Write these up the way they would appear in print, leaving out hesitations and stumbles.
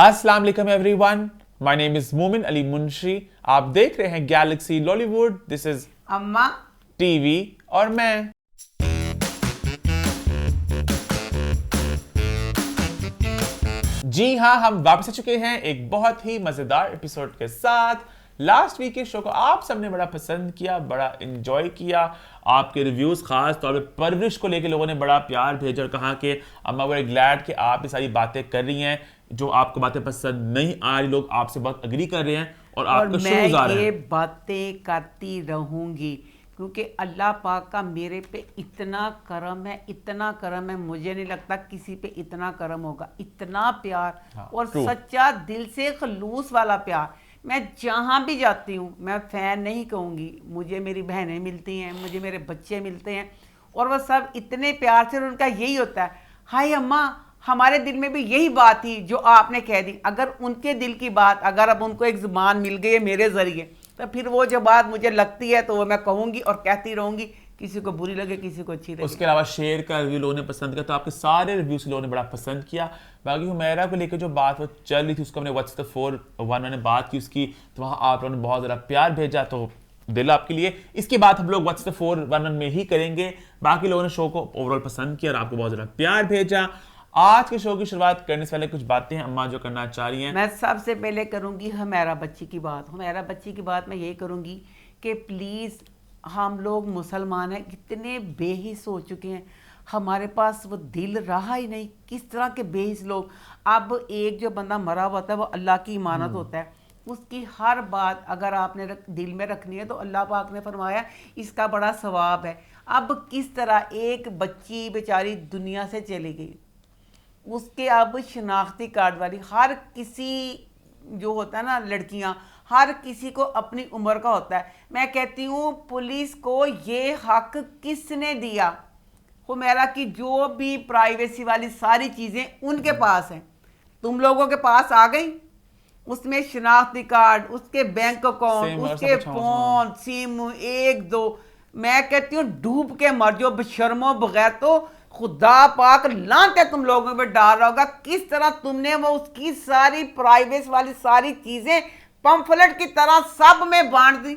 अस्सलाम वालेकुम everyone, my name is मोमिन अली मुंशी। आप देख रहे हैं गैलेक्सी लॉलीवुड। दिस इज अम्मा टीवी और मैं। जी हाँ, हम वापस आ चुके हैं एक बहुत ही मजेदार एपिसोड के साथ। लास्ट वीक के शो को आप सबने बड़ा पसंद किया, बड़ा एंजॉय किया। आपके रिव्यूज खास तौर पे परवरिश को लेके लोगों ने बड़ा प्यार भेजा और कहा कि अम्मा वे ग्लैड कि आप ये सारी बातें कर रही हैं, जो आपको बातें पसंद नहीं आ रही लोग आपसे बहुत अग्री कर रहे हैं और आपका शो मैं जा रहा ये है। बातें करती रहूंगी क्योंकि अल्लाह पाक का मेरे पे इतना करम है, इतना करम है। मुझे नहीं लगता किसी पे इतना करम होगा, इतना प्यार हाँ, और true। सच्चा दिल से खलूस वाला प्यार। मैं जहाँ भी जाती हूँ, मैं फ़ैन नहीं कहूँगी, मुझे मेरी बहनें मिलती हैं, मुझे मेरे बच्चे मिलते हैं और वह सब इतने प्यार से, उनका यही होता है, हाय अम्मा हमारे दिल में भी यही बात थी जो आपने कह दी। अगर उनके दिल की बात, अगर अब उनको एक ज़ुबान मिल गई है मेरे ज़रिए, तो फिर वो जो बात मुझे लगती है तो वो मैं कहूँगी और कहती रहूँगी, किसी को बुरी लगे किसी को अच्छी लगे। उसके अलावा शेर का रिव्यू लोगों ने पसंद किया, तो आपके सारे रिव्यूज लोगों ने बड़ा पसंद किया। बाकी हुमैरा को लेकर जो बात वो चल रही थी, उसको हमने व्हाट्स द 411 में बात की उसकी, तो वहाँ आप लोगों ने बहुत ज़्यादा प्यार भेजा, तो दिल आपके लिए। इसके बाद हम लोग व्हाट्स द 411 में ही करेंगे। बाकी लोगों ने शो को ओवरऑल पसंद किया और आपको बहुत ज़्यादा प्यार भेजा। आज के शो की शुरुआत करने से पहले कुछ बातें हैं अम्मा जो करना चाह रही हैं। मैं सबसे पहले करूँगी हमारा बच्ची की बात। हमारा बच्ची की बात मैं यही करूँगी कि प्लीज़, हम लोग मुसलमान हैं, कितने बेहिस हो चुके हैं, हमारे पास वो दिल रहा ही नहीं। किस तरह के बेहिस लोग। अब एक जो बंदा मरा हुआ होता है वो अल्लाह की इमानत होता है, उसकी हर बात अगर आपने दिल में रखनी है तो अल्लाह पाक ने फरमाया इसका बड़ा सवाब है। अब किस तरह एक बच्ची बेचारी दुनिया से चली गई, उसके अब शनाख्ती कार्ड वाली हर किसी जो होता है ना, लड़कियां, हर किसी को अपनी उम्र का होता है। मैं कहती हूँ पुलिस को ये हक किसने दिया? हुमैरा की जो भी प्राइवेसी वाली सारी चीज़ें उनके पास हैं, तुम लोगों के पास आ गई। उसमें शनाख्ती कार्ड, उसके बैंक अकाउंट, सेम और सब उसके कुछ। हाँ, फोन, सिम, एक दो। मैं कहती हूँ डूब के मर जाओ बेशर्मो बगैर। तो खुदा पाक लांत है तुम लोगों पे डाल रहा होगा, किस तरह तुमने वो उसकी सारी प्राइवेसी वाली सारी चीजें पंफलेट की तरह सब में बांट दी।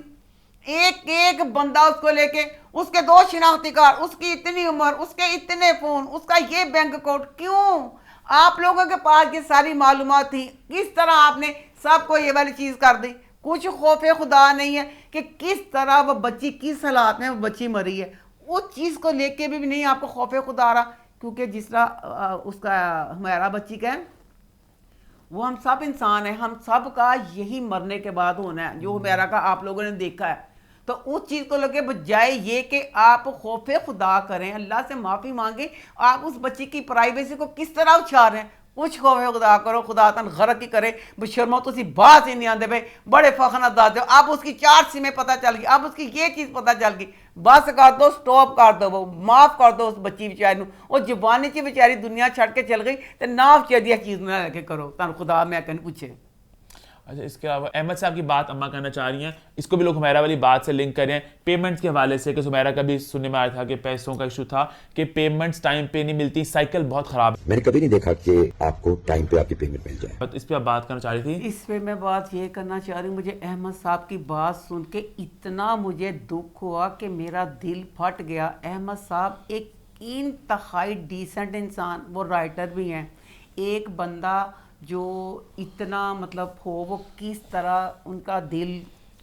एक एक बंदा उसको लेके, उसके दो शिनाख्ती कार्ड, उसकी इतनी उम्र, उसके इतने फोन, उसका ये बैंक अकाउंट। क्यों? आप लोगों के पास ये सारी मालूमात थी, किस तरह आपने सबको ये वाली चीज कर दी? कुछ खौफे खुदा नहीं है कि किस तरह वो बच्ची किस हालात में वो बच्ची मरी है, उस चीज को लेके भी नहीं आपको खौफे खुदा आ रहा। क्योंकि जिस तरह उसका हमारा बच्ची का है, वो हम सब इंसान हैं, हम सब का यही मरने के बाद होना है, जो मेरा का आप लोगों ने देखा है। तो उस चीज़ को लेके बजाय ये कि आप खौफे खुदा करें, अल्लाह से माफ़ी मांगे, आप उस बच्ची की प्राइवेसी को किस तरह उछाल रहे हैं। कुछ खौफे खुदा करो, खुदा तन गरक ही करे। बशर्मो तुसी बात ही नहीं आते भाई, बड़े फखना दाते हो। अब उसकी 4 सीमें पता चल गई, अब उसकी ये चीज़ पता चल गई, बस कर दो, स्टॉप कर दो, वो माफ़ कर दो उस बच्ची बेचारी। और जबानी ची बेचारी दुनिया छड़ के चल गई, तो नाफ चाहिए चीज़ ना लेके करो, तन खुदा मैं कहने पूछे। अच्छा, इसके अलावा अहमद साहब की बात अम्मा करना चाह रही हैं, इसको भी लोग हुमैरा वाली बात से लिंक करें पेमेंट्स के हवाले से, कि हुमैरा का भी सुनने में आया था कि पैसों का इशू था कि पेमेंट्स टाइम पे नहीं मिलती, साइकिल बहुत खराब है। मैंने कभी नहीं देखा कि आपको टाइम पे आपकी पेमेंट मिल जाए। तो इस पर आप बात करना चाह रही थी। इस पे मैं बात ये करना चाह रही हूँ, मुझे अहमद साहब की बात सुन के इतना मुझे दुख हुआ कि मेरा दिल फट गया। अहमद साहब एक इंतहाई डिसेंट इंसान, वो राइटर भी हैं। एक बंदा जो इतना मतलब हो, वो किस तरह उनका दिल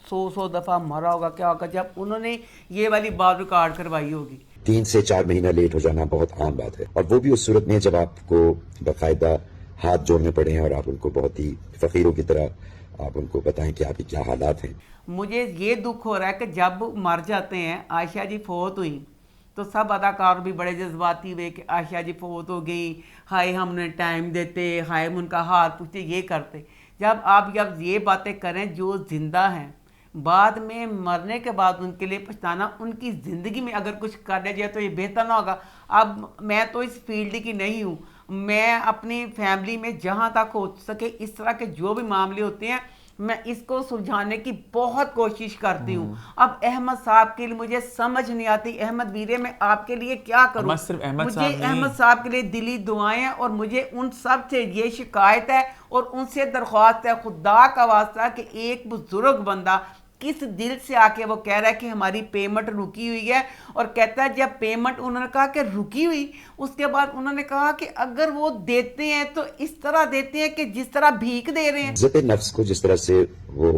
100 दफ़ा मरा होगा, क्या होगा जब उन्होंने ये वाली बात रिकॉर्ड करवाई होगी। 3 से 4 महीना लेट हो जाना बहुत आम बात है, और वो भी उस सूरत में जब आपको बाकायदा हाथ जोड़ने पड़े हैं और आप उनको बहुत ही फकीरों की तरह आप उनको बताएं कि आपकी क्या हालात हैं। मुझे ये दुख हो रहा है कि जब मर जाते हैं, आयशा जी फोत हुई तो सब अदाकार भी बड़े जज्बाती हुए कि आयशा जी फोत हो गई, हाय हमने टाइम देते, हाय हम उनका हाल पूछते, ये करते। जब आप जब ये बातें करें जो जिंदा हैं, बाद में मरने के बाद उनके लिए पछताना, उनकी ज़िंदगी में अगर कुछ करने जाए तो ये बेहतर ना होगा। अब मैं तो इस फील्ड की नहीं हूँ, मैं अपनी फैमिली में जहाँ तक हो सके इस तरह के जो भी मामले होते हैं मैं इसको सुलझाने की बहुत कोशिश करती हूँ। अब अहमद साहब के लिए मुझे समझ नहीं आती, अहमद वीरे मैं आपके लिए क्या करूँ। सिर्फ अहमद मुझे साहब नहीं, अहमद साहब के लिए दिली दुआएं हैं और मुझे उन सब से ये शिकायत है और उनसे दरख्वास्त है, खुदा का वास्ता कि एक बुजुर्ग बंदा किस दिल से आके वो कह रहा है कि हमारी पेमेंट रुकी हुई है, और कहता है जब पेमेंट उन्होंने कहा कि रुकी हुई, उसके बाद उन्होंने कहा कि अगर वो देते हैं तो इस तरह देते हैं कि जिस तरह भीख दे रहे हैं। इज्जत नफ्स को जिस तरह से वो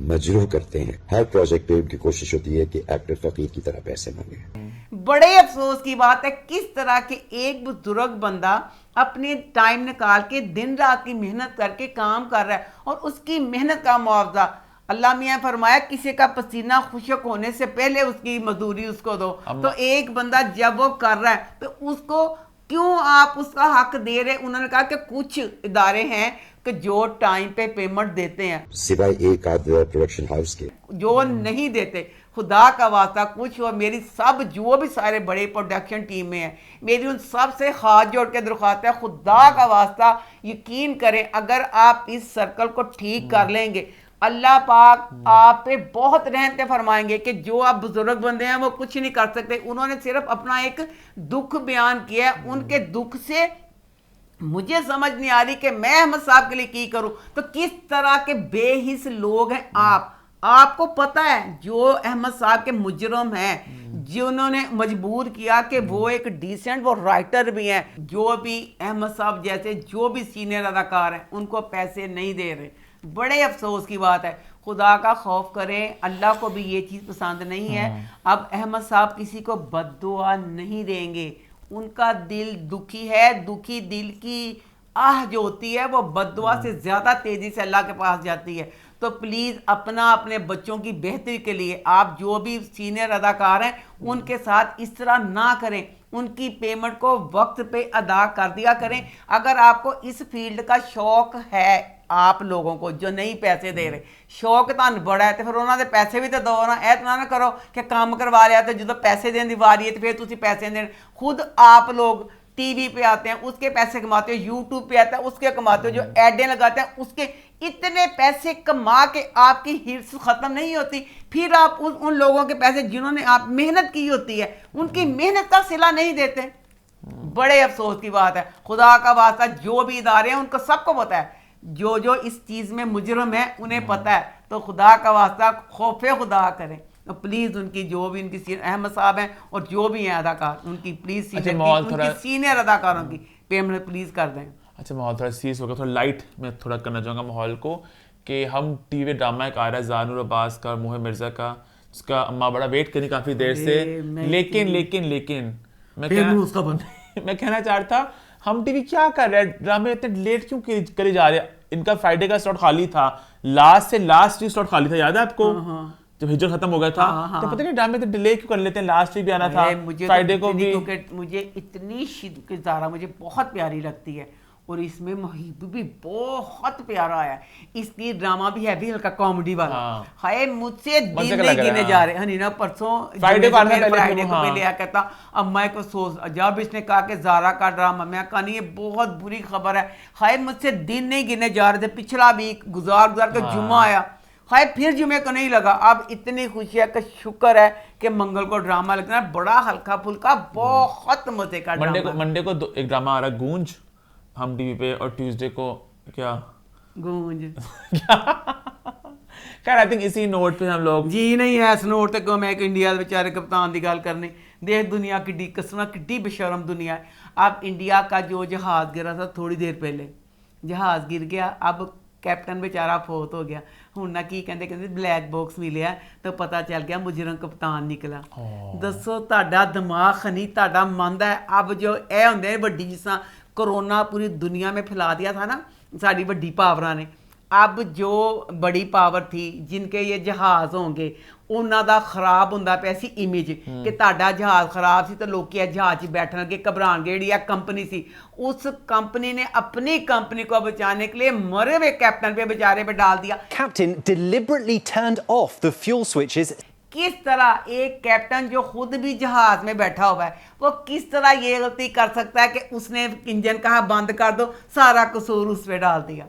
मजरूह करते हैं, हर प्रोजेक्ट पे उनकी कोशिश होती है कि एक्टर फकीर की तरह पैसे मांगे। बड़े अफसोस की बात है किस तरह के एक बुजुर्ग बंदा अपने टाइम निकाल के दिन रात की मेहनत करके काम कर रहा है और उसकी मेहनत का मुआवजा अल्लाह मियाँ फरमाया किसी का पसीना खुशक होने से पहले उसकी मजदूरी उसको दो। तो एक बंदा जब वो कर रहा है तो उसको क्यों आप उसका हक दे रहे। उन्होंने कहा कि कुछ इदारे हैं कि जो टाइम पे पेमेंट देते हैं, सिवाय एक आध प्रोडक्शन हाउस के जो नहीं देते। खुदा का वास्ता कुछ और मेरी सब जो भी सारे बड़े प्रोडक्शन टीम में है, मेरी उन सब से हाथ जोड़ के दरख्वास्त है, खुदा का वास्ता यकीन करें अगर आप इस सर्कल को ठीक कर लेंगे, अल्लाह पाक आप पे बहुत रहमतें फरमाएंगे कि जो आप बुजुर्ग बंदे हैं वो कुछ नहीं कर सकते। उन्होंने सिर्फ अपना एक दुख बयान किया है, उनके दुख से मुझे समझ नहीं आ रही कि मैं अहमद साहब के लिए की करूं। तो किस तरह के बेहिस लोग हैं आपको पता है जो अहमद साहब के मुजरम हैं, जिन्होंने मजबूर किया कि वो एक डिसेंट वो राइटर भी हैं, जो भी अहमद साहब जैसे जो भी सीनियर अदाकार हैं उनको पैसे नहीं दे रहे। बड़े अफसोस की बात है। खुदा का खौफ करें, अल्लाह को भी ये चीज़ पसंद नहीं है। अब अहमद साहब किसी को बद्दुआ नहीं देंगे, उनका दिल दुखी है, दुखी दिल की आह जो होती है वो बद्दुआ से ज़्यादा तेज़ी से अल्लाह के पास जाती है। तो प्लीज़ अपने बच्चों की बेहतरी के लिए आप जो भी सीनियर अदाकार हैं उनके साथ इस तरह ना करें, उनकी पेमेंट को वक्त पे अदा कर दिया करें। अगर आपको इस फील्ड का शौक है, आप लोगों को जो नहीं पैसे दे रहे शौक तुहानू बड़ा है तो फिर उन्होंने पैसे भी तो दो ना। ऐ ना करो कि काम करवा लिया तो जो पैसे देने की वारी है तो फिर तुम पैसे देने। खुद आप लोग टीवी पे आते हैं उसके पैसे कमाते हो, यूट्यूब पे आता है उसके कमाते हो, जो एडें लगाते हैं उसके इतने पैसे कमा के आपकी हिर्स खत्म नहीं होती। फिर आप उन लोगों के पैसे जिन्होंने आप मेहनत की होती है उनकी मेहनत का सिला नहीं देते। बड़े अफसोस की बात है। खुदा का वास्ता जो भी इदारे हैं उनको सबको पता है, जो जो इस चीज में मुजरम है उन्हें पता है। तो खुदा का वास्ता खौफे खुदा करें। तो प्लीज उनकी जो भी उनकी अहमद साहब हैं और जो भी हैं अदाकार उनकी प्लीज उनकी सीनियर अदाकारों की पेमेंट प्लीज कर दें। अच्छा माहौल थोड़ा सीरियस होगा, थोड़ा लाइट में थोड़ा करना चाहूँगा माहौल को कि हम टीवी ड्रामा एक आ रहा है जानूर अब्बास का, मोहित मिर्जा का, उसका अम्मा बड़ा वेट करी काफी देर से। लेकिन मैं कहना चाह रहा था हम टीवी क्या कर रहे हैं, ड्रामे इतने लेट क्यों करे जा रहे हैं। इनका फ्राइडे का स्लॉट खाली था, लास्ट स्लॉट खाली था, याद है आपको? जब हिजर खत्म हो गया था तो पता नहीं ड्रामे तो डिले क्यों कर लेते हैं, लास्ट वीक भी आना था, फ्राइडे को भी। मुझे इतनी किरदारा मुझे बहुत प्यारी लगती है और इसमें मुहिब भी बहुत प्यारा है। इसकी ड्रामा भी है भी हल्का कॉमेडी वाला। हाय मुझसे दिन नहीं गिने जा रहे। हनी ना परसों फ्राइडे को पहले आ कहता अम्मा को सोच जब इसने कहा कि ज़ारा का ड्रामा, मैं कहा नहीं ये बहुत बुरी खबर है। हाय मुझसे दिन नहीं गिने जा रहे थे, पिछला वीक गुजार के जुम्मा आया, हाय फिर जुमे को नहीं लगा। अब इतनी खुशी है कि शुक्र है कि मंगल को ड्रामा लगना है, बड़ा हल्का फुल्का बहुत मजे का ड्रामा। मंडे को एक ड्रामा आ रहा है गूंज हम टीवी पे, और ट्यूसडे को क्या गूंज खैर आई थिंक इसी नोट पे हम लोग जी नहीं है। इस नोट तक मैं एक इंडिया बेचारे कप्तान की गल करनी, देख दुनिया किड्डी कसम किड्डी बेशरम दुनिया है। अब इंडिया का जो जहाज गिरा था थोड़ी देर पहले, जहाज गिर गया, अब कैप्टन बेचारा फोत हो गया। हुण ना की कहते ब्लैक बॉक्स मिले तो पता चल गया मुजरम कप्तान निकला। दसो तुहाडा दिमाग खनी तुहाडा मंदा है। अब जो ए होंदे वड्डी जिस तरह कोरोना पूरी दुनिया में फैला दिया था ना साड़ी वड्डी पावरां ने, अब जो बड़ी पावर थी जिनके ये जहाज होंगे उन्हों का खराब होंदा पिया सी इमेज कि तुहाडा जहाज खराब सी तो लोग जहाज च बैठन लगे घबरान गए। जिहड़ी कंपनी सी उस कंपनी ने अपनी कंपनी को बचाने के लिए मरे हुए कैप्टन पे बेचारे पे डाल दिया। Captain deliberately turned off the fuel switches. किस तरह एक कैप्टन जो खुद भी जहाज में बैठा हुआ है वो किस तरह ये गलती कर सकता है कि उसने इंजन कहा बंद कर दो, सारा कसूर उस पे डाल दिया।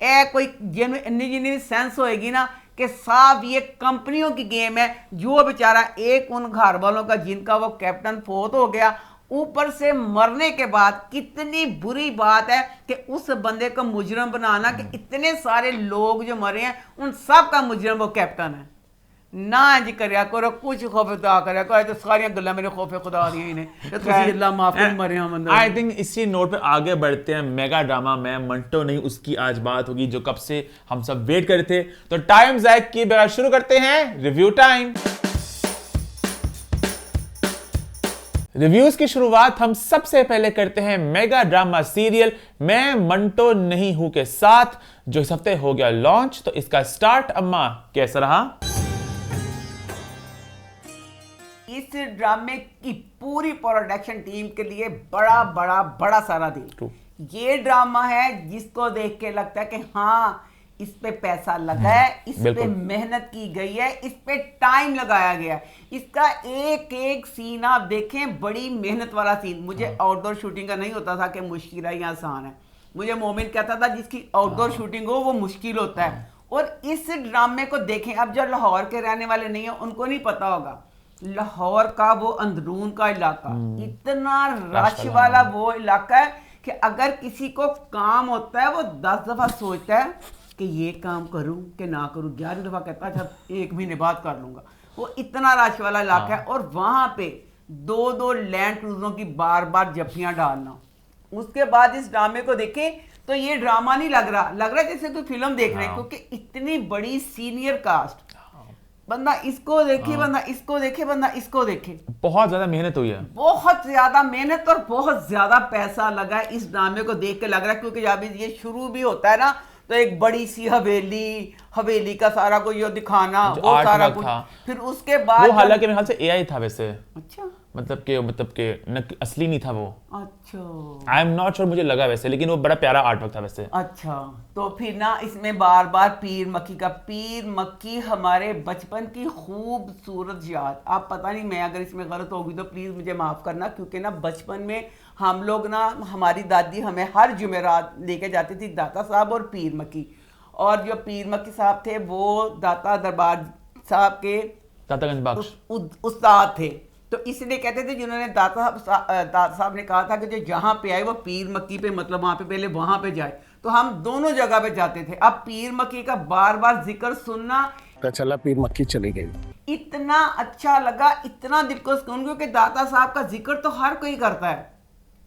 ए कोई जिन्हें सेंस होएगी ना कि साहब ये कंपनियों की गेम है। जो बेचारा एक उन घर वालों का जिनका वो कैप्टन फोत हो गया, ऊपर से मरने के बाद कितनी बुरी बात है कि उस बंदे को मुजरम बनाना कि इतने सारे लोग जो मरे हैं उन सब का मुजरम वो कैप्टन है। ना जी करया करो कुछ खौफ खुदा करया करो, तो सारी गल्लां मेरे खौफ खुदा दी ही ने ते तुसी अल्लाह माफ कर मरे हम अंदर। आई थिंक इसी नोट पे आगे बढ़ते हैं। मेगा ड्रामा में मंटो नहीं, उसकी आज बात होगी जो कब से हम सब वेट कर रहे थे। तो टाइम ज़ाया किए बगैर शुरू करते हैं रिव्यू टाइम। रिव्यूज की शुरुआत हम सबसे पहले करते हैं मेगा ड्रामा सीरियल मैं मंटो नहीं हूं के साथ, जो इस हफ्ते हो गया लॉन्च। तो इसका स्टार्ट अम्मा कैसा रहा? इस ड्रामे की पूरी प्रोडक्शन टीम के लिए बड़ा बड़ा बड़ा सारा दिन। ये ड्रामा है जिसको देख के लगता है कि हाँ इस पे पैसा लगा है, इस पे मेहनत की गई है, इस पे टाइम लगाया गया है। इसका एक एक सीन आप देखें, बड़ी मेहनत वाला सीन। मुझे आउटडोर शूटिंग का नहीं होता था कि मुश्किल है या आसान है। मुझे मोमिन कहता था जिसकी आउटडोर शूटिंग हो वो मुश्किल होता है। और इस ड्रामे को देखें, अब जो लाहौर के रहने वाले नहीं है उनको नहीं पता होगा, लाहौर का वो अंदरून का इलाका इतना रश वाला वो इलाका है कि अगर किसी को काम होता है वो 10 दफा सोचता है कि ये काम करूं कि ना करूं, 11 दफा कहता है अच्छा 1 महीने बाद कर लूंगा। वो इतना रश वाला इलाका है। और वहां पे 2-2 लैंड क्रूजरों की बार बार जफ्फियां डालना। उसके बाद इस ड्रामे को देखें तो ये ड्रामा नहीं लग रहा जैसे कोई फिल्म देख रहे हैं, क्योंकि इतनी बड़ी सीनियर कास्ट। बंदा इसको देखे, बंदा इसको देखे, बंदा इसको देखे। बहुत ज्यादा मेहनत हुई है, बहुत ज्यादा मेहनत और बहुत ज्यादा पैसा लगा है इस ड्रामे को देख के लग रहा है। क्योंकि जब ये शुरू भी होता है ना तो एक बड़ी सी हवेली का सारा कुछ जो दिखाना, वो सारा कुछ, फिर उसके बाद वो हालांकि मेरे ख्याल से एआई था वैसे। अच्छा, मतलब के असली नहीं था वो। अच्छा, आई एम नॉट श्योर, मुझे लगा वैसे, लेकिन वो बड़ा प्यारा आर्टवर्क था वैसे। अच्छा, तो फिर ना इसमें बार बार पीर मक्की हमारे बचपन की खूबसूरत याद। आप पता नहीं, मैं अगर इसमें गलत होगी तो प्लीज मुझे माफ करना, क्योंकि ना बचपन में हम लोग ना, हमारी दादी हमें हर जुमेरात लेके जाती थी दाता साहब और पीर मक्की। और जो पीर मक्की साहब थे वो दाता दरबार साहब के दातागंज बख्श उस्ताद थे। तो इसलिए कहते थे, जिन्होंने दाता साहब ने कहा था कि जो जहाँ पे आए वो पीर मक्की पे, मतलब वहाँ पे पहले वहाँ पे जाए। तो हम दोनों जगह पे जाते थे। अब पीर मक्की का बार बार जिक्र सुनना, पता चला पीर मक्की चली गई। इतना अच्छा लगा, इतना दिल को सुकून, क्योंकि दाता साहब का जिक्र तो हर कोई करता है,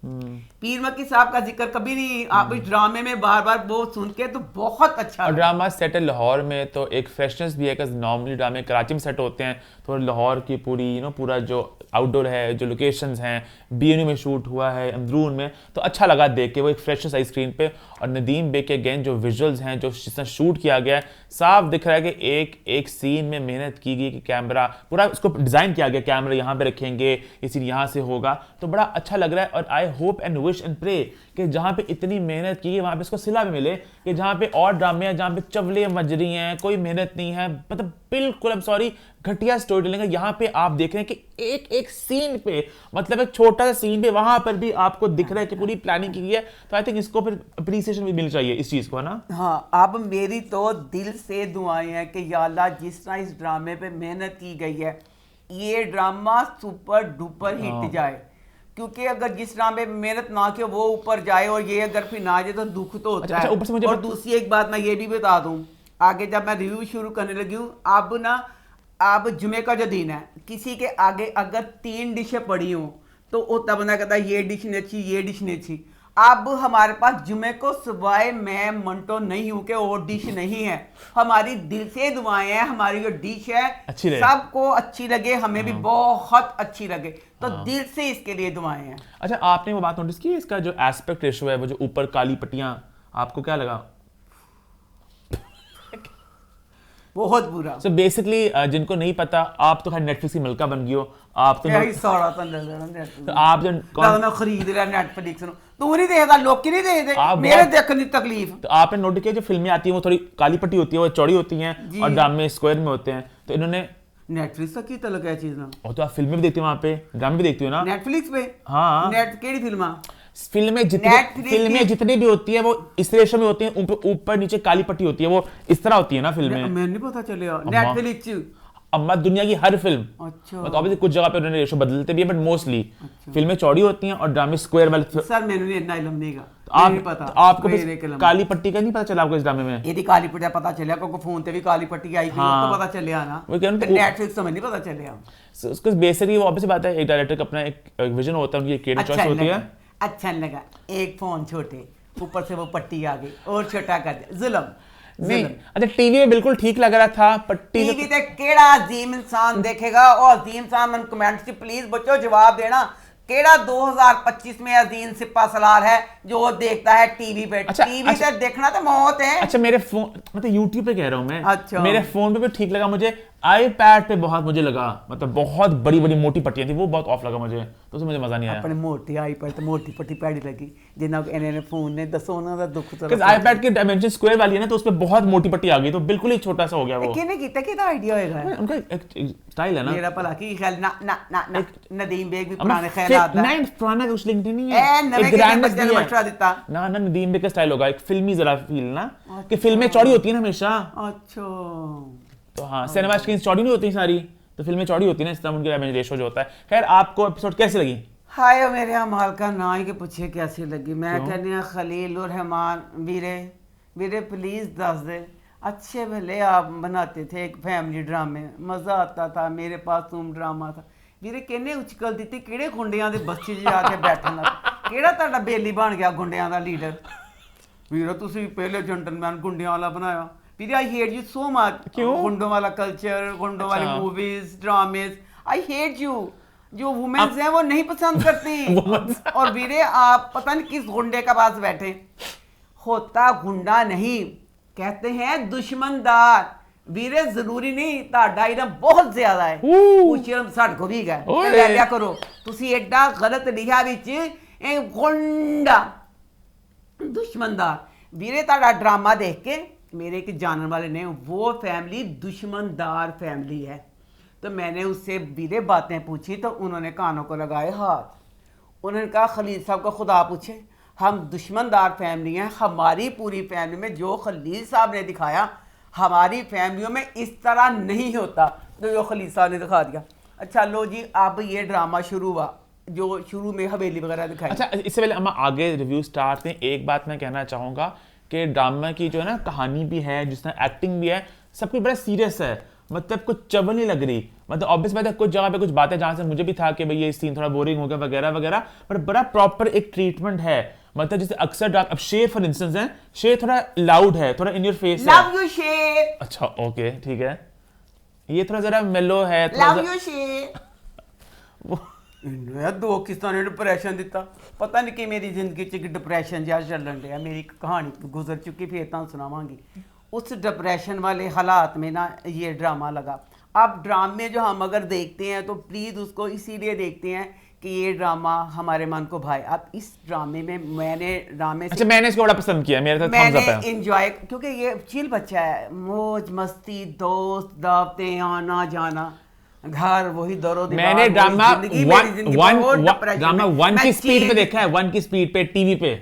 पीर मक्की साहब का जिक्र कभी नहीं। आप इस ड्रामे में बार बार वो सुन के तो बहुत अच्छा। और ड्रामा सेट है लाहौर में, तो एक फ्रेशनेस भी है कि नॉर्मली ड्रामे कराची में सेट होते हैं, तो लाहौर की पूरी पूरा जो आउटडोर है, जो लोकेशंस हैं, बीएनयू में शूट हुआ है, अंदरून में, तो अच्छा लगा देख के। वो एक फ्रेशनेस आई स्क्रीन पे। और नदीम बे के अगेन जो विजुअल्स हैं, जो जिस तरह शूट किया गया है, साफ दिख रहा है कि एक एक सीन में मेहनत की गई कि कैमरा पूरा उसको डिज़ाइन किया गया, कैमरा यहाँ पे रखेंगे, ये सीन यहाँ से होगा, तो बड़ा अच्छा लग रहा है। और I hope and wish and pray कि जहाँ पे इतनी मेहनत की है वहाँ पे इसको सिला भी मिले, कि जहाँ पे और ड्रामे हैं जहाँ पे चवले मज रही हैं, कोई मेहनत नहीं है, मतलब बिल्कुल आई एम सॉरी घटिया स्टोरी टेलिंग है। यहाँ पे आप देख रहे हैं कि एक एक सीन पे, मतलब एक छोटा सा सीन पे वहां पर भी आपको दिख रहा है कि पूरी प्लानिंग की गई है। तो आई थिंक इसको फिर अप्रिसिएशन भी मिलनी चाहिए इस चीज को, है ना। हाँ, अब मेरी तो दिल से दुआएं हैं कि या अल्लाह जिस तरह इस ड्रामे पे मेहनत की गई है, ये ड्रामा सुपर डुपर हिट जाए। क्योंकि अगर जिस ड्रामे पे मेहनत ना की वो ऊपर जाए और ये अगर फिर ना जाए तो दुख तो होता है। ऊपर से मुझे और दूसरी एक बात मैं ये भी बता दूं, आगे जब मैं रिव्यू शुरू करने लगी हूँ, अब जुमे का जो दिन है, किसी के आगे अगर 3 डिशें पड़ी हों तो होता बंदा कहता है ये डिश नहीं अच्छी, ये डिश नहीं अच्छी। अब हमारे पास जुमे को सिवाय मैं मंटो नहीं हूं कि और डिश नहीं है। हमारी दिल से दुआएं हैं हमारी जो डिश है सबको अच्छी लगे, हमें भी बहुत अच्छी लगे, तो दिल से इसके लिए दुआएं हैं। अच्छा, आपने वो बात नोटिस की, इसका जो एस्पेक्ट रेशो है, वो जो ऊपर काली पट्टियां, आपको क्या लगा? बहुत बुरा। So basically, जिनको नहीं पता, आप तो खाली नेटफ्लिक्स की मलका बन गई हो, आप तो आप जो मैं खरीद लिया नेटफ्लिक्स, तू नहीं देखता, लोग की नहीं देखते, मेरे देखने की तकलीफ। तो आपने नोट किया जो फिल्में आती हैं वो थोड़ी काली पट्टी होती है, वो चौड़ी होती हैं, और ड्रामे स्क्वायर में होते हैं, तो इन्होंने नेटफ्लिक्स की तलक है चीज ना। और तो आप फिल्में भी देखते हो, वहाँ पे ड्रामे भी देखते हो ना नेटफ्लिक्स पे? हाँ, नेट केड़ी फिल्मा? Netflix फिल्में जितनी भी होती है वो इस रेशो में होती है, ऊपर नीचे काली पट्टी होती है, वो इस तरह होती है ना फिल्में। मैं नहीं पता चलिया नेटफ्लिक्स। अम्मा दुनिया की हर फिल्म, अच्छा मतलब ऑब्वियसली कुछ जगह पे उन्होंने रेशो बदलते भी है, बट मोस्टली फिल्में चौड़ी होती हैं और ड्रामे स्क्वायर वाले। सर मैंने इतना इल्म नहीं का, आप नहीं पता। आपको मेरे भी के लम्बे। काली पट्टी का नहीं पता चला आपको इस ड्रामे में? यदि काली पट्टी पता चलिया, क्योंकि फोन पे भी काली पट्टी आई थी, हाँ। तो पता चलिया ना। वो क्या ना, तो नेटफ्लिक्स समझ नहीं पता चलिया। उसको बेसिकली वो ऑब्वियसली बात है, एक डायरेक्टर का अपना एक विजन होता है, उनकी क्रिएटिव चॉइस होती है। अच्छा लगा, एक फोन छोटे, ऊपर से वो पट्टी आ गई और छोटा कर दिया, जुल्म। नहीं, अच्छा टीवी में बिल्कुल ठीक लग रहा था, पट्टी टीवी पे केड़ा अजीम इंसान देखेगा, और अजीम इंसान मन कमेंट्स में प्लीज बच्चों जवाब देना, केड़ा 2025 में अजीम सिपा सलार है जो देखता है टीवी पे? अच्छा, टीवी पे देखना तो मौत है। अच्छा मेरे फोन, मतलब यूट्यूब पे कह रहा हूँ मैं, अच्छा। मेरे फोन पे भी ठीक लगा मुझे, आईपैड पे बहुत मुझे लगा, मतलब बहुत बड़ी बड़ी मोटी पट्टियां थी, वो बहुत ऑफ लगा मुझे, तो उसमें मुझे मजा नहीं आया। अपने मोटी आईपैड तो मोटी पट्टी पैड़ी लगी, जिन्ना इन्हें फोन ने दसो ना दा दुख तो आईपैड की डायमेंशन स्क्वायर वाली है ना, तो उसमें बहुत मोटी पट्टी आ गई, तो बिल्कुल ही छोटा सा हो गया वो। किने कीता किदा आईडिया होएगा? उनका एक स्टाइल है ना। मेरा भला की ख्याल ना ना ना ना नदीम बेग भी पुराने ख्यालात दा नहीं, पुराना कुछ लिंक नहीं ए है, नवे एक के ग्रैंडनेस बच्चे ने नहीं मशवरा है दिता। ना ना, नदीम बेग का स्टाइल होगा, एक फिल्मी जरा फील ना, कि फिल्में चौड़ी होती है ना हमेशा, अच्छा तो हाँ सिनेमा स्क्रीन चौड़ी नहीं होती सारी, तो फिल्में चौड़ी होती है ना, इस तरह उनकी रेशो जो होता है। खैर आपको एपिसोड कैसी लगी? हाय मेरे अमाल का ना ही के पूछे कैसी लगी। मैं कहनी हाँ खलील और रहमान वीरे वीरे प्लीज दस दे, अच्छे भले आप बनाते थे एक फैमिली ड्रामे, मजा आता था, मेरे पास तुम ड्रामा था वीरे, किन्ने उचकल दी किहड़े गुंडियां दे बस्ती च जाके बैठन लग, किहड़ा तुहाडा बेली बन गया गुंडियां दा लीडर? वीरो तुसी पहले जेंटलमैन गुंडियां वाला बनाया वीरे, I hate you so much. क्यों? गुंडों वाला कल्चर, गुंडों वाली movies dramas, I hate you. जो वुमेन्स हैं वो नहीं पसंद करती। और वीरे आप पता नहीं किस गुंडे के पास बैठे, होता गुंडा नहीं, कहते हैं दुश्मनदार। वीरे जरूरी नहीं, ताड़ा इलम बहुत ज्यादा है, कुछ इलम साड को भी गए ले लिया करो। तुसी एडा गलत लिखा विच ए गुंडा दुश्मनदार। वीरे ताड़ा ड्रामा देख के मेरे एक जानने वाले ने, वो फैमिली दुश्मनदार फैमिली है, तो मैंने उससे वीरे बातें पूछी, तो उन्होंने कानों को लगाए हाथ। उन्होंने कहा खलील साहब को खुदा पूछे, हम दुश्मनदार फैमिली हैं, हमारी पूरी फैमिली में जो खलील साहब ने दिखाया हमारी फैमिलियों में इस तरह नहीं होता, तो जो खलील साहब ने दिखा दिया। अच्छा लो जी, अब ये ड्रामा शुरू हुआ जो शुरू में हवेली वगैरह दिखाई। अच्छा इससे पहले हम आगे रिव्यू स्टार्ट करें, एक बात मैं कहना चाहूँगा कि ड्रामा की जो है ना कहानी भी है, जिस तरह एक्टिंग भी है, सब कुछ बड़ा सीरियस है, मतलब कुछ चबल नहीं लग रही। मतलब ऑब्वियस बात है कुछ जगह पे कुछ बातें जहाँ से मुझे भी था कि भाई ये सीन थोड़ा बोरिंग हो गया वगैरह वगैरह, पर बड़ा प्रॉपर एक ट्रीटमेंट है। मतलब जैसे अक्सर अब शेर फॉर इंस्टेंस है, शेर थोड़ा लाउड है, थोड़ा इन योर फेस है। लव यू शेर। अच्छा ओके ठीक है, ये थोड़ा जरा मेलो है, लव यू शेर। दो किस्तां ने डिप्रेशन दिता, पता नहीं कि मेरी जिंदगी च डिप्रेशन जहा चलन दिया। मेरी एक कहानी गुजर चुकी, फिर तुहानू सुनावांगी। उस डिप्रेशन वाले हालात में ना ये ड्रामा लगा। अब ड्रामे जो हम अगर देखते हैं तो प्लीज़ उसको इसीलिए देखते हैं कि ये ड्रामा हमारे मन को भाए। अब इस ड्रामे में मैंने ड्रामे से अच्छा मैंने इसको बड़ा पसंद किया, मेरे साथ थम्स अप है। मैंने इंजॉय, क्योंकि ये चिल बच्चा है, मौज मस्ती, दोस्त, दावतें, आना जाना, घर वही दरो दीवार। मैंने ड्रामा ड्रामा वन की स्पीड पे देखा है, 1 की स्पीड पे टीवी पे,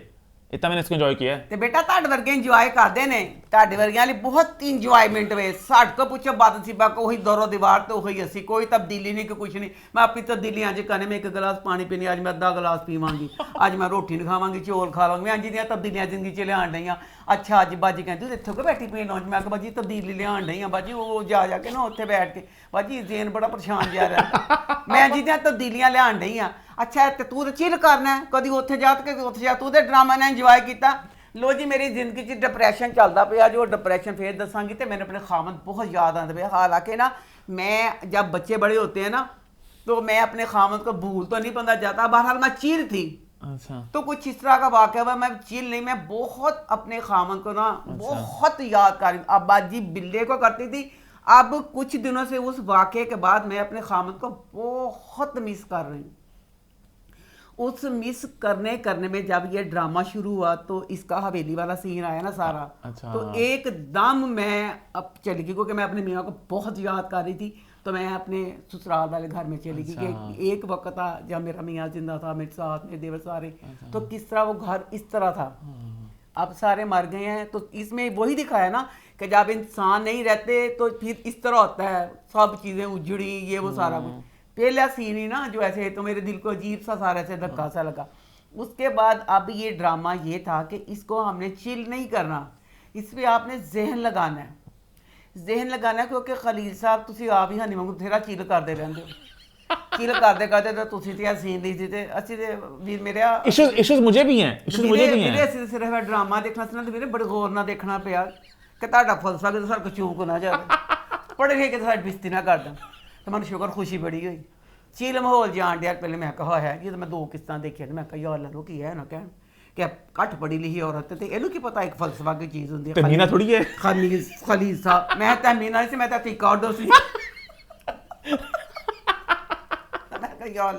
इतना मैंने इसको एंजॉय किया है। ते बेटा ताड़ वर्गे इंजॉय करते ने, ताड़ वर्गियां लिए बहुत इंजॉयमेंट वे। साठ को पूछो बात सिबा को वही दौरो दीवार तो वही हसी, कोई तब्दीली नहीं कि कुछ नहीं। मैं अपनी तब्दीली आज कहने में 1 गिलास पानी पीनी, आज मैं आधा गिलास पीवांगी, आज मैं रोटी नहीं खावांगी, चौल खा लांगी। मैं जी तब्दीलियां जिंदगी च लियान रही। अच्छा अज बाजी कहती तू इत्थों के बैठी पी लॉन्च, मैं बाजी तब्दीली लियान रही बाजी, वो जा जाके ना उत्थे बैठ के बाजी जेन बड़ा परेशान जा रहा। मैं जी तब्दीलियां लियान रही। अच्छा ते तू तो चिल करना है, कभी उत्थे जा के उत्थे जा, तू तो ड्रामा ने इंजॉय किया। लो जी मेरी जिंदगी च डिप्रेशन चलता पाया, जो डिप्रेशन फिर दसांगी। तो मैंने अपने खामद बहुत याद आते पे, हालांकि ना मैं जब बच्चे बड़े होते हैं ना तो मैं अपने खामद को भूल तो नहीं बंदा जाता। बहरहाल मैं चिल थी। अच्छा तो कुछ इस तरह का वाक़या हुआ, मैं चिल नहीं, मैं बहुत अपने खामद को ना बहुत याद कर रही हूँ। अब बाजी बिल्ले को करती थी, अब कुछ दिनों से उस वाक़े के बाद मैं अपने खामद को बहुत मिस कर रही हूँ। उस मिस करने में जब ये ड्रामा शुरू हुआ तो इसका हवेली वाला सीन आया ना सारा, अच्छा। तो एकदम मैं अब चली गई क्योंकि मैं अपने मियाँ को बहुत याद कर रही थी, तो मैं अपने ससुराल वाले घर में चली गई कि एक वक्त था जब मेरा मियाँ जिंदा था, मेरे साथ मेरे देवर सारे, तो किस तरह वो घर इस तरह था। अब सारे मर गए हैं, तो इसमें वही दिखाया ना कि जब इंसान नहीं रहते तो फिर इस तरह होता है, सब चीज़ें उजड़ी ये वो सारा कुछ। पहला सीन ही ना जो ऐसे तो मेरे दिल को अजीब सा सारा ऐसे धक्का सा लगा। उसके बाद अब ये ड्रामा ये था कि इसको हमने चिल नहीं करना, इस पर आपने जहन लगाना है, जहन लगाना, क्योंकि खलील साहब तुसी आप ही हनी वांगू बथेरा चिल करते रहंदे हो, चिल करते करते तो तुसी ते सीन दी ते असि ते वीर मेरे इश्यूज मुझे भी हैं, इश्यूज मुझे भी हैं। असि सिर्फ ड्रामा देखना सी ना ते मेरे बड़े गौर ना देखना पिया कि ਤੁਹਾਡਾ ਫਲਸਫਾ ਕਿ ਸਾਡੇ ਕੋ ਚੂਕ ਨਾ ਜਾਵੇ, ਪੜ੍ਹ ਲਿਖ ਕੇ ਸਾਡੀ ਬਿਸਤੀ ਨਾ ਕਰ ਦੇਣ। ਤੇ ਮੈਨੂੰ ਸ਼ੁਕਰ ਖੁਸ਼ੀ ਬੜੀ ਹੋਈ, ਚੀਲ ਮਾਹੌਲ ਜਾਣ ਡਿਆ। ਪਹਿਲੇ ਮੈਂ ਕਿਹਾ ਹੋਇਆ ਜਦੋਂ ਮੈਂ 2 ਕਿਸ਼ਤਾਂ ਦੇਖੀਆਂ ਤੇ ਮੈਂ ਕਿਹਾ ਯਾਰ ਅੱਲਾ ਕੀ ਹੈ ਨਾ ਕਹਿਣ ਕਿ ਘੱਟ ਪੜ੍ਹੀ ਲਿਖੀ ਔਰਤ ਤੇ ਇਹਨੂੰ ਕੀ ਪਤਾ ਇੱਕ ਫਲਸਫਾ ਕੀ ਚੀਜ਼ ਹੁੰਦੀ ਹੈ। ਤੇ ਮੀਨਾ ਥੋੜੀ ਹੈ ਖਲੀਲ ਸਾਹਿਬ, ਮੈਂ ਤਾਂ ਮੀਨਾ ਸੀ, ਮੈਂ ਤਾਂ ਰਿਕਾਰਡੋ ਸੀ। ਮੈਂ ਕਿਹਾ ਯਾਰ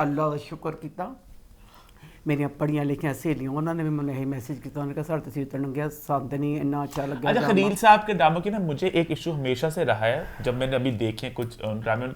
ਅੱਲਾ ਦਾ ਸ਼ੁਕਰ ਕੀਤਾ। मेरिया पढ़िया लिखिया सहेलियां उन्होंने भी मैंने यही मैसेज किया, उन्होंने कहा सर तस्वीर तंगिया साथ नहीं इन्ना अच्छा लगा। अच्छा, खलील साहब के ड्रामों की ना मुझे एक इशू हमेशा से रहा है, जब मैंने अभी देखे कुछ ड्रामे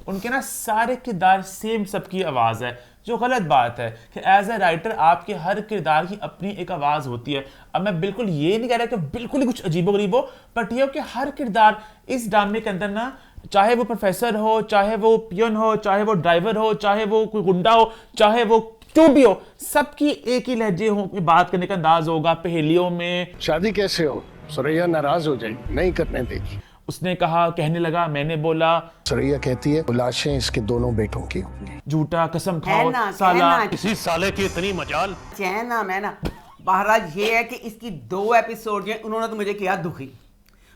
उनके ना सारे किरदार सेम सबकी आवाज़ है, जो गलत बात है कि एज ए राइटर आपके हर किरदार की अपनी एक आवाज़ होती है। अब मैं बिल्कुल ये नहीं कह रहा कि बिल्कुल ही कुछ अजीबो-गरीब हो, बट ये हो कि हर किरदार इस ड्रामे के अंदर ना, चाहे वो प्रोफेसर हो, चाहे वो पियन हो, चाहे वो ड्राइवर हो, चाहे वो कोई गुंडा हो, चाहे वो जो भी हो, सबकी एक ही लहजे हो, बात करने का अंदाज होगा। पहेलियों में शादी कैसे हो, सुरैया नाराज हो जाएगी, नहीं करने देगी। उसने कहा, कहने लगा, मैंने बोला, सुरैया कहती है लाशें इसके दोनों बेटों की होंगी। झूठा कसम खाओ साला, इसी साले की इतनी मजाल। चैना मैं ना बहरहाल ये है कि इसकी 2 एपिसोड हैं, उन्होंने तो मुझे किया दुखी,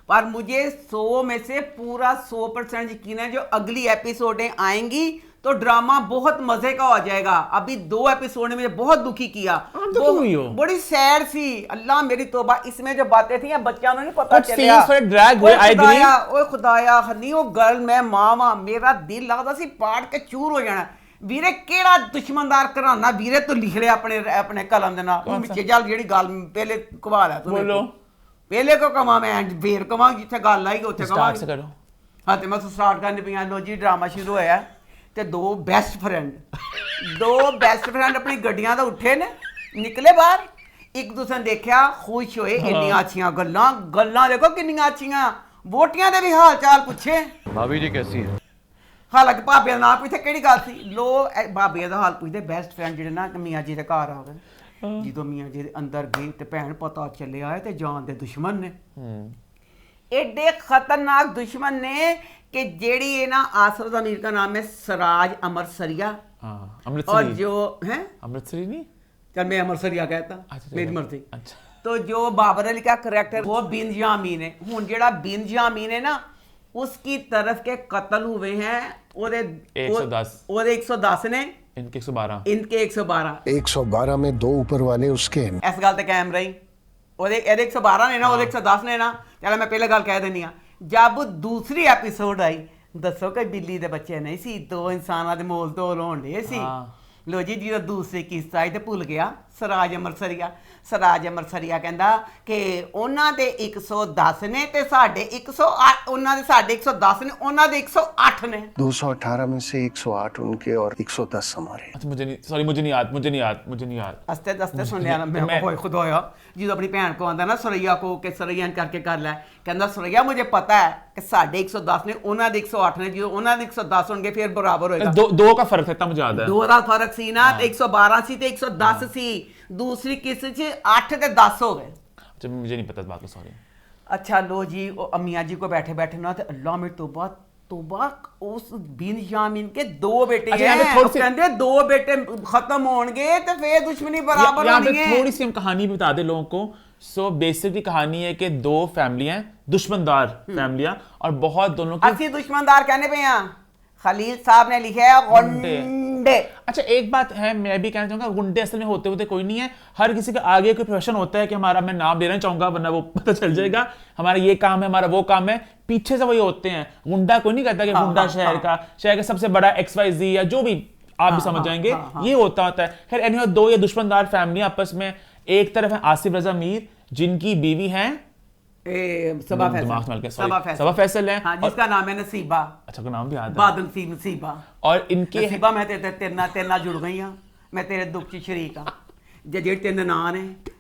पर मुझे 100 में से पूरा 100% यकीन है जो अगली एपिसोडें आएंगी तो ड्रामा बहुत मजे का हो जाएगा। अभी 2 एपिसोड ने मुझे बहुत दुखी किया, बड़ी सैड सी, अल्लाह मेरी तौबा। इसमें जो बातें थी बच्चा नहीं पता चलिया, ओए खुदाया नहीं वो गर्ल मैं मावा, मेरा दिल लगता सी पाड़ के चूर हो जाना। ਵੀਰੇ ਕਿਹੜਾ ਦੁਸ਼ਮਣਦਾਰ ਘਰਾਨਾ ਵੀਰੇ ਤੂੰ ਲਿਖ ਲਿਆ ਆਪਣੇ ਕਲਮ ਦੇ ਨਾਲ। ਉਹ ਵਿੱਚ ਚੱਲ ਜਿਹੜੀ ਗੱਲ ਪਹਿਲੇ ਕਵਾ ਲਿਆ ਤੂੰ ਬੋਲੋ, ਪਹਿਲੇ ਕੋ ਕਮਾ ਮੈਂ ਫੇਰ ਕਮਾ ਜਿੱਥੇ ਗੱਲ ਆਈ ਉੱਥੇ ਕਮਾ। ਹਾਂ ਤੇ ਮੈਂ ਸਟਾਰਟ ਕਰਨੀ ਪਈਆਂ। ਲੋ ਜੀ ड्रामा शुरू होया ਤੇ 2 ਬੈਸਟ ਫਰੈਂਡ ਆਪਣੀ ਗੱਡੀਆਂ ਤੋਂ ਉੱਠੇ ਨੇ, ਨਿਕਲੇ ਬਾਹਰ, ਇੱਕ ਦੂਸਰੇ ਨੂੰ ਦੇਖਿਆ, ਖੁਸ਼ ਹੋਏ। ਇੰਨੀਆਂ ਅੱਛੀਆਂ ਗੱਲਾਂ ਦੇਖੋ ਕਿੰਨੀਆਂ ਅੱਛੀਆਂ। ਵੋਟੀਆਂ ਦੇ ਵੀ ਹਾਲ ਚਾਲ ਪੁੱਛੇ, ਭਾਬੀ ਜੀ ਕੈਸੀ ਹੈ। ਹਾਲਾਂਕਿ ਭਾਬੀ ਦਾ ਨਾਮ ਪੁੱਛੇ ਕਿਹੜੀ ਗੱਲ ਸੀ, ਲੋ ਭਾਬੀ ਦਾ ਹਾਲ ਪੁੱਛਦੇ। ਬੈਸਟ ਫਰੈਂਡ ਜਿਹੜੇ ਨਾ ਮੀਆਂ ਜੀ ਦੇ ਘਰ ਆ ਗਏ, ਜਦੋਂ ਮੀਆਂ ਜੀ ਦੇ ਅੰਦਰ ਗਏ ਤੇ ਭੈਣ ਪਤਾ ਚੱਲਿਆ ਹੈ ਤੇ ਜਾਨ ਦੇ ਦੁਸ਼ਮਣ ਨੇ, एडे खतरनाक दुश्मन ने कि जेड़ी है ना आसफ अमीर का नाम है सराज अमरसरिया, और जो है अमृतसरी नहीं, चल मैं अमरसरिया कहता, मेरी मर्जी। अच्छा। तो जो बाबर अली का करेक्टर वो बिन जामीन है। हुन जेड़ा बिन जामीन है ना उसकी तरफ के कत्ल हुए हैं और 110 ने, इनके 112 112 में 2 ऊपर वाले उसके हैं। इस गल ते कायम रही। ਉਹਦੇ 112 ਨੇ ਨਾ, ਉਹਦੇ 110 ਨੇ ਨਾ। ਚਲ ਮੈਂ ਪਹਿਲੇ ਗੱਲ ਕਹਿ ਦਿੰਦੀ ਆ, ਜਦ ਦੂਸਰੀ ਐਪੀਸੋਡ ਆਈ ਦੱਸੋ ਕਿ ਬਿੱਲੀ ਦੇ ਬੱਚੇ ਨਹੀਂ ਸੀ, 2 ਇਨਸਾਨਾਂ ਦੇ ਮੋਲ ਤੋਲ ਹੋਣ ਡੇ ਸੀ। ਲੋ ਜੀ ਜਦੋਂ ਦੂਸਰੀ ਕਿਸ਼ਤ ਆਈ ਤੇ ਭੁੱਲ ਗਿਆ ਸਰਾਜ ਅਮਰਸਰੀਆ ਕਹਿੰਦਾ ਕਿ ਉਹਨਾਂ ਦੇ 110 ਨੇ ਤੇ ਸਾਡੇ 108, ਉਹਨਾਂ ਦੇ ਸਾਡੇ 110 ਨੇ, ਉਹਨਾਂ ਦੇ 108 ਨੇ। 218 में से 108 उनके और 110 हमारे। अच्छा, मुझे नहीं याद। ਅਸਤੇ ਦਸਤੇ ਸੁਣਿਆ ਨਾ ਮੈਂ ਹੋਏ ਖੁਦਾਇਆ। ਜਦੋਂ ਆਪਣੀ ਭੈਣ ਕੋ ਆਂਦਾ ਨਾ ਸਰਈਆ ਕੋ ਕਿ ਸਰਈਆ ਕਰਕੇ ਕਰ ਲੈ, ਕਹਿੰਦਾ ਸਰਈਆ ਮੁਝੇ ਪਤਾ ਹੈ ਕਿ ਸਾਡੇ 110 ਨੇ, ਉਹਨਾਂ ਦੇ 108 ਨੇ, ਜਦੋਂ ਉਹਨਾਂ ਦੇ 110 ਹੋਣਗੇ ਫਿਰ ਬਰਾਬਰ ਹੋਏਗਾ। 2 का फर्क है, मुझे याद है। 2 ਦਾ ਫਰਕ ਸੀ ਨਾ, 112 ਸੀ ਤੇ 110 ਸੀ। दूसरी किस्त 8 ਤੇ 10 हो गए। अच्छा, मुझे नहीं पता बात, सॉरी। अच्छा लो जी, अमिया जी को बैठे ना तो अल्लाह में तौबा उस बिन जामीन के 2 बेटे हैं। कहंदे 2 बेटे खत्म होंगे तो फिर दुश्मनी बराबर होनी है। थोड़ी सी हम कहानी बता दे लोगों को। सो बेसिकली कहानी है कि 2 फैमिलियां, दुश्मनदार फैमिलियां, और बहुत दोनों की असली दुश्मनदार कहने पे हैं। खलील साहब ने लिखा है गुंडे। अच्छा, एक बात है मैं भी कहना चाहूंगा, गुंडे असल में होते कोई नहीं है। हर किसी का आगे कोई प्रोफेशन होता है कि हमारा, मैं नाम लेना चाहूंगा वरना वो पता चल जाएगा, हमारा ये काम है, हमारा वो काम है, पीछे से वही होते हैं। गुंडा कोई नहीं कहता कि गुंडा शहर का सबसे बड़ा XYZ या जो भी आप भी समझ जाएंगे ये होता है। खैर एनीवे, दो ये दुश्मनदार फैमिली आपस में, एक तरफ है आसिफ रजा मीर जिनकी बीवी है सबा फैसल है, हाँ, जिसका नाम है नसीबा। अच्छा, का नाम भी याद है, बादल सी नसीबा। और इनके नसीबा मैं तेरे जुड़ गई हाँ, मैं तेरे दुख च शरीक हाँ। जेड़ी तेरे नान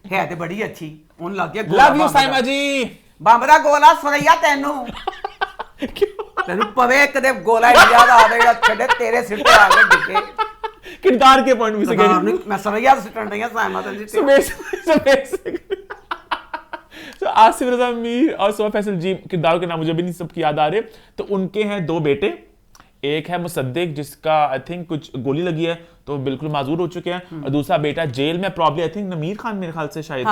है तो बड़ी अच्छी, उन लग गया लव यू साइमा जी, बंब दा गोला सुरैया तेनू तेनू पवे कदे गोला याद आवेगा, छड़े तेरे सिर पे आ गए डिके किरदार के पॉइंट से नहीं, मैं सुरैया से टंड गया साइमा जी। तो आसिफ रजा मीर और सबा फैसल जी किरदारों के नाम मुझे भी नहीं सबकी याद आ रहे। तो उनके हैं दो बेटे, एक है मुसद्दिक जिसका आई थिंक कुछ गोली लगी है तो बिल्कुल माजूर हो चुके हैं, और दूसरा बेटा जेल में प्रॉब्लम आई थिंक नमीर खान मेरे ख्याल से शायद,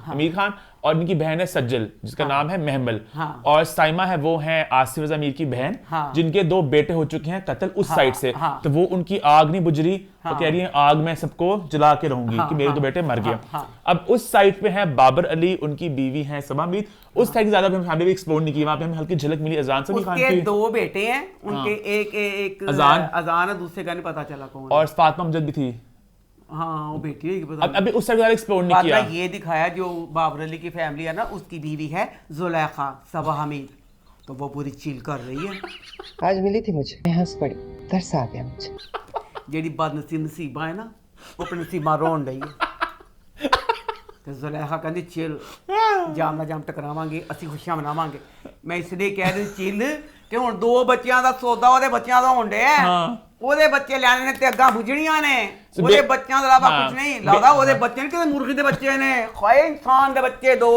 नमीर खान, और इनकी बहन है सज्जल जिसका नाम है महमल, और साइमा है वो है आसिफ रजा मीर की बहन, जिनके दो बेटे हो चुके हैं कत्ल उस साइड से। तो वो उनकी आग नहीं बुझ रही, वो कह रही है आग में सबको जला के रहूंगी कि मेरे दो बेटे मर गए। अब उस साइड पे है बाबर अली, उनकी बीवी है सबा मीर। उस साइड की ज्यादा हमने भी एक्सप्लोर नहीं की, वहां पे हमें हल्की झलक मिली अजान से। उसके दो बेटे हैं, उनके एक अजान है, दूसरे का नहीं पता चला कौन, और फातिमा अमजद भी थी, हाँ वो बेटी है। अभी उस साइड एक्सप्लोर नहीं किया। ये दिखाया जो बाबर अली की फैमिली है ना, उसकी बीवी है जुलेखा सबा हमीद, तो वो पूरी चिल कर रही है। आज मिली थी मुझे, मैं हंस पड़ी, तरस आ गया मुझे। जेडी बदनसीब नसीबा है ना, वो अपने नसीबा रोन रही है। तो जुलेखा कहती चिल, जाम ना जाम टकरावांगे, असि खुशियां मनावांगे। मैं इसलिए कह रही चिल कि हुण दो बच्चियां दा सौदा ओदे बच्चियां दा होण डया है, ਉਹਦੇ ਬੱਚੇ ਲੈਣੇ ਨੇ ਤੇ ਅੱਗਾ ਬੁਝੜੀਆਂ ਨੇ, ਉਹਦੇ ਬੱਚਿਆਂ ਦਾ ਇਲਾਵਾ ਕੁਝ ਨਹੀਂ ਲੱਗਦਾ। ਉਹਦੇ ਬੱਚੇ ਨੇ ਕਿਤੇ मुर्गी ਦੇ ਬੱਚੇ ਨੇ, ਖਾਏ इंसान के बच्चे दो,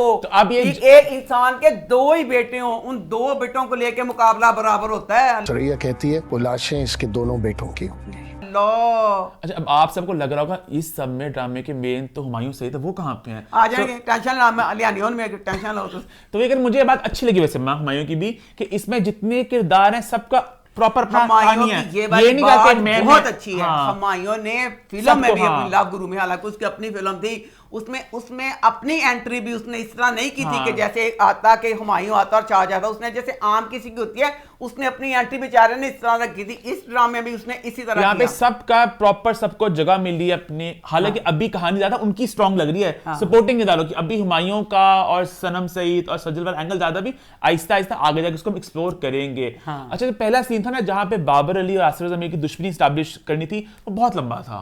एक इंसान के दो ही बेटे हो, उन दो बेटों को लेके मुकाबला बराबर होता है। सुरैया कहती है वो लाशें इसके दोनों बेटों की होंगी। अच्छा, अब आप सबको लग रहा होगा इस सब में ड्रामे के मेन तो हुमायूं सही, तो वो कहाँ पे हैं? आ जाएंगे, टेंशन लो, में टेंशन लो। तो ये मुझे ये बात अच्छी लगी वैसे हुमायूं की भी, कि इसमें जितने किरदार हैं सबका प्रॉपर हुमायूं की ये बात बहुत अच्छी है। हुमायूं ने फिल्म में भी अपनी लव गुरु में, हालांकि उसकी अपनी फिल्म थी, उसमें अपनी एंट्री भी उसने इस तरह नहीं की थी कि जैसे आता कि हुमायूं आता और चाह जाता। उसने जैसे आम किसी की होती है, उसने अपनी एंट्री बेचारे ने इस तरह रखी थी। इस ड्रामे में भी उसने इसी तरह यहाँ पे सबका प्रॉपर सबको जगह मिल रही है अपनी। हालांकि अभी कहानी ज्यादा उनकी स्ट्रॉन्ग लग रही है, सपोर्टिंग किरदारों की। अभी हुमायूं का और सनम सईद और सज्जल वाला एंगल ज्यादा भी आहिस्ता आहिस्ता आगे जाकर उसको हम एक्सप्लोर करेंगे। अच्छा, जो पहला सीन था ना जहां पे बाबर अली और आसिफ रजा मीर की दुश्मनी स्टैब्लिश करनी थी, वो बहुत लंबा था,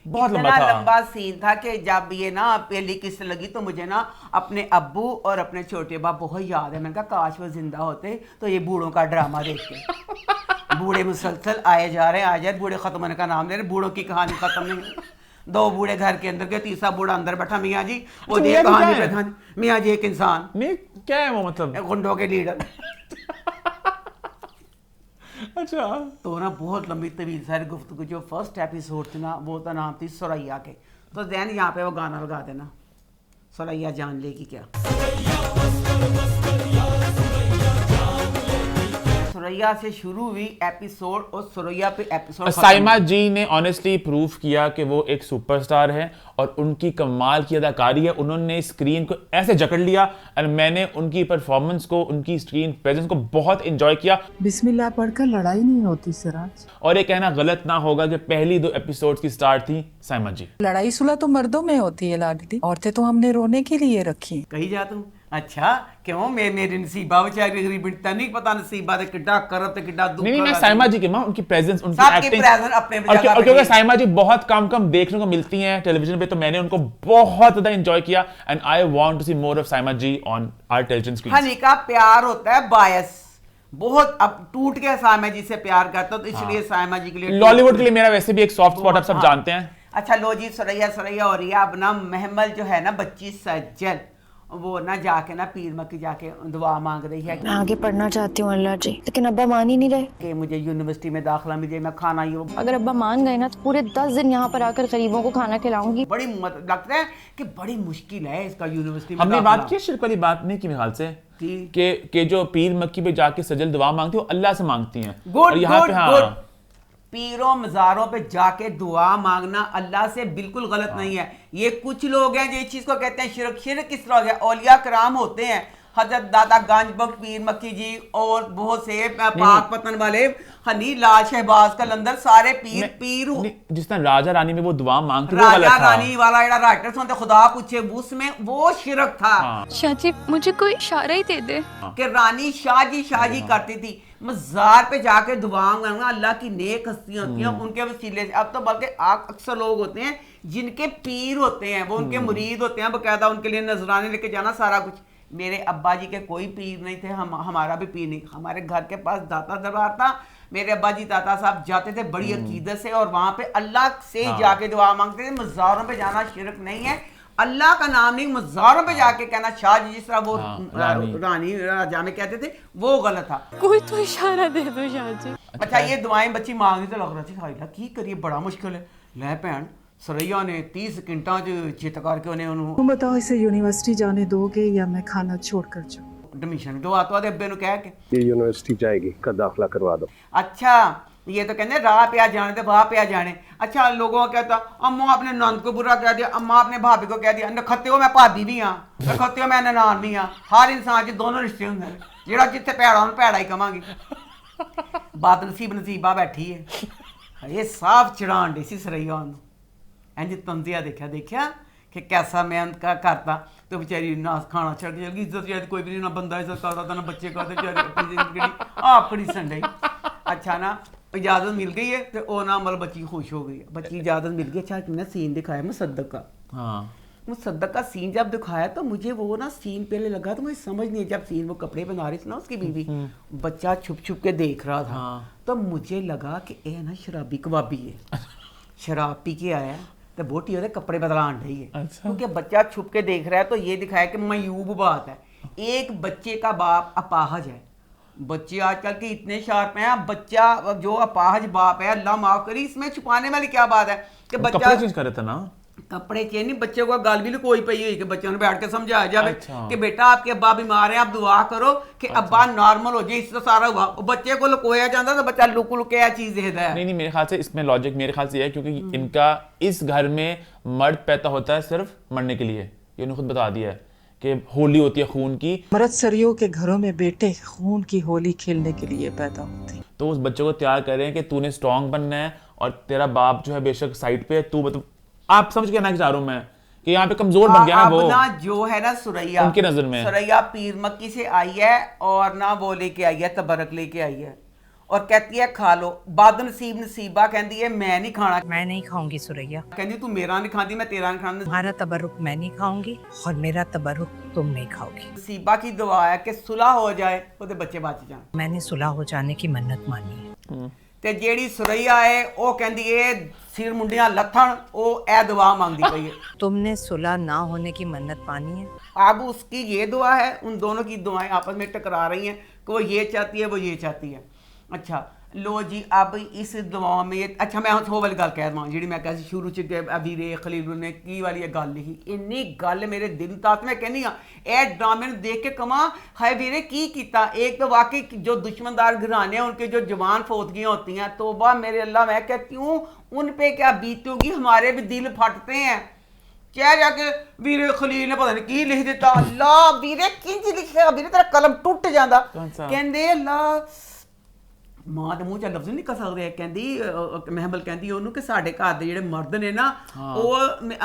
बहुत लंबा सीन था कि जब ये ना पहली किस्त लगी तो मुझे ना अपने अब्बू और अपने छोटे बाप बहुत याद है। मैंने कहा काश वो जिंदा होते तो ये बूढ़ों का ड्रामा देखते। बूढ़े मुसलसल आए जा रहे हैं, आ जाए, बूढ़े खत्म होने का नाम ले रहे, बूढ़ों की कहानी खत्म नहीं। दो बूढ़े घर के अंदर के, तीसरा बूढ़ा अंदर बैठा, मियाँ जी वो देख कहानी प्रधान, मियाँ जी एक इंसान नहीं, क्या है वो मतलब गुंडों के लीडर। अच्छा, तो ना बहुत लंबी तवील सारी गुफ्तगू। जो फर्स्ट एपिसोड थी ना, वो तो नाम थी सुरैया के। तो दैन यहाँ पे वो गाना लगा देना, सुरैया जान लेगी क्या। सुरैया से शुरू हुई एपिसोड और सुरैया पे एपिसोड। साइमा जी ने ऑनेस्टली प्रूव किया कि वो एक सुपरस्टार है और उनकी कमाल की अदाकारी है। उन्होंने स्क्रीन को ऐसे जकड़ लिया और मैंने उनकी परफॉर्मेंस को, उनकी स्क्रीन प्रेजेंस को बहुत एंजॉय किया। बिस्मिल्लाह पढ़कर लड़ाई नहीं होती सिराज। और ये कहना गलत ना होगा कि पहली 2 एपिसोड्स की स्टार्ट थी साइमा जी। लड़ाई सुलह तो मर्दों में होती है लाडली, औरतें तो हमने रोने के लिए रखी। कही जा तुम अच्छा क्यों मेरी नसीबा बेचारी गरीब बिटता नहीं पता नसीबा ते किड्डा करत ते किड्डा दुख। नहीं, मैं साइमा जी की मां, उनकी प्रेजेंस, उनकी एक्टिंग अपने और क्योंकि साइमा जी बहुत कम देखने को मिलती हैं टेलीविजन पे, तो मैंने उनको बहुत ज्यादा एंजॉय किया and I want to see more of Saima ji on our television screen. Honey का प्यार होता है बायस, बहुत अब टूट के साइमा जी से प्यार करता, तो इसलिए साइमा जी के लिए, लॉलीवुड के लिए मेरा वैसे भी एक सॉफ्ट स्पॉट आप सब जानते हैं। अच्छा लो जी, सुरैया और ये अब ना महमल जो है ना बच्ची सज्जल, वो ना जाके ना पीर मक्की जाके दुआ मांग रही है। मैं आगे पढ़ना चाहती हूँ अल्लाह जी, लेकिन अब्बा मान ही नहीं रहे कि मुझे यूनिवर्सिटी में दाखिला मिले, मैं खाना ही। अगर अब्बा मान गए ना तो पूरे 10 दिन यहाँ पर आकर गरीबों को खाना खिलाऊंगी। बड़ी लगता है कि बड़ी मुश्किल है इसका यूनिवर्सिटी में। हमने बात की शिरक वाली बात नहीं की मेरे ख्याल से कि जो पीर मक्की पे जाके सजल दुआ मांगती है वो अल्लाह से मांगती हैं। गुड, पीरों मज़ारों पे जाके दुआ मांगना अल्लाह से बिल्कुल गलत नहीं है। ये कुछ लोग हैं जो इस चीज को कहते हैं शिरक। शिरक किस तरह हो गया, औलिया कराम होते हैं हजरत दादा गंज बख्श पीर मक्की जी और बहुत से पाक पतन वाले हनी लाल शहबाज कलंदर सारे पीर नहीं, जिस तरह राजा रानी में वो दुआ मांगते वो गलत राजा था। रानी वाला जेड़ा राइटर सुनते खुदा पूछे उसमें वो शिरक था शाजी मुझे कोई इशारा ही दे दे। कि रानी शाहजी करती थी मज़ार पे जाके दुआ मांगना। अल्लाह की नेक हस्तियां होती हैं उनके वसीले से। अब तो बल्कि अक्सर लोग होते हैं जिनके पीर होते हैं, वो उनके मुरीद होते हैं, बकायदा उनके लिए नजराने लेके जाना सारा कुछ। मेरे अब्बा जी के कोई पीर नहीं थे, हमारा भी पीर नहीं। हमारे घर के पास दाता दरबार था, मेरे अब्बा जी दाता साहब जाते थे बड़ी अकीदत से और वहां पे अल्लाह से जाके दुआ मांगते थे। मज़ारों पे जाना शिरक नहीं है, अल्लाह का नाम नहीं मज़ारों पे जाके कहना। शाह जी जिस तरह वो रानी राजा में कहते थे वो गलत था। कोई तो इशारा दे दो शाह जी। अच्छा ये दुआएं बच्ची मांगनी तो लग रहा थी हाई की करिए बड़ा मुश्किल है। लै भैन सरैया ने 30 सेकंडा च चित करके उन्हें तुम बताओ इसे यूनिवर्सिटी जाने दोगे या मैं खाना छोड़ कर जाऊँ? एडमिशन दवा तो अब्बे नु कह के ये यूनिवर्सिटी जाएगी का दाखला करवा दो। अच्छा ये तो कहते राह पे आ जाने तो वाह पे आ जाने। अच्छा लोगों का कहता अम्मा अपने नंद को बुरा कह दिया, अम्मा अपने भाभी को कह दिया, नखत्ते हो मैं भाभी भी हाँ, नखत्ते हो मैं ननान भी हाँ। हर इंसान च दोनों रिश्ते होंगे, जेड़ा जिथे भैड़ा होना भैड़ा ही कवांगी। बात नसीब नसीबा बैठी है ये साफ चढ़ान डी सी सरैया इंज तंजिया देखा कि कैसा मैं उनका करता तो बेचारी ना खाना छड़ के चल इज्जत शायद कोई भी नहीं, ना बंदा इज्जत करता था ना बच्चे करते बेचारी आपड़ी संडे। अच्छा ना इजाजत मिल गई है तो वो ना मतलब बच्ची खुश हो गई है, बच्ची इजाजत मिल गई। अच्छा तुमने सीन दिखाया मुसद्दक का, मुसद्दक का सीन जब दिखाया तो मुझे वो ना सीन पहले लगा तो मुझे समझ नहीं, जब सीन वो कपड़े पहना रही थी ना उसकी बीवी, बच्चा छुप छुप के देख रहा था तो मुझे लगा कि ये ना शराबी कबाबी है, शराब पी के आया तो बोटी ਉਹਦੇ कपड़े बदलान रही है। क्योंकि बच्चा छुप के देख रहा है तो ये दिखाया कि मयूब बात है। एक बच्चे का बाप अपाहज है, बच्चे आजकल के इतने शार्प हैं, बच्चा जो अपाहज बाप है अल्लाह माफ करी, इसमें छुपाने वाली क्या बात है कि बच्चा कपड़े चेंज करे थे ना, कपड़े चेंज नहीं, बच्चे को गल भी लुकोई पई हुई कि बच्चे ने बैठ के समझाया जाए कि बेटा आपके अब्बा बीमार है, आप दुआ करो कि अब्बा नॉर्मल हो जाए। इससे सारा हुआ बच्चे को लुकोया जाता तो बच्चा लुक लुके चीज देखता है। नहीं मेरे ख्याल से इसमें लॉजिक मेरे ख्याल से ये है क्योंकि इनका इस घर में मर्द पैदा होता है सिर्फ मरने के लिए, ये उन्होंने खुद बता दिया है कि होली होती है खून की। मर्द सरियों के घरों में बेटे खून की होली खेलने के लिए पैदा होते हैं। तो उस बच्चे को तैयार कर रहे हैं कि तूने स्ट्रांग बनना है और तेरा बाप जो है बेशक साइड पे, तू मतलब आप समझ के ना चाह रहा हूं मैं कि यहाँ पे कमजोर बन गया ना वो ना जो है ना सुरैया उनकी नजर में, सुरैया पीर मक्की से आई है और ना वो लेके आई है तबरक लेके आई है और कहती है खा लो। बाद नसीब नसीबा कहती है मैं नहीं खाना, मैं नहीं खाऊंगी सुरैया, कहती तू मेरा नहीं खाती मैं तेरा नहीं खाना, तुम्हारा तबरुक मैं नहीं खाऊंगी और मेरा तबरुक तुम नहीं खाओगी। नसीबा की दुआ है कि सुलह हो जाए तो बच्चे बच जाए। मैंने सुलह हो जाने की मन्नत मानी है। ते जेड़ी सुरैया है वो कहती है सिर मुंडियां लथन वो ए दुआ मांगती पई है। तुमने सुलह ना होने की मन्नत मानी है। अब उसकी ये दुआ है, उन दोनों की दुआएं आपस में टकरा रही हैं कि वो ये चाहती है वो ये चाहती है। अच्छा लो जी अब इस दुआ में अच्छा मैं हो वाली गल कह रहा जी मैं कैसे शुरू च अभी रे खलील ने की वाली गल लिखी, इन्नी गल मेरे दिल तक मैं कहनी हाँ ए ड्रामे देख के कमा हाय वीरे की किया। एक तो वाकई जो दुश्मनदार घराने हैं उनके जो जवान फौतगियाँ होती हैं तोबा मेरे अल्लाह, मैं कहती हूँ उन पे क्या बीती होगी, हमारे भी दिल फटते हैं। क्या जाके वीरे खलील ने पता नहीं की लिख दिता, अल्लाह वीरे किंज लिखा वीरे तेरा कलम टुट जाता, कहते अल्लाह मां ਦੇ ਮੂੰਹ ਚ ਲਫ਼ਜ਼ ਨਹੀਂ ਕਰ ਸਕਦੇ। ਕਹਿੰਦੀ ਮਹਿਮਲ ਕਹਿੰਦੀ ਉਹਨੂੰ ਕਿ ਸਾਡੇ ਘਰ ਦੇ ਜਿਹੜੇ ਮਰਦ ਨੇ ਨਾ ਉਹ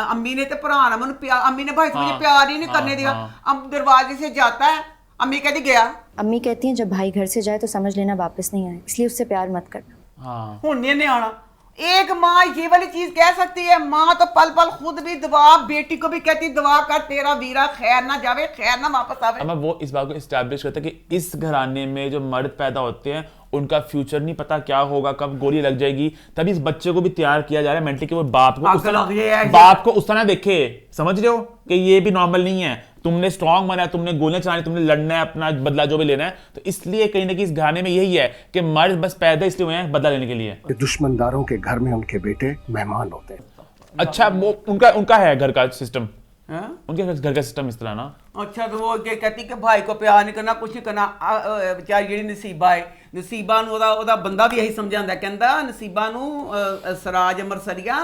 अम्मी ने तो भरा ना मैंने प्यार, अम्मी ने भाई से मुझे प्यार ही नहीं करने दिया। अब दरवाजे से जाता है अम्मी कहती गया, अम्मी कहती हैं जब भाई घर से जाए तो समझ लेना वापस नहीं आए, इसलिए उससे प्यार मत करना। हुण नहीं आना। एक माँ ये वाली चीज कह सकती है, माँ तो पल पल खुद भी दुआ बेटी को भी कहती दुआ कर तेरा वीरा खैर ना जावे खैर ना वापस आवे। अब वो इस बात को इस्टेब्लिश करता है कि इस घराने में जो मर्द पैदा होते हैं उनका फ्यूचर नहीं पता क्या होगा, कब गोली लग जाएगी। तभी इस बच्चे को भी तैयार किया जा रहा है मेंटली कि वो बाप को उस तरह देखे, समझ रहे हो कि ये भी नॉर्मल नहीं है। तुमने स्ट्रांग बना है, तुमने गोलियां चलानी, तुमने लड़ना है, अपना बदला जो भी लेना है। तो इसलिए कहीं ना कहीं इस घराने में यही है कि मर्द बस पैदा इसलिए हुए हैं बदला लेने के लिए। दुश्मनदारों के घर में उनके बेटे मेहमान होते हैं। अच्छा वो उनका है घर का सिस्टम, उनके घर का सिस्टम इस तरह ना। अच्छा तो वो कहती कि भाई को प्यार नहीं करना कुछ नहीं करना। बेचारी ਜਿਹੜੀ नसीबा है नसीबा ਨੂੰ ਉਹਦਾ ਬੰਦਾ ਵੀ ਇਹੀ ਸਮਝਾਉਂਦਾ, ਕਹਿੰਦਾ नसीबा ਨੂੰ सराज अमरसरिया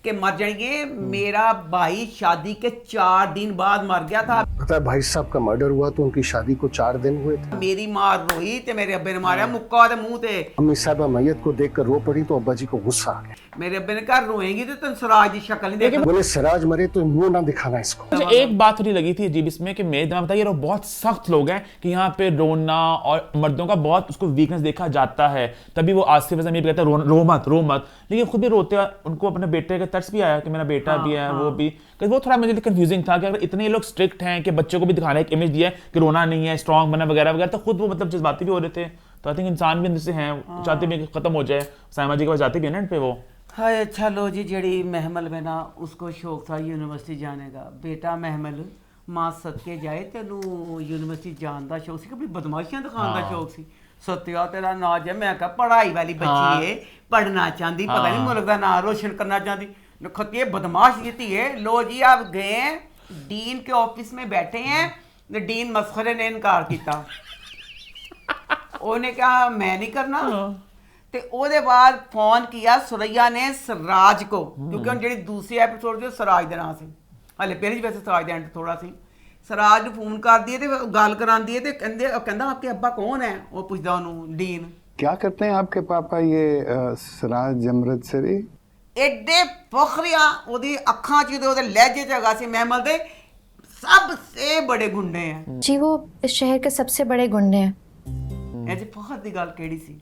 कि मर जाएंगे। मेरा भाई शादी के 4 दिन बाद मर गया था। पता है भाई साहब का मर्डर हुआ तो उनकी शादी को 4 दिन हुए थे। मेरी मां रोई ते मेरे अब्बे ने मारा मुक्का ते मुंह ते। अम्मी साहबा मैयत को देखकर रो पड़ी तो अब्बा जी को गुस्सा आ गया। मेरे अब्बे ने कहा रोएंगी तो तुम सिराज की शक्ल नहीं देखोगे। बोले सिराज मरे तो मुंह ना दिखाना इसको। मुझे एक बात थोड़ी लगी थी अजीब इसमें कि मेरे दिमाग में था ये लोग बहुत सख्त लोग हैं कि यहाँ पे रोना और मर्दों का बहुत उसको वीकनेस देखा जाता है, तभी वो आसिफ अजम ये कहता है रो मत, लेकिन खुद भी रोते हैं। उनको अपने बेटे का तरस भी आया कि मेरा बेटा भी है वो भी, वो थोड़ा मुझे कंफ्यूजिंग था कि अगर इतने लोग स्ट्रिक्ट हैं कि बच्चों को भी दिखाने एक इमेज दिया है कि रोना नहीं है, स्ट्रांग बना वगैरह वगैरह, तो खुद वो मतलब जज्बाती भी हो रहे थे। तो आई थिंक इंसान भी अंदर से हैं, चाहते भी खत्म हो जाए। साइमा जी के पास जाते भी है ना पे वो। हाय अच्छा लो जी, जड़ी महमल में ना उसको शौक था यूनिवर्सिटी जाने का। बेटा महमल मां सदके जाए तेनू यूनिवर्सिटी जान दा शौक सी कि बदमाशियां दिखाने दा शौक सी। सत्या तेरा नाज है। मैं कहा पढ़ाई वाली बच्ची है, पढ़ना चाहती, पता नहीं मुल्क का नाम रोशन करना चाहती, खतिए बदमाश जीती है। लो जी आप गए डीन के ऑफिस में बैठे हैं, डीन मस्खरे ने इनकार किया। उन्हें कहा मैं नहीं करना। ते ओदे बाद फोन किया सुरैया ने सराज को, क्योंकि हम जेडी दूसरी एपिसोड जो सराज दे नाम से हले पहले वैसे सराज दे एंड थोड़ा सी सराज फोन कर दिए ते गल करांदी है ते कहंदा आपके अब्बा कौन है, वो पूछदा ओनू डीन क्या करते हैं आपके पापा ये सराज अमृतसरी। एडे फखरिया ओदी अखां च ते ओदे लहजे च हैगा सी महमल दे सबसे बड़े गुंडे हैं जी, वो इस शहर के सबसे बड़े गुंडे हैं। ऐसे फखर दी गल केड़ी सी।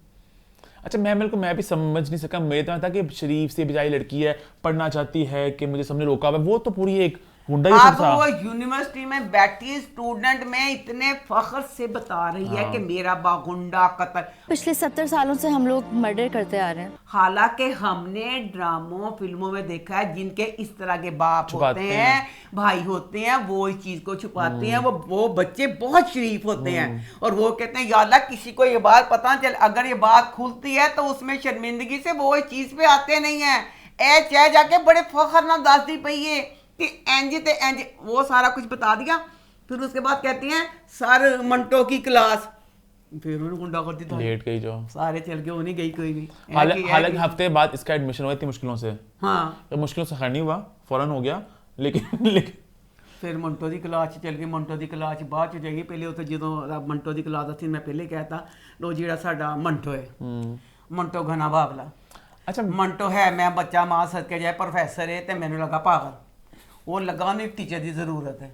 अच्छा महमल को मैं भी समझ नहीं सका। मेरे तो था कि शरीफ से बिजाई लड़की है, पढ़ना चाहती है कि मुझे सबने रोका हुआ है, वो तो पूरी एक गुंडा ही अब था। वो यूनिवर्सिटी में बैठी स्टूडेंट में इतने फख्र से बता रही है कि मेरा बागुंडा कत्ल। पिछले 70 सालों से हम लोग मर्डर करते आ रहे हैं। हालांकि हमने ड्रामों फिल्मों में देखा है जिनके इस तरह के बाप होते हैं, भाई होते हैं, वो इस चीज को छुपाते हैं। वो बच्चे बहुत शरीफ होते हैं और वो कहते हैं या अल्लाह किसी को ये बात पता चल, अगर ये बात खुलती है तो उसमें शर्मिंदगी से वो इस चीज पे आते नहीं है। ए चाहे जाके बड़े फख्र ना दस दी पई है कि एंज ते एंज, वो सारा कुछ बता दिया। फिर उसके बाद कहती हैं सर मंटो की क्लास, फिर उन्होंने गुंडा कर दी, लेट गई जो सारे चल के वो नहीं गई कोई भी। हालांकि हफ्ते बाद इसका एडमिशन हुआ, इतनी मुश्किलों से। हाँ तो मुश्किलों से खैर नहीं हुआ, फौरन हो गया, लेकिन फिर मंटो की क्लास चल गई। मंटो की क्लास बाद च जाइए, पहले उतो जो मंटो की क्लास थी मैं पहले कहता लो जी साडा मंटो है, मंटो घना बावला। अच्छा मंटो है मैं बच्चा मां सदके जाए प्रोफेसर है तो मैंने लगा पागल, वो लगा उन्हें टीचर की जरूरत है,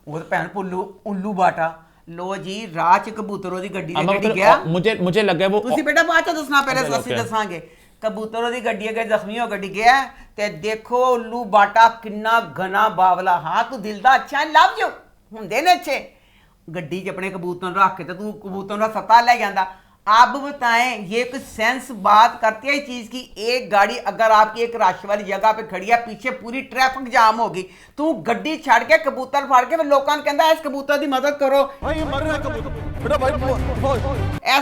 वो तो भैन पुल्लू उल्लू बाटा। लो जी राह च कबूतरों की गड्डी गया, मुझे लगा वो तुसी बेटा बाद च दसना, पहले ਅਸੀਂ दसांगे। कबूतरों की गड्डी अगर जख्मी हो गड्डी गया ते देखो उल्लू बाटा किन्ना घना बावला। हाँ तू दिल दा अच्छा लव यू हुंदे ने अच्छे, गड्डी च अपने कबूतर रख के तू कबूतर का सत्ता ले जाता। आप बताएं ये कुछ सेंस बात करती है इस चीज की। एक गाड़ी अगर आपकी एक रश वाली जगह पे खड़ी है, पीछे पूरी ट्रैफिक जाम होगी, तू गड्डी छड़ के कबूतर फाड़ के लोगों ने कहता है इस कबूतर की मदद करो, इस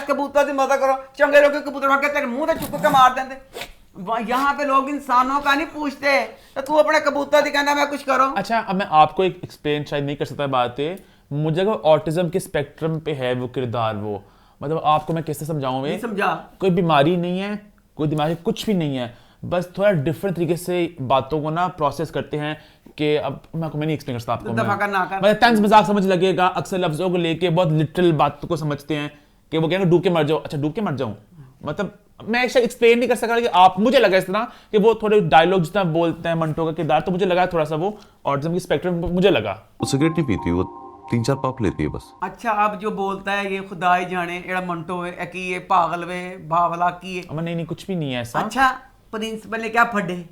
कबूतर की मदद करो। चंगे लोग कबूतर फाड़ के तेरे मुंह से चुक के मार देंगे। यहाँ पे लोग इंसानों का नहीं पूछते, तो तू अपने कबूतर की कहना मैं कुछ करो। अच्छा अब मैं आपको एक एक्सप्लेन शायद नहीं कर सकता बात है, मुझे ऑटिज्म के स्पेक्ट्रम पे है वो किरदार, वो मतलब आपको मैं कैसे समझाऊं। नहीं समझा, कोई बीमारी नहीं है, कोई दिमागी कुछ भी नहीं है, बस थोड़ा डिफरेंट तरीके से बातों को ना प्रोसेस करते हैं कि अब मैं नहीं एक्सप्लेन कर सकता आपको। मतलब तंज मजाक समझ लगेगा, अक्सर लफ्जों को लेके बहुत लिटरल बातों को समझते हैं कि वो कहेंगे डूब के मर जाओ। अच्छा डूब के मर जाऊं, मतलब मैं शायद एक्सप्लेन नहीं कर सका कि आप, मुझे लगा इस तरह कि वो थोड़े डायलॉग जितना बोलते हैं मंटो का किरदार, तो मुझे लगा थोड़ा सा वो ऑटिज्म की स्पेक्ट्रम मुझे लगा। वो सिगरेट नहीं पीती, वो 3-4 पाप लेती है बस। अच्छा अब जो बोलता है ये खुदा ही जाने एड़ा मंटो है कि ये पागल वे बावला की है। अम्मा नहीं कुछ भी नहीं है ऐसा। अच्छा प्रिंसिपल ने क्या फड्डे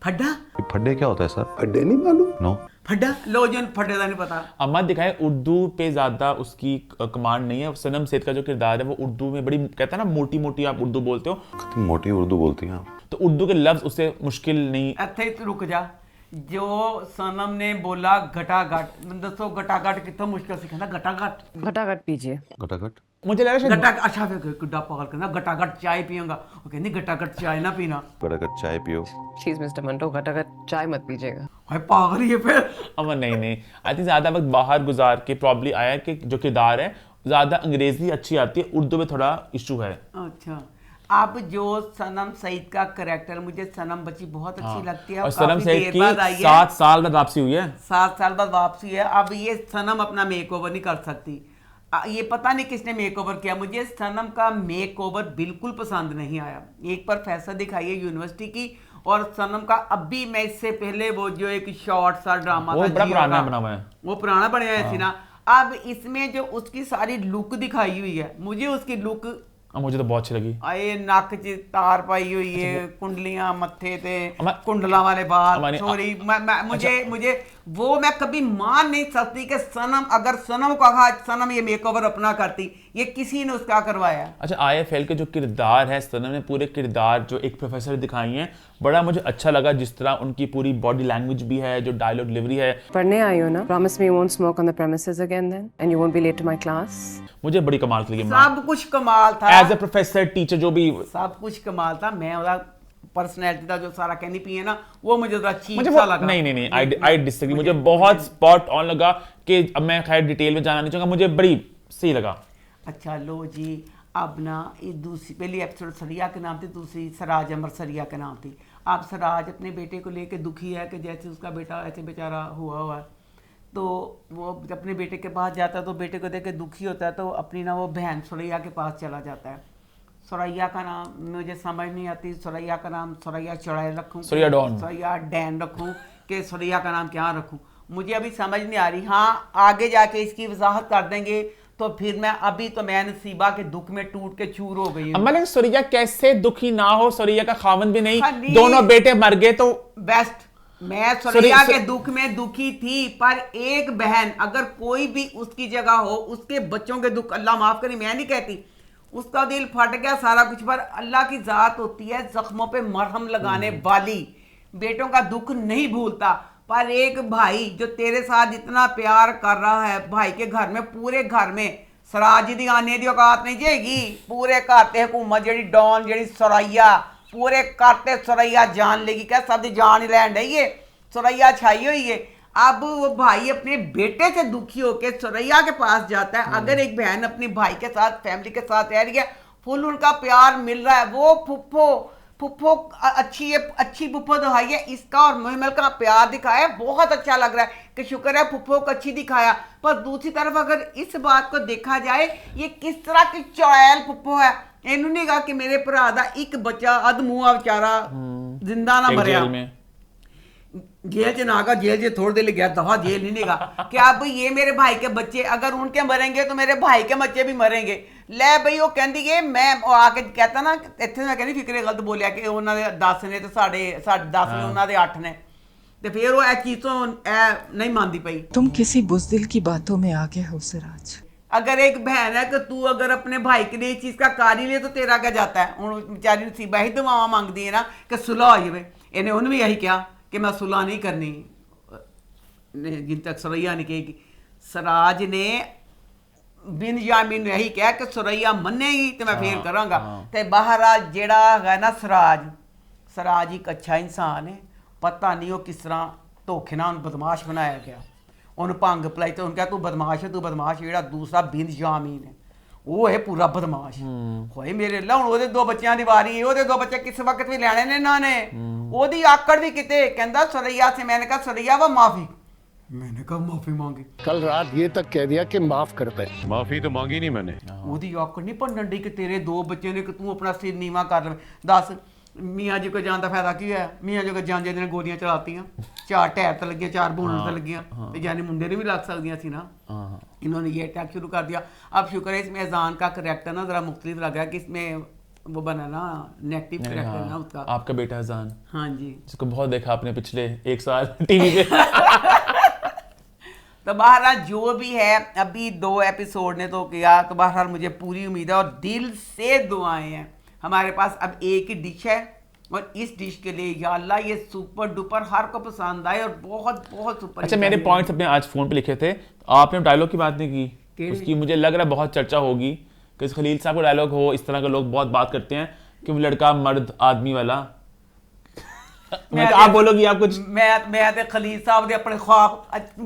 फड्डा, फड्डे क्या होता है सर? फड्डे नहीं मालूम? नो फड्डा लो जन फड्डे का नहीं पता। अम्मा दिखाए उर्दू पे ज्यादा उसकी कमांड नहीं है। सनम सेठ का जो किरदार है वो उर्दू में बड़ी कहता है ना मोटी मोटी आप उर्दू बोलते हो, मोटी उर्दू बोलती हैं आप, तो उर्दू के लफ्ज उससे मुश्किल नहीं। इत्थे ही रुक जा, जो सनम ने बोला घटाघट, दसो घटाघट कितना मुश्किल से कहना घटाघट। घटाघट पीजिए। घटाघट मुझे लगा शायद घटाघट, अच्छा फिर किड्डा पागल कहना घटाघट चाय पियूंगा, वो कहनी घटाघट चाय ना पीना। घटाघट चाय पियो। प्लीज मिस्टर मंटो घटाघट चाय मत पीजिएगा। भाई पागल ही है फिर। अम्मा नहीं आई थिंक ज्यादा वक्त बाहर गुजार के प्रॉब्ली आया कि जो किरदार है ज्यादा अंग्रेजी अच्छी आती है, उर्दू में थोड़ा इशू है। अच्छा अब जो सनम सईद का करेक्टर, मुझे सनम बच्ची बहुत अच्छी लगती है और सनम काफी सईद देर की बाद आई है। 7 साल बाद वापसी हुई है। 7 साल बाद वापसी है। अब ये सनम अपना मेकओवर नहीं कर सकती। ये पता नहीं किसने मेकओवर किया, मुझे सनम का मेकओवर बिल्कुल पसंद नहीं आया। एक प्रोफेसर दिखाई है यूनिवर्सिटी की, और सनम का अभी मैं इससे पहले वो जो एक शॉर्ट सा ड्रामा वो था बड़ा जियो पुराना का, बना हुआ है। वो पुराना बनाया है ना। अब इसमें जो उसकी सारी लुक दिखाई हुई है, मुझे उसकी लुक मुझे तो बहुत अच्छी लगी। आए नक च तार पाई हुई है, कुंडलियां मत्थे ते, अमा- कुंडला वाले बाल, अमानी- सॉरी मुझे वो मैं कभी मान नहीं सकती कि सनम, अगर सनम को कहा सनम ये मेकओवर अपना करती, ये किसी ने उसका करवाया। अच्छा, IFL के जो किरदार है, सनम ने पूरे किरदार जो एक प्रोफेसर दिखाई हैं, बड़ा मुझे अच्छा लगा। जिस तरह उनकी पूरी बॉडी लैंग्वेज भी है, जो डायलॉग डिलीवरी है। पढ़ने आई हो ना? Promise me you won't smoke on the premises again then and you won't be late to my class. मुझे बड़ी कमाल की लगी। सब कुछ कमाल था, एज ए प्रोफेसर टीचर जो भी सब कुछ कमाल था। मैं उसका पर्सनैलिटी का जो सारा कहनी पी है ना, वो मुझे जरा चीप मुझे सा लगा। नहीं आई डिसएग्री। मुझे बहुत स्पॉट ऑन लगा कि अब मैं खैर डिटेल में जाना नहीं चाहूंगा, मुझे बड़ी सही लगा। अच्छा लो जी, अब ना ये दूसरी पहली एपिसोड सरिया के नाम थी, दूसरी सराज अमर सरिया के नाम थी। अब सराज अपने बेटे को लेके दुखी है कि जैसे उसका बेटा ऐसे बेचारा हुआ है, तो वो अपने बेटे के पास जाता है, तो बेटे को देख के दुखी होता है, तो अपनी ना वो बहन सुरैया के पास चला जाता है। सुरैया का नाम मुझे समझ नहीं आती, सुरैया का नाम सुरैया चढ़ाई रखूँ, सुरैया डॉन, सुरैया डैन रखूँ, कि सुरैया का नाम क्या रखूँ, मुझे अभी समझ नहीं आ रही। हाँ, आगे जाके इसकी वजाहत कर देंगे, तो फिर मैं नसीबा के दुख में टूट के चूर हो गई हूँ। अम्मा लेकिन सुरैया कैसे दुखी ना हो, सुरैया का खावन भी नहीं, खाली- दोनों बेटे मर गए तो बेस्ट। मैं सुरैया के दुख में दुखी थी, पर एक बहन अगर कोई भी उसकी जगह हो, उसके बच्चों के दुख, अल्लाह माफ करे, मैं नहीं कहती, उसका दिल फट गया सारा कुछ, पर अल्लाह की जात होती है जख्मों पे मरहम लगाने वाली। बेटों का दुख नहीं भूलता, पर एक भाई जो तेरे साथ इतना प्यार कर रहा है, भाई के घर में, पूरे घर में सराज दी आने दी औकात नहीं जाएगी, पूरे करते हुकूमत जी डॉन जी सुरैया, पूरे करते सुरैया जान लेगी, क्या सब दी जान ही लैंड है, ये सुरैया छाई हुई है। अब वो भाई अपने बेटे से दुखी होकर सुरैया के पास जाता है। अगर एक बहन अपने भाई के साथ, फैमिली के साथ रह रही है, फुल उनका प्यार मिल रहा है, वो फुफ्फो अच्छी है, अच्छी फुफ्फो दिखाई है, इसका और मोहम्मल का प्यार दिखाया, बहुत अच्छा लग रहा है कि शुक्र है फुफ्फो को अच्छी दिखाया। पर दूसरी तरफ अगर इस बात को देखा जाए, ये किस तरह की चौयल फुफ्फो है। इन्होंने कहा कि मेरे भरा दा एक बच्चा अधमूहा बेचारा जिंदा ना मरिया, जेल च ना आगा, जेल च थोड़ी देर गया, दफा जेल नहीं निगा कि अब ये मेरे भाई के बच्चे अगर उनके मरेंगे तो मेरे भाई के बच्चे भी मरेंगे। ले बई वो कहती है, मैं आके कहता ना इतने मैं कहती फिक्रे गलत बोलिया कि उन्होंने 10 ने तो साढ़े 10 ने, उन्होंने 8 ने, तो फिर वो चीज़ों नहीं मानती पई। तुम किसी बुज़दिल की बातों में आ गए हो सिराज। अगर एक बहन है कि तू अगर अपने भाई के लिए चीज़ का कार ही ले तो तेरा क्या जाता है। हूँ बेचारी नसीबा ही दुआवां मंगदी है ना कि सुलह हो जाए, इन्हें उन्हें भी यही कहा कि मैं सुलह नहीं करनी जिन तक सुरैया नहीं कहेगी। सराज ने बिन यामीन यही कहा कि सुरैया मनेगी तो मैं फेर करांगा। तो बहरा जेड़ा है ना सराज एक अच्छा इंसान है, पता नहीं वो किस तरह धोखे ना बदमाश बनाया गया, उन्हें भंग पलाई तो उन्हें कहा तू बदमाश है, तू बदमाश है। जेड़ा दूसरा बिन यामीन है वो है पूरा बदमाश। होए मेरे अल्लाह, हुण ओहदे 2 बच्चों की वारी है, ओहदे 2 बच्चे किस वक्त भी लैने ने ना ने, ओहदी आकड़ भी किते। कहंदा सुरैया से, मैंने कहा सुरैया वो माफी, मैंने कहा माफी मांगी। कल रात ये तक कह दिया कि माफ कर दे। माफी तो मांगी नहीं मैंने। ओहदी आकड़ नहीं भंडन डी कि तेरे 2 बच्चे ने कि तू अपना सिर नीवा कर ले। दस मियाँ जी को जान का फायदा की है? मियाँ जी को जान ने गोलियां चलातियां, 4 टैर तो लगियां, 4 बोनट तो लगियां, तो यानी मुंडे ने भी लग सकदियां सी ना। इन्होंने ये अटैक शुरू कर दिया। अब शुक्र है इसमें अजान का करैक्टर ना जरा मुख्तलिफ लगा कि इसमें वो बना ना नेगेटिव करैक्टर ना उसका। आपका बेटा अजान, हाँ जी, जिसको बहुत देखा आपने पिछले 1 साल टीवी पे। तो बहरहाल जो भी है, अभी 2 एपिसोड ने तो किया, तो बहरहाल मुझे पूरी उम्मीद है और दिल से दुआएं हैं। हमारे पास अब एक ही डिश है और इस डिश के लिए या अल्लाह ये सुपर डुपर हर को पसंद आए और बहुत बहुत सुपर। अच्छा, मेरे पॉइंट्स अपने आज फोन पे लिखे थे, आपने डायलॉग की बात नहीं की, उसकी मुझे लग रहा है बहुत चर्चा होगी कि खलील साहब का डायलॉग हो। इस तरह के लोग बहुत बात करते हैं कि वो लड़का मर्द आदमी वाला। आप बोलोगी आप कुछ? मैं ते खलील साहब दे अपने ख्वाब,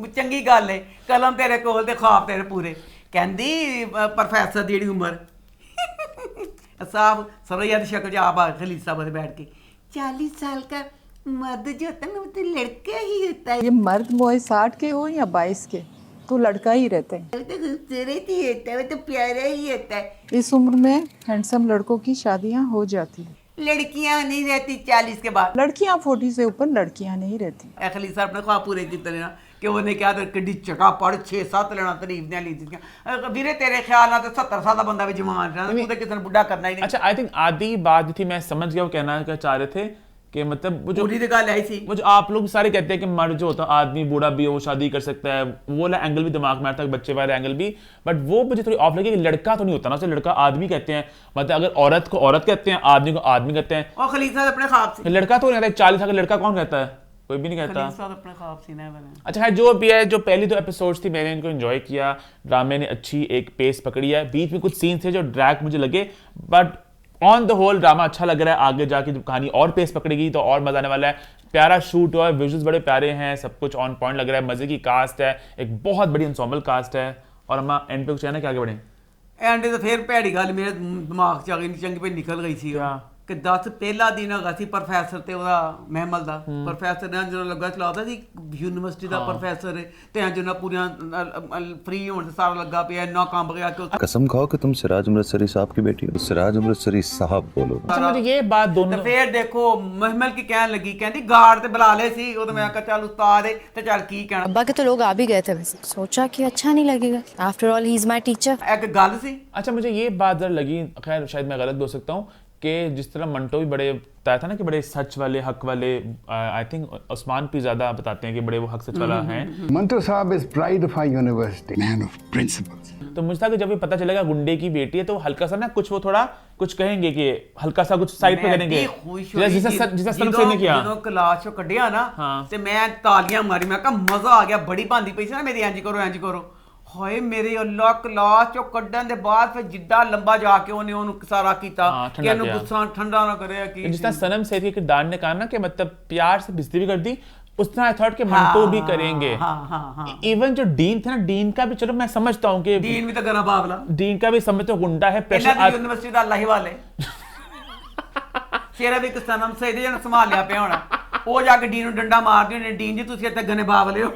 चंगी गल है, कलम तेरे कोल ते ख्वाब तेरे पूरे। कहंदी प्रोफेसर दी उम्र साहब सरैया की शक्ल आप खलील साहब बैठ के 40 साल का मर्द जो होता है ना वो तो लड़का ही होता है। ये मर्द मोए 60 के हो या 22 के, तो लड़का ही रहते हैं। वो तो खूबसूरत ही होता है, वो तो प्यारा ही होता है। इस उम्र में हैंडसम लड़कों की शादियां हो जाती हैं। लड़कियां नहीं रहती 40 के बाद। लड़कियां 40 से ऊपर लड़कियां नहीं रहती। खलील साहब ने ख्वाब पूरे कीते ना कि ਉਹਨੇ ਕਿਹਾ ਤੇ ਕਿੱਡੀ ਚਕਾ ਪੜ 6-7 ਲੈਣਾ ਤਾਰੀਫ ਦੀਆਂ ਲਈ ਦਿੱਤੀਆਂ। ਵੀਰੇ ਤੇਰੇ ਖਿਆਲ ਨਾਲ ਤੇ 70 ਸਾਲ ਦਾ ਬੰਦਾ ਵੀ ਜਵਾਨ ਰਹਿਣਾ, ਤੂੰ ਤੇ ਕਿਸੇ ਨੂੰ ਬੁੱਢਾ करना ही नहीं। अच्छा, आई थिंक आधी बात थी, मैं समझ गया वो कहना क्या चाह रहे थे कि मतलब वो जो पूरी तो गल आई थी, वो जो आप लोग सारे कहते हैं कि मर्द जो होता है आदमी बूढ़ा भी हो शादी कर सकता है, वो वाला एंगल भी दिमाग में आता है, बच्चे वाला एंगल भी, बट वो मुझे थोड़ी ऑफ लगी कि लड़का तो नहीं होता ना, उसे लड़का आदमी कहते हैं। मतलब अगर औरत को औरत कहते हैं, आदमी को आदमी कहते हैं, और खलील साहब अपने ख्वाब से लड़का तो नहीं कहता। 40 साल का लड़का कौन कहता है? कोई भी नहीं कहता। खलील साहब अपने ख्वाब से ना बने। अच्छा है, जो भी है, जो पहली 2 एपिसोड्स थी मैंने इनको एंजॉय किया, ड्रामे ने अच्छी एक पेस पकड़ी है, बीच में कुछ सीन थे जो ड्रैग मुझे लगे, but on the whole drama अच्छा लग रहा है। आगे जाके जब कहानी और पेस पकड़ेगी तो और मजा आने वाला है। प्यारा शूट हुआ है, विजुअल्स बड़े प्यारे हैं, सब कुछ ऑन पॉइंट लग रहा है, मजे की कास्ट है, एक बहुत बड़ी एंसेम्बल कास्ट है। और हम एंड पे कुछ कहना कि आगे बढ़े? एंड तो फिर भैड़ी गल मेरे दिमाग च आ गई, चंगी पे निकल गई सी कि 10 ਪਹਿਲਾ ਦਿਨ ਹੈਗਾ ਸੀ ਪ੍ਰੋਫੈਸਰ ਤੇ ਉਹਦਾ ਮਹਿਮਲ ਦਾ। ਪ੍ਰੋਫੈਸਰ ਨੇ ਜਦੋਂ ਲੱਗਾ ਚਲਾਉਂਦਾ ਸੀ ਯੂਨੀਵਰਸਿਟੀ ਦਾ ਪ੍ਰੋਫੈਸਰ ਤੇ ਅੱਜ ਉਹਨਾਂ ਪੂਰੀਆਂ ਫ੍ਰੀ ਹੋਣ ਤੇ ਸਾਰਾ ਲੱਗਾ ਪਿਆ, ਇੰਨਾ ਕੰਮ ਗਿਆ ਕਿ कसम खाओ कि तुम सिराज अमृतसरी साहब की बेटी हो। सिराज अमृतसरी साहब बोलो। अच्छा, मुझे ये बात दोनों फिर देखो महमल की कहने लगी, कहती गार्ड ਤੇ ਬੁਲਾ ਲਏ ਸੀ ਉਹ, ਮੈਂ ਕਿਹਾ ਚੱਲ ਉਸਤਾਦ ਹੈ ਤੇ ਚੱਲ ਕੀ ਕਹਿਣਾ। अब्बा के तो लोग आ भी गए थे, वैसे सोचा कि अच्छा नहीं लगेगा, after all he is my teacher. एक गल सी। अच्छा, मुझे ये बात जरा लगी, खैर शायद मैं गलत बोल सकता हूँ, कि जिस तरह मंटो भी बड़े बताया था ना कि बड़े सच वाले हक वाले, आई थिंक उस्मान भी ज्यादा बताते हैं कि बड़े वो हक सच वाला हैं। मंटो साहब is pride of our university, man of principles. तो मुझे था कि जब ये पता चलेगा गुंडे की बेटी है तो हल्का सा ना कुछ वो थोड़ा कुछ कहेंगे कि हल्का सा कुछ साइड पे करेंगे, जिसे सनम से ने किया। ਜਦੋਂ ਕਲਾਸ ਚੋਂ ਕੱਢਿਆ ਨਾ ਤੇ ਮੈਂ ਤਾਲੀਆਂ ਮਾਰੀ, ਮੈਂ ਕਿਹਾ ਮਜ਼ਾ ਆ ਗਿਆ, ਬੜੀ ਭਾਂਦੀ ਪਈ ਸੀ ਨਾ ਮੇਰੀ, ਇੰਜ ਕਰੋ ਇੰਜ ਕਰੋ। ਹਾਏ ਮੇਰੇ ਅੱਲਾ, ਕਲਾਸ ਚੋਂ ਕੱਢਣ ਦੇ ਬਾਅਦ ਫਿਰ ਜਿੱਡਾ ਲੰਬਾ ਜਾ ਕੇ ਉਹਨੂੰ ਸਾਰਾ ਕੀਤਾ ਕਿ ਇਹਨੂੰ ਗੁੱਸਾ ਠੰਡਾ ना करे कि जिस तरह सनम सैद के किरदार ने कहा ना कि मतलब प्यार से बेइज्जती भी कर दी, उस तरह आई थॉट कि मंटो भी करेंगे। इवन जो डीन था ना, डीन का भी चलो मैं समझता हूँ कि डीन भी तो गना बावला, डीन का भी समझते हो गुंडा है, प्रेशर यूनिवर्सिटी ਦਾ ਅੱਲਾਹ ਹੀ ਵਾਲੇ ਸ਼ੇਰਾ ਵੀ ਸਨਮ ਸੈਦ ਜਨ ਸੰਭਾਲ ਲਿਆ ਪਿਆ ਹੋਣਾ, ਉਹ ਜਾ ਕੇ ਡੀਨ ਨੂੰ ਡੰਡਾ ਮਾਰਦੀ ਹੋਣੀ, ਡੀਨ ਜੀ ਤੁਸੀਂ ਇੱਥੇ ਗਨੇ ਬਾਵਲੇ हो।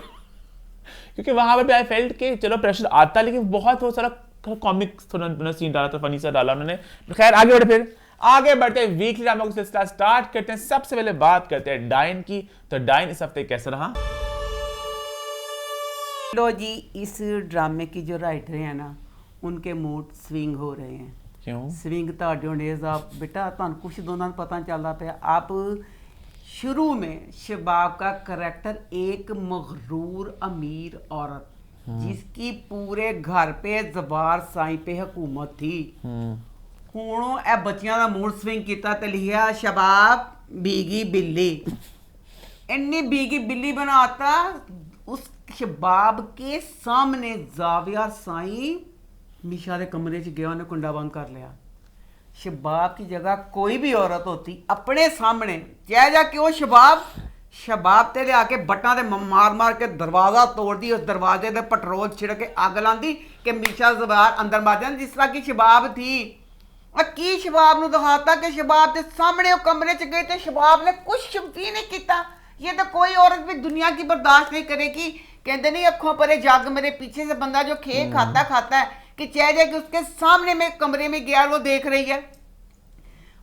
क्योंकि वहां पे आई फेल्ट कि चलो प्रेशर आता, लेकिन बहुत वो सारा कॉमिक सीन डाला था, फनी सा डाला उन्होंने। खैर आगे बढ़े, फिर आगे बढ़ते वीकली ड्रामा का सिलसिला स्टार्ट करते हैं। सबसे पहले बात करते हैं डाइन की। तो डाइन इस हफ्ते कैसा रहा? लो जी, इस ड्रामे की जो राइटर हैं ना, उनके मूड स्विंग हो रहे हैं। क्यों स्विंग? बेटा तुहानू कुछ दोनों को पता चलता पाया। आप शुरू में शबाब का करैक्टर एक मगरूर अमीर औरत जिसकी पूरे घर पे जबार साई पे हुकूमत थी, हुणों ए बच्चियां दा मूड स्विंग किया ते लिखा शबाब बीगी बिल्ली। इन्नी बीगी बिल्ली बनाता उस शबाब के सामने जाविया साई मिशा के कमरे च गया, उन्हें कुंडा बंद कर लिया। शबाब की जगह कोई भी औरत होती अपने सामने जा क्यों शबाब ते लिया के बट्टा ते मार मार के दरवाजा तोड़ दी, उस दरवाजे ते पेट्रोल छिड़क के अग लांदी कि मिशा जबार अंदर मार जाए, जिस तरह की शबाब थी। की शबाब नूं दिखाता कि शबाब के सामने वो कमरे च गए थे, शबाब ने कुछ भी नहीं किया। ये तो कोई औरत भी दुनिया की बर्दाश्त नहीं करेगी। कहते नहीं अखों परे जग मेरे पीछे से बंदा जो खे खाता है कि चाह जाए कि उसके सामने में कमरे में गया वो देख रही है।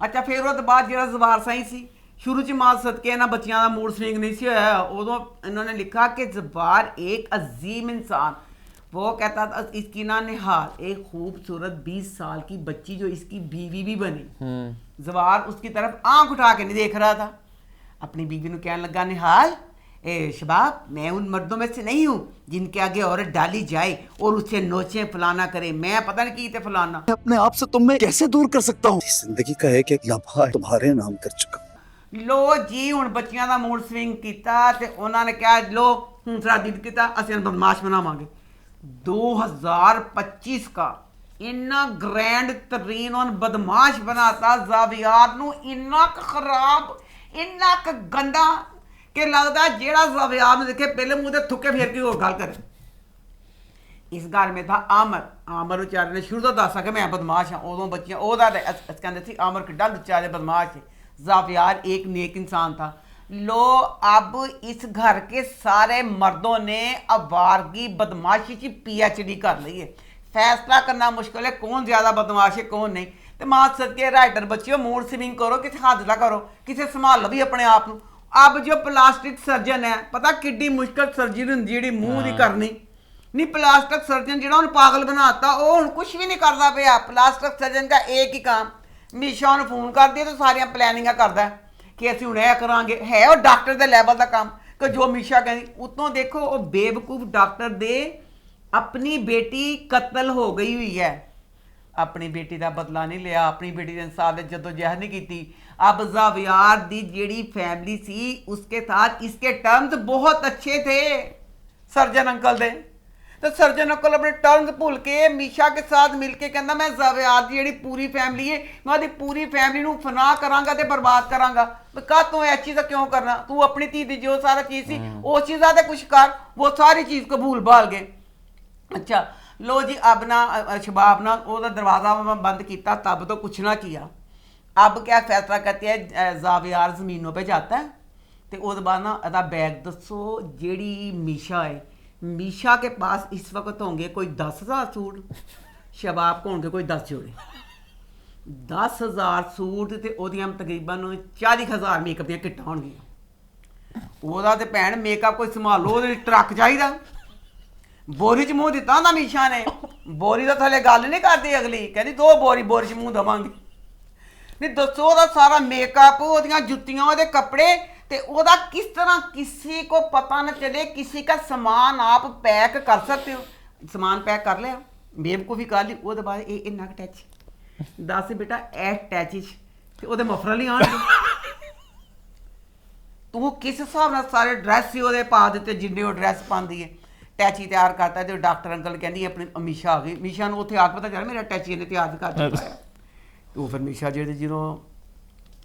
अच्छा, फिर वो बाद जो जवार साई सी शुरू च मां सदके ना बच्चियां का मूड स्विंग नहीं सी होया, उदों इन्होंने लिखा कि जबार एक अजीम इंसान, वो कहता था इसकी ना निहाल एक खूबसूरत 20 साल की बच्ची जो इसकी बीवी भी बनी। जवार उसकी तरफ आंख उठा के नहीं देख रहा था। अपनी बीवी ने कहने लगा, निहाल शबाब मैं उन मर्दों में से नहीं हूँ जिनके आगे औरत डाली जाए और उससे नोचे फलाना करे, मैं पता नहीं की थे फलाना। अपने आप से तुम्हें कैसे दूर कर सकता हूँ? जिंदगी का एक एक लम्हा तुम्हारे नाम कर चुका। लो जी, हुण बच्चियां दा मूड स्विंग कीता ते उन्होंने कहा लो दूसरा दिन किया असं बदमाश बनावांगे। 2025 का इन्ना ग्रैंड तरीन और बदमाश बनाता जावियार नू, इन्ना खराब इन्ना गंदा कि लगता जेड़ा जावियार ने देखे पहले मुँह ते थुके फेर के और गल करे। ਇਸ ਘਰ में था ਆਮਰ ਵਿਚਾਰੇ ਨੇ ਸ਼ੁਰੂ ਤੋਂ ਦੱਸਿਆ ਕਿ ਮੈਂ ਬਦਮਾਸ਼ ਹਾਂ ਉਦੋਂ ਬੱਚੀਆਂ ਉਹਦਾ ਕਹਿੰਦੇ ਸੀ ਆਮਰ ਕਿੱਡਾ ਲੁੱਚਾ ਤੇ ਬदमाश है ज़ावियार एक नेक इंसान था लो अब इस घर के सारे मर्दों ने आवारगी बदमाशी की PhD कर ली है फैसला करना मुश्किल है कौन ज़्यादा बदमाश है कौन नहीं तो मां सदके राइटर बच्चियों मूड स्विंग करो किसी हद ना करो किसी संभालो भी अपने आप को अब जो प्लास्टिक सर्जन है पता किड्डी मुश्किल सर्जरी होंदी जी मूँह की करनी नहीं प्लास्टिक सर्जन जो पागल बनाता वो हुण कुछ भी नहीं करता पाया प्लास्टिक सर्जन का एक ही काम मीशा ਨੂੰ ਫੋਨ ਕਰਦੀ ਤੇ ਸਾਰੀਆਂ ਪਲੈਨਿੰਗਾਂ ਕਰਦਾ ਕਿ ਅਸੀਂ ਹੁਣ ਇਹ ਕਰਾਂਗੇ ਹੈ ਉਹ ਡਾਕਟਰ ਦੇ ਲੈਵਲ ਦਾ ਕੰਮ ਕਿ ਜੋ ਮੀਸ਼ਾ ਕਹਿੰਦੀ ਉਤੋਂ ਦੇਖੋ ਉਹ ਬੇਵਕੂਫ ਡਾਕਟਰ ਦੇ ਆਪਣੀ ਬੇਟੀ ਕਤਲ ਹੋ ਗਈ ਹੋਈ ਹੈ ਆਪਣੀ ਬੇਟੀ ਦਾ ਬਦਲਾ ਨਹੀਂ ਲਿਆ ਆਪਣੀ ਬੇਟੀ ਦੇ ਇਨਸਾਫ ਦੇ ਜਦੋਜਹਿਦ नहीं की अब ज़ावियार दी जेड़ी फैमिली सी उसके साथ इसके टर्म्स बहुत अच्छे थे सर्जन अंकल दे तो सर्जन अंकल अपने टर्म्स भुल के मीशा के साथ मिलके कहना मैं ज़ावियार दी जेड़ी पूरी फैमिली है मैं ਉਹਦੀ पूरी फैमिली ਨੂੰ फना करांगा ते बर्बाद करांगा का तू ऐसी चीज़ क्यों करना तू अपनी धी दी जो सारा चीज़ सी उस चीज़ा ते कुछ कर वो सारी चीज़ कबूल भाल गए अच्छा लो जी अब ना शबाब ना ਉਹਦਾ दरवाज़ा बंद किया तब तो कुछ ना किया अब क्या फैसला करते हैं ज़ावियार ज़मीनों पे जाता है तो उसके बाद ना अदा बैग दसो जेड़ी मीशा है मीशा के पास इस वक्त होंगे कोई 10,000 सूट शबाब को होंगे कोई 10 जोड़े 10,000 सूट तो ਉਹਦੀਆਂ तकरीबन 40,000 मेकअप ਦੀਆਂ ਕਿੱਟਾਂ ਹੋਣਗੀਆਂ ਉਹਦਾ ਤੇ ਭੈਣ ਮੇਕਅਪ ਕੋਈ ਸੰਭਾਲੋ ਉਹਦੇ ਟਰੱਕ ਚਾਹੀਦਾ ਬੋਰੀ ਚ ਮੂੰਹ ਦਿੱਤਾ ਹੁੰਦਾ ਮੀਸ਼ਾ ਨੇ ਬੋਰੀ ਦਾ ਥੱਲੇ ਗੱਲ ਨਹੀਂ ਕਰਦੀ ਅਗਲੀ ਕਹਿੰਦੀ 2 ਬੋਰੀ ਚ ਮੂੰਹ ਦਵਾਂਗੇ नहीं दसो ਉਹਦਾ सारा मेकअप ਉਹਦੀਆਂ ਜੁੱਤੀਆਂ ਉਹਦੇ ਕੱਪੜੇ ਤੇ ਉਹਦਾ किस तरह किसी को पता न चले किसी का सामान आप पैक कर सकते हो सामान पैक कर लिया बेवकूफ़ी कर ली ਉਹਦੇ ਬਾਅਦ ਇਹ ਇੰਨਾ ਟੈਚ ਦੱਸ ਬੇਟਾ ਇਹ ਟੈਚ ਤੇ ਉਹਦੇ ਮਫਰਲ ਹੀ ਆਣਗੇ ਤੂੰ ਕਿਸ ਹਿਸਾਬ ਨਾਲ ਸਾਰੇ ਡਰੈਸ ਹੀ ਉਹਦੇ ਪਾ ਦਿੱਤੇ ਜਿੰਨੇ ਉਹ ਡਰੈਸ ਪਾਉਂਦੀ ਹੈ ਟੈਚੀ ਤਿਆਰ ਕਰਤਾ ਤੇ ਡਾਕਟਰ ਅੰਕਲ ਕਹਿੰਦੀ ਆਪਣੀ ਮੀਸ਼ਾ ਆ ਗਈ ਮੀਸ਼ਾ ਨੂੰ ਉੱਥੇ ਆ ਕੇ ਪਤਾ ਚੱਲਿਆ ਮੇਰਾ ਟੈਚੀ ਇਹਨੇ ਤਿਆਰ ਕਰ ਦਿੱਤਾ ਉਹ ਫਿਰ ਮੀਸ਼ਾ ਜਿਹੜੇ ਜਦੋਂ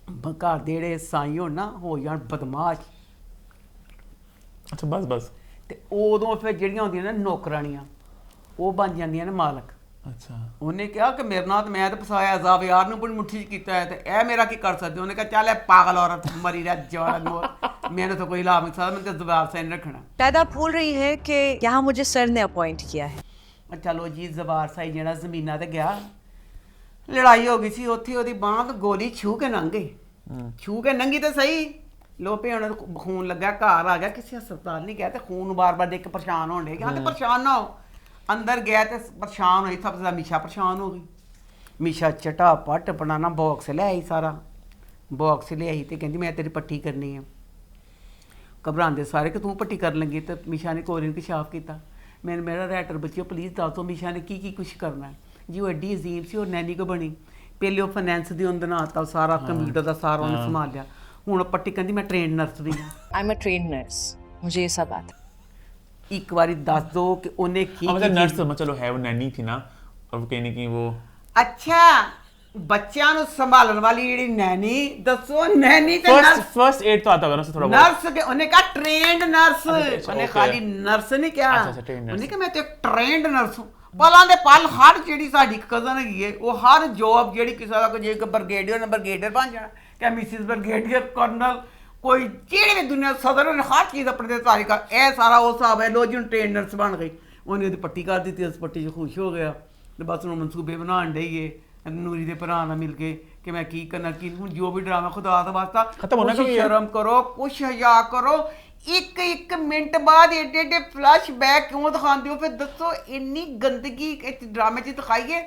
ਘਰ ਦੇ ਜਿਹੜੇ ਸਾਈ ਹੋਣ ਨਾ ਹੋ ਜਾਣ ਬਦਮਾਸ਼ ਅੱਛਾ ਬਸ ਤੇ ਉਦੋਂ ਫਿਰ ਜਿਹੜੀਆਂ ਹੁੰਦੀਆਂ ਨੇ ਨੌਕਰਾਣੀਆਂ ਉਹ ਬਣ ਜਾਂਦੀਆਂ ਨੇ ਮਾਲਕ ਅੱਛਾ ਉਹਨੇ ਕਿਹਾ ਕਿ ਮੇਰੇ ਨਾਲ ਮੈਂ ਤਾਂ ਫਸਾਇਆ ਜ਼ਾਵਿਆਰ ਨੂੰ ਬੜੀ ਮੁੱਠੀ 'ਚ ਕੀਤਾ ਹੈ ਤੇ ਇਹ ਮੇਰਾ ਕੀ ਕਰ ਸਕਦੇ ਉਹਨੇ ਕਿਹਾ ਚੱਲ ਇਹ ਪਾਗਲ ਔਰਤ ਮਰੀ ਰਹਿ ਜਵਾਨ ਨੂੰ मैंने तो कोई लाभ नहीं था मैंने तो जवाब से नहीं रखना शायद आप भूल रही है कि यहाँ मुझे सर ने अपॉइंट किया है चलो जी जवार साई ਜਿਹੜਾ ਜ਼ਮੀਨਾਂ ਤੇ ਗਿਆ ਲੜਾਈ ਹੋ ਗਈ ਸੀ ਉੱਥੇ ਉਹਦੀ ਬਾਂਹ ਤੋਂ ਗੋਲੀ ਛੂ ਕੇ ਲੰਘ ਗਈ ਛੂ ਕੇ ਲੰਘੀ ਤੇ ਸਹੀ ਲੋ ਭੇਣ ਨੂੰ ਖੂਨ ਲੱਗਾ ਘਰ ਆ ਗਿਆ ਕਿਸੇ ਹਸਪਤਾਲ ਨਹੀਂ ਗਿਆ ਤੇ ਖੂਨ ਨੂੰ ਬਾਰ-ਬਾਰ ਦੇਖ ਕੇ ਪਰੇਸ਼ਾਨ ਹੋਣ ਡੇ ਕਿ ਪਰੇਸ਼ਾਨ ਨਾ ਹੋ ਅੰਦਰ ਗਿਆ ਤੇ ਪਰੇਸ਼ਾਨ ਹੋਈ ਸਭ ਤੋਂ ਮੀਸ਼ਾ ਪਰੇਸ਼ਾਨ ਹੋ ਗਈ ਮੀਸ਼ਾ ਚਟਾਪਟ ਬਣਾਣਾ ਬਾਕਸ ਲੈ ਆਈ ਸਾਰਾ ਬਾਕਸ ਲੈ ਆਈ ਤੇ ਕਹਿੰਦੀ ਮੈਂ ਤੇਰੀ ਪੱਟੀ ਕਰਨੀ ਹੈ ਘਬਰਾਉਂਦੇ ਸਾਰੇ ਕਿ ਤੂੰ ਪੱਟੀ ਕਰਨ ਲੱਗੀ ਤੇ ਮੀਸ਼ਾ ਨੇ ਕੋਰੀਨ ਪਿਸ਼ਾਬ ਕੀਤਾ ਮੈਨੂੰ ਮੇਰਾ ਰਾਈਟਰ ਬੱਚਿਓ ਪਲੀਜ਼ ਦੱਸੋ ਮੀਸ਼ਾ ਨੇ ਕੀ ਕੁਛ ਕਰਨਾ ਹੈ ਜੀ ਉਹ ਐਡੀ ਅਜ਼ੀਮ ਸੀ ਉਹ ਨੈਨੀ ਕੋ ਬਣੀ ਪਹਿਲੇ ਉਹ ਫਾਈਨੈਂਸ ਦੀ ਉਹਦੇ ਨਾਲ ਆਤਾ ਸਾਰਾ ਕੰਪਿਊਟਰ ਦਾ ਸਾਰਾ ਉਹਨੇ ਸੰਭਾਲ ਲਿਆ ਹੁਣ ਪੱਟੀ ਕਹਿੰਦੀ ਮੈਂ ਟ੍ਰੇਨਡ ਨਰਸ ਵੀ ਹਾਂ I am a trained nurse मुझे ये सब आता ਇੱਕ ਵਾਰੀ ਦੱਸ ਦੋ ਕਿ ਉਹਨੇ ਕੀ मतलब नर्स तो चलो है वो नैनी थी ना और वो कहीं ना कहीं वो ਅੱਛਾ ਬੱਚਿਆਂ ਨੂੰ ਸੰਭਾਲਣ ਵਾਲੀ ਜਿਹੜੀ ਨੈਨੀ ਦੱਸੋ ਨੈਨੀ ਤੇ ਨਰਸ फर्स्ट एड तो आता होगा ना थोड़ा बहुत नर्स के ਉਹਨੇ ਕਹਾ ਟ੍ਰੇਨਡ ਨਰਸ ਉਹਨੇ ਖਾਲੀ ਨਰਸ ਨਹੀਂ ਕਿਹਾ ਉਹਨੇ ਕਿਹਾ ਮੈਂ ਤੇ ਟ੍ਰੇਨਡ ਨਰਸ ਪਲਾਂ ਦੇ ਪਲ ਹਰ ਜਿਹੜੀ ਸਾਡੀ ਕਜ਼ਨ ਹੈਗੀ ਹੈ ਉਹ ਹਰ ਜੋਬ ਜਿਹੜੀ ਕਿਸੇ ਦਾ ਕੋਈ ਇੱਕ ਬਰਗੇਡੀਅਰ ਬਣ ਜਾਣਾ ਕਿ ਮਿਸਿਸ ਬਰਗੇਡੀਅਰ ਕਰਨਲ ਕੋਈ ਜਿਹੜੀ ਵੀ ਦੁਨੀਆ ਸਦਰ ਉਹਨੇ ਹਰ ਚੀਜ਼ ਆਪਣੇ ਤੇ ਤਾਰੀ ਕਰ ਇਹ ਸਾਰਾ ਉਹ ਹਿਸਾਬ ਹੈ ਲੋ ਜੀ ਟ੍ਰੇਨਡ ਨਰਸ ਬਣ ਗਈ ਉਹਨੇ ਉਹਦੀ ਪੱਟੀ ਕਰ ਦਿੱਤੀ ਉਸ ਪੱਟੀ 'ਚ ਖੁਸ਼ ਹੋ ਗਿਆ ਤੇ ਬਸ ਉਹਨੂੰ ਮਨਸੂਬੇ ਬਣਾਉਣ ਡਈਏ ਨੂਰੀ ਦੇ ਭਰਾ ਨਾਲ ਮਿਲ ਕੇ ਕਿ ਮੈਂ ਕੀ ਕਰਨਾ ਕੀ ਹੁਣ ਜੋ ਵੀ ਡਰਾਮਾ ਖੁਦਾ ਦਾ ਵਾਸਤਾ ਖਤਮ ਹੋਣਾ ਕੁਛ ਸ਼ਰਮ ਕਰੋ ਕੁਛ ਹਯਾ ਕਰੋ ਇੱਕ ਮਿੰਟ ਬਾਅਦ ਏਡੇ ਫਲੈਸ਼ਬੈਕ ਕਿਉਂ ਦਿਖਾਉਂਦੇ ਹੋ ਫਿਰ ਦੱਸੋ ਇੰਨੀ ਗੰਦਗੀ ਇਸ ਡਰਾਮੇ 'ਚ ਦਿਖਾਈਏ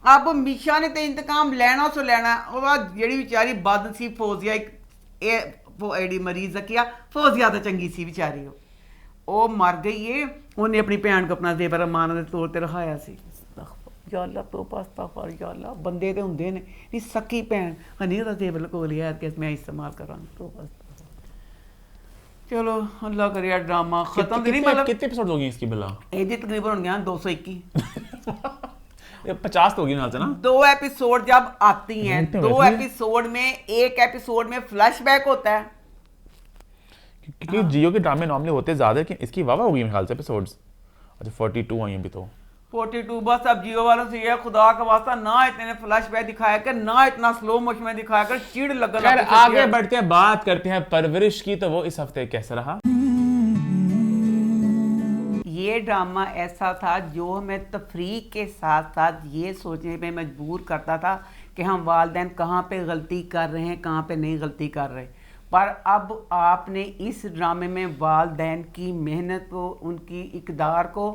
ਅਬ ਮੀਸ਼ਾ ਨੇ ਤੇ ਇੰਤਕਾਮ ਲੈਣਾ ਸੋ ਲੈਣਾ ਉਹਦਾ ਜਿਹੜੀ ਵਿਚਾਰੀ ਬਦ ਸੀ ਫੌਜ਼ੀਆ ਇੱਕ ਇਹ ਐਡੀ ਮਰੀਜ਼ ਕਿਹਾ ਫੌਜ਼ੀਆ ਤਾਂ ਚੰਗੀ ਸੀ ਵਿਚਾਰੀ ਉਹ ਮਰ ਗਈ ਏ ਉਹਨੇ ਆਪਣੀ ਭੈਣ ਕੋ ਆਪਣਾ ਜ਼ੇਵਰ ਅਮਾਨਤ ਦੇ ਤੌਰ ਤੇ ਰਖਾਇਆ ਸੀ ਯਾ ਅੱਲਾ ਤੋਂ ਪਾਸਤਾ ਫਰ ਯਾ ਅੱਲਾ ਬੰਦੇ ਤੇ ਹੁੰਦੇ ਨੇ ਨਹੀਂ ਸਕੀ ਭੈਣ ਹਨੀ ਉਹਦਾ ਜ਼ੇਵਰ ਕੋਲ ਲਿਆ ਕਿ ਮੈਂ ਇਸਤੇਮਾਲ ਕਰਾਂਗਾ ਤੋਂ ਬਸ चलो अल्लाह करे ड्रामा खत्म नहीं मतलब कितने एपिसोड होगी इसकी बिल्ला ये तकरीबन होंगे 221 50 तो होगी ना 2 एपिसोड जब आती हैं 2 एपिसोड में एक एपिसोड में फ्लैशबैक होता है क्योंकि जियो के ड्रामे नॉर्मली होते ज़्यादा कि इसकी वावा होगी मेरे ख्याल से एपिसोड्स अच्छा 42 आई अभी तो। 42 बस। अब जियो वालों से ये खुदा का वास्ता ना इतने फ्लैश बैक दिखाया कर, ना इतना स्लो मोशन में दिखाया कर, चिड़ लगना। खैर आगे बढ़ते हैं, बात करते हैं परवरिश की। तो वो इस हफ्ते कैसा रहा? ये ड्रामा ऐसा था जो हमें तफरीह के साथ साथ ये सोचने पे मजबूर करता था कि हम वालिदैन कहाँ पे गलती कर रहे हैं, कहाँ पे नहीं गलती कर रहे। पर अब आपने इस ड्रामे में वालिदैन की मेहनत को, उनकी इक़दार को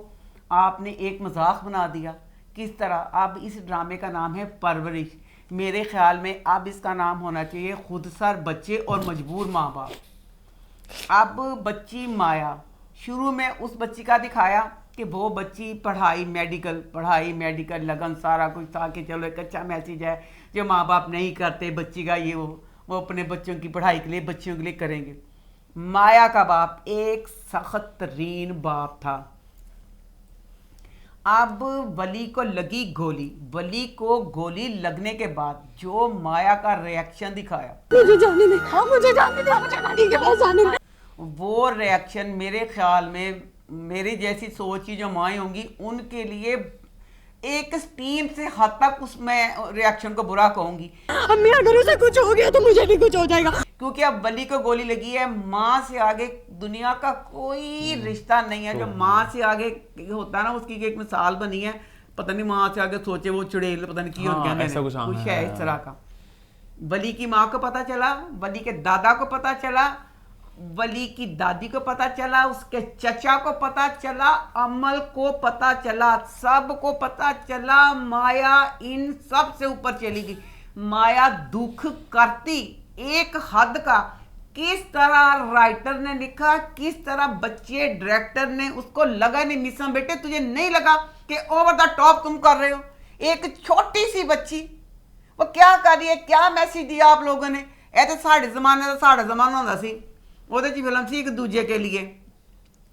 आपने एक मजाक बना दिया। किस तरह? अब इस ड्रामे का नाम है परवरिश। मेरे ख्याल में अब इसका नाम होना चाहिए खुदसर बच्चे और मजबूर माँ बाप। अब बच्ची माया, शुरू में उस बच्ची का दिखाया कि वो बच्ची पढ़ाई मेडिकल लगन सारा कुछ था कि चलो एक अच्छा मैसेज है जो माँ बाप नहीं करते बच्ची का, ये वो अपने बच्चों की पढ़ाई के लिए, बच्चियों के लिए करेंगे। माया का बाप एक सख्त तरीन बाप था। अब वली को लगी गोली, वली को गोली लगने के बाद जो माया का रिएक्शन दिखाया, मुझे जाने दे, मुझे जाने दे, मुझे नानी के पास जाने दे। वो रिएक्शन मेरे ख्याल में मेरी जैसी सोच की जो माएँ होंगी उनके लिए एक स्टीम से हद तक उसमें रिएक्शन को बुरा कहूंगी। अम्मी अगर उसे कुछ हो गया तो मुझे भी कुछ हो जाएगा। क्योंकि अब वली को गोली लगी है, माँ से आगे दुनिया का कोई रिश्ता नहीं है। जो माँ से आगे होता है ना, उसकी एक मिसाल बनी है, पता नहीं माँ से आगे सोचे वो चुड़ैल पता नहीं कुछ है इस तरह का। वली की माँ को पता चला, वली के दादा को पता चला, वली की दादी को पता चला, उसके चचा को पता चला, अमल को पता चला, सबको पता चला। माया इन सब से ऊपर चली गई। माया दुख करती एक हद का। किस तरह राइटर ने लिखा, किस तरह बच्चे डायरेक्टर ने उसको लगा नहीं, मिसम बेटे तुझे नहीं लगा कि ओवर द टॉप तुम कर रहे हो? एक छोटी सी बच्ची वो क्या कर रही है, क्या मैसेज दिया आप लोगों ने? ऐसे साढ़े जमाना होता सी, ਉਹਦੇ 'ਚ ਫਿਲਮ ਸੀ एक दूजे के लिए,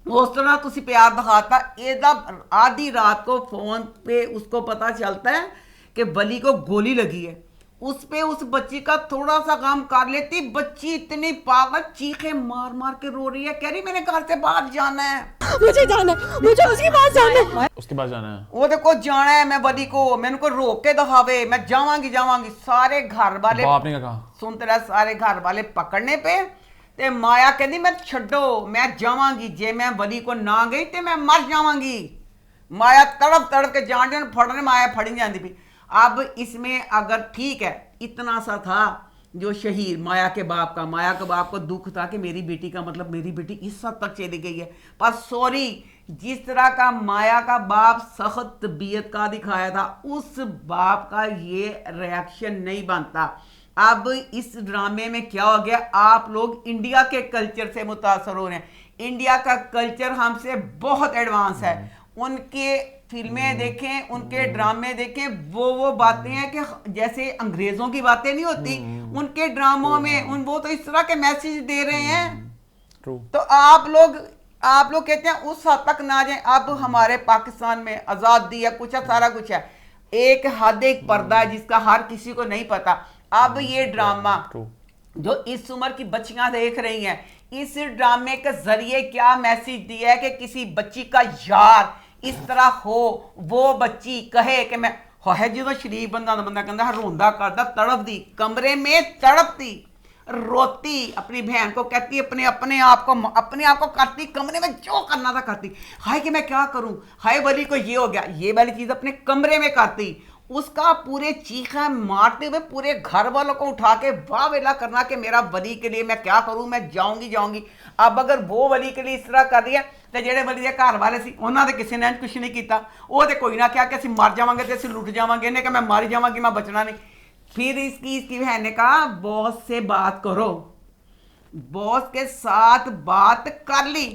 उस तरह तुसी प्यार दिखाता। एदा आधी रात को फोन पे उसको पता चलता है कि वली को गोली लगी है। उस पे उस बच्ची का थोड़ा सा काम कर लेती, बच्ची इतनी पागल चीखे मार मार के रो रही है, कह रही मैंने घर से बाहर जाना है, मुझे जाना है, मुझे उसके पास जाना है, उसके पास जाना है, वो देखो जाना है। मैं वली को, मैंने को रोक के दिखावे, मैं जावांगी। सारे घर वाले, आपने क्या कहा, सुनते रहे, सारे घर वाले पकड़ने पे ते माया कहती मैं छड्डो, मैं जावांगी, जे मैं वली को ना गई तो मैं मर जावांगी। माया तड़प के जान फड़ने, माया फड़ी जाती थी। अब इसमें अगर ठीक है इतना सा था जो शहीद माया के बाप को दुख था कि मेरी बेटी का मतलब मेरी बेटी इस हद तक चली गई है। पर सॉरी, जिस तरह का माया का बाप सख्त तबीयत का दिखाया था, उस बाप का ये रिएक्शन नहीं बनता। अब इस ड्रामे में क्या हो गया, आप लोग इंडिया के कल्चर से मुतासर हो रहे हैं। इंडिया का कल्चर हमसे बहुत एडवांस है। उनके फिल्में देखें, उनके ड्रामे देखें, वो बातें हैं कि जैसे अंग्रेजों की बातें नहीं होती उनके ड्रामों में, वो तो इस तरह के मैसेज दे रहे हैं। तो आप लोग कहते हैं उस हद तक ना जाए। अब हमारे पाकिस्तान में आज़ादी है, कुछ है, सारा कुछ है, एक हद एक पर्दा है जिसका हर किसी को नहीं पता। अब ये ड्रामा जो इस उम्र की बच्चियां देख रही हैं, इस ड्रामे के जरिए क्या मैसेज दिया है कि किसी बच्ची का यार इस तरह हो, वो बच्ची कहे कि मैं है जो शरीफ बंदा कहता रोंदा करदा, तड़पदी कमरे में, तड़पती रोती, अपनी बहन को कहती, अपने आप को करती, कमरे में जो करना था करती। हाय कि मैं क्या करूं, हाय वली को ये हो गया, ये वाली चीज अपने कमरे में करती। उसका पूरे चीखा मारते हुए पूरे घर वालों को उठा के वाह वेला करना कि मेरा वली के लिए मैं क्या करूं, मैं जाऊंगी। अब अगर वो वली के लिए इस तरह कर रही है तो जेडे वली के घर वाले सी उन्होंने किसी ने कुछ नहीं किया, वो तो कोई ना क्या कि असं मर जावांगे तो असं लुट जावांगे, इन्हें कि मैं मर जावांगी, मैं बचना नहीं। फिर इसकी बहन ने कहा बॉस से बात करो, बॉस के साथ बात कर ली,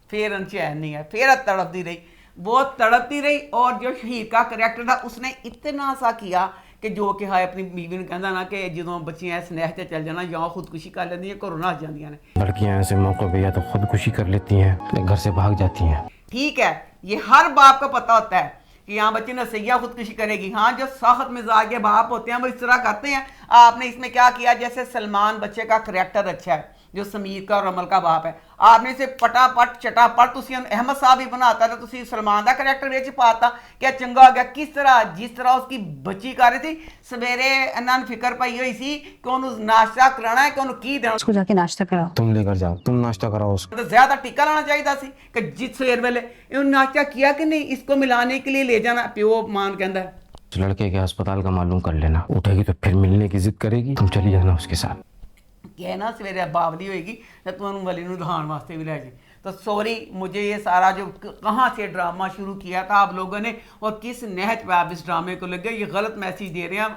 फिर चैन नहीं है, फिर तड़पती रही, वो तड़पती रही। और जो शहीद का करैक्टर था उसने इतना सा किया कि जो कि हाय अपनी बीवी ने कहता ना कि जो बच्चियां स्नेह से चल जाना या खुदकुशी कर लेती हैं, कोरोना आ जाती हैं। लड़कियां ऐसे मौके पे या तो खुदकुशी कर लेती हैं, घर से भाग जाती हैं। ठीक है, ये हर बाप को पता होता है कि यहाँ बच्ची ने सैया खुदकुशी करेगी। हाँ, जो सख्त मिजाज के बाप होते हैं वो इस तरह करते हैं। आपने इसमें क्या किया, जैसे सलमान बच्चे का करैक्टर अच्छा है, जो समीर का और अमल का बाप है, आपने से पटापट चटापट ਤੁਸੀਂ अहमद साहब ही बनाता था, ਤੁਸੀਂ सलमान ਦਾ ਕਰੈਕਟਰ ਵਿੱਚ ਪਾਤਾ ਕਿ ਚੰਗਾ ਹੋ ਗਿਆ। ਕਿਸ ਤਰ੍ਹਾਂ ਜਿਸ ਤਰ੍ਹਾਂ ਉਸकी ਬੱਚੀ ਕਰ ਰਹੀ थी, ਸਵੇਰੇ ਇਹਨਾਂ ਨੂੰ ਫਿਕਰ ਪਈ ਹੋਈ ਸੀ ਕਿ ਉਹਨੂੰ ਨਾਸ਼ਤਾ ਕਰਾਣਾ ਹੈ ਕਿ ਉਹਨੂੰ ਕੀ ਦੇਣਾ। उसको जाके नाश्ता कराओ। तुम लेकर जाओ, तुम नाश्ता कराओ उसको। तो ज्यादा टिक्का लाना चाहिए ਸੀ कि जिस सवेर वेले ਇਹਨੂੰ नाश्ता किया कि नहीं, इसको मिलाने के लिए ले जाना। प्यो मान कहता है उस लड़के के अस्पताल का मालूम कर लेना, उठेगी तो फिर मिलने की जिद करेगी, तुम चली जाना उसके साथ। कहना सवेरे बावली होएगी तो तू वली नूं दिखाने वास्ते भी ले जाए। तो सॉरी, मुझे ये सारा जो कहाँ से ड्रामा शुरू किया था आप लोगों ने और किस नहज पे आप इस ड्रामे को लगे, ये गलत मैसेज दे रहे हैं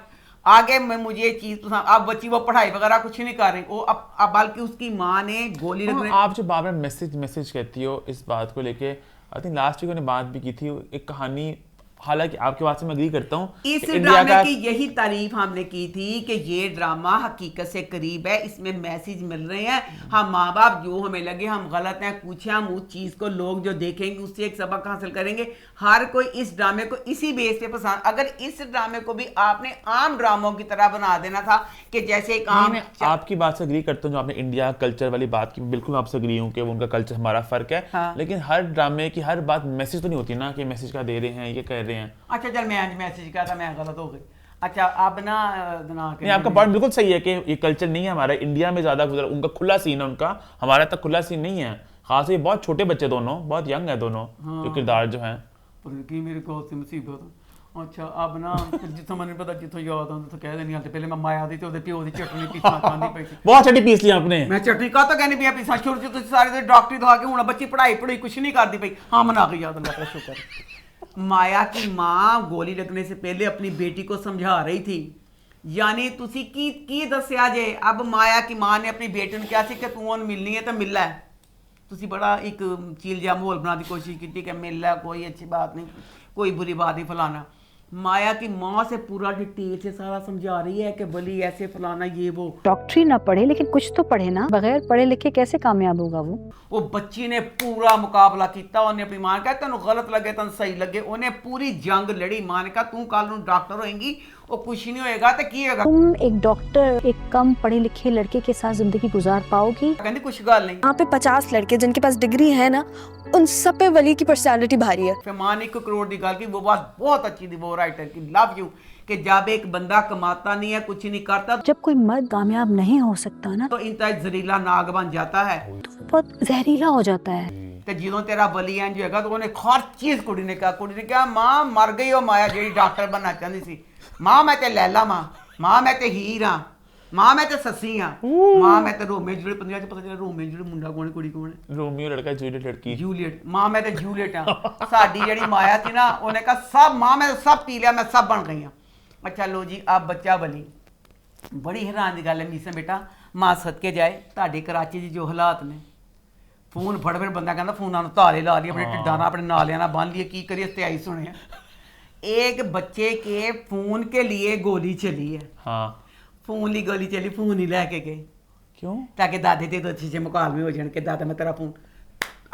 आगे। मैं मुझे ये चीज़ अब बच्ची वो पढ़ाई वगैरह कुछ नहीं कर रही, वो अब बल्कि उसकी माँ ने गोली लगने। आप जो बार बार मैसेज कहती हो इस बात को लेके, आई थिंक लास्ट वीक ने बात भी की थी, एक कहानी, हालांकि आपके बात से मैं एग्री करता हूँ। इस ड्रामे की यही तारीफ हमने की थी कि ये ड्रामा हकीकत से करीब है, इसमें मैसेज मिल रहे हैं। हम माँ बाप जो हमें लगे हम गलत हैं, कुछ हम उस चीज़ को लोग जो देखेंगे उससे एक सबक हासिल करेंगे। हर कोई इस ड्रामे को इसी बेस पे पसंद, अगर इस ड्रामे को भी आपने आम ड्रामों की तरह बना देना था कि जैसे एक आम। आपकी बात से एग्री करता हूँ, जो आपने इंडिया कल्चर वाली बात की, बिल्कुल आपसे एग्री हूँ कि उनका कल्चर हमारा फर्क है। हाँ। लेकिन हर ड्रामे की हर बात मैसेज तो नहीं होती ना, कि मैसेज क्या दे रहे हैं, ये कह रहे हैं। अच्छा चल, मैं आज मैसेज किया था, मैं गलत हो गई। अच्छा अब ना नहीं, आपका पॉइंट बिल्कुल सही है कि ये कल्चर नहीं है हमारा, इंडिया में ज्यादा गुजरा, उनका खुला सीन है उनका, हमारा तक खुला सीन नहीं है। खास ये बहुत छोटे बच्चे दोनों, बहुत यंग है दोनों। हाँ। जो किरदार जो है की मेरे को मुसीबत। अच्छा अब ना जिथों मैंने पता जिथों याद आंदा तो कह देनी हाल पहले मैं माया दी ते ओदे प्यो दी चटनी पीसना चाहती पई थी। बहुत चटनी पीस लिया आपने। मैं चटनी का तो कहनी पिया पीसना शुरू से तुसी सारे डॉक्टरी दवा के हुण बच्ची पढ़ाई कुछ नहीं करदी पई। हां मना के याद अल्लाह का शुक्र। माया की माँ गोली लगने से पहले अपनी बेटी को समझा रही थी, यानी तुसी की दस्या जे। अब माया की माँ ने अपनी बेटी ने कहा सी कि तू उन मिलनी है तो मिल लै। तुसी बड़ा एक चील जा माहौल बनाने की कोशिश की कि मिल लै, कोई अच्छी बात नहीं, कोई बुरी बात नहीं, फलाना। माया की माँ से पूरा डिटेल से सारा समझा रही है कि बली ऐसे फलाना ये वो। डॉक्टरी ना पढ़े लेकिन कुछ तो पढ़े ना, बगैर पढ़े लिखे कैसे कामयाब होगा वो बच्ची ने पूरा मुकाबला किया। उन्हें अपनी मां ने कहा तेन गलत लगे तेन सही लगे, उन्हें पूरी जंग लड़ी। मां ने कहा तू कल नूं डॉक्टर होएगी, वो कुछ नहीं होएगा तो की होएगा। तुम एक डॉक्टर एक कम पढ़े लिखे लड़के के साथ जिंदगी गुजार पाओगी? कहती कुछ गल नहीं। यहाँ पे 50 लड़के जिनके पास डिग्री है ना, उन सब पे वली की पर्सनालिटी भारी है। फिर मां ने 1 करोड़ की गल की, वो बात बहुत अच्छी थी वो राइटर की, लव यू, कि जब एक बंदा कमाता नहीं है, कुछ नहीं करता, जब कोई मर्द कामयाब नहीं हो सकता ना तो इंतहा जहरीला नाग बन जाता है, तो बहुत जहरीला हो जाता है। तो जो तेरा बली इंज होगा तो उन्हें हर चीज कुड़ी ने कहा मां मर गई हो माया जी डॉक्टर बनना चाहती सी। मां मैं ते लैला मां मैं ते हीर हाँ, मां मैं ते सस्सी हाँ, मां मैं ते रोमियो जूलियट। पंजाब च पता चला रोमियो जूलियट मुंडा कौन कुड़ी कौन है? रोमियो लड़का, जूलियट लड़की। जूलियट मां मैं ते जूलियट हाँ। साडी जेड़ी माया थी ना, उन्हें कहा सब मां मैं सब पी लिया, मैं सब बन गई हाँ। अच्छा लो जी, अब बच्चा बली। बड़ी हैरान की गल है मीसा बेटा, मां सदके जाए तुहाडे कराची दी जो हालात ने, फोन फड़ फिर बंदा कहता फोन ताले ला लिए, अपने टिड्डा अपने नालियां ना बन लिए, की करिए इत्याई सुने। एक बच्चे के फोन के लिए गोली चली है। हाँ। फोन ली गोली चली, फोन ही लेके गए। क्यों? ताकि दादे ते तो अच्छे से मुकालमे हो जाए कि दादा मैं तेरा फोन।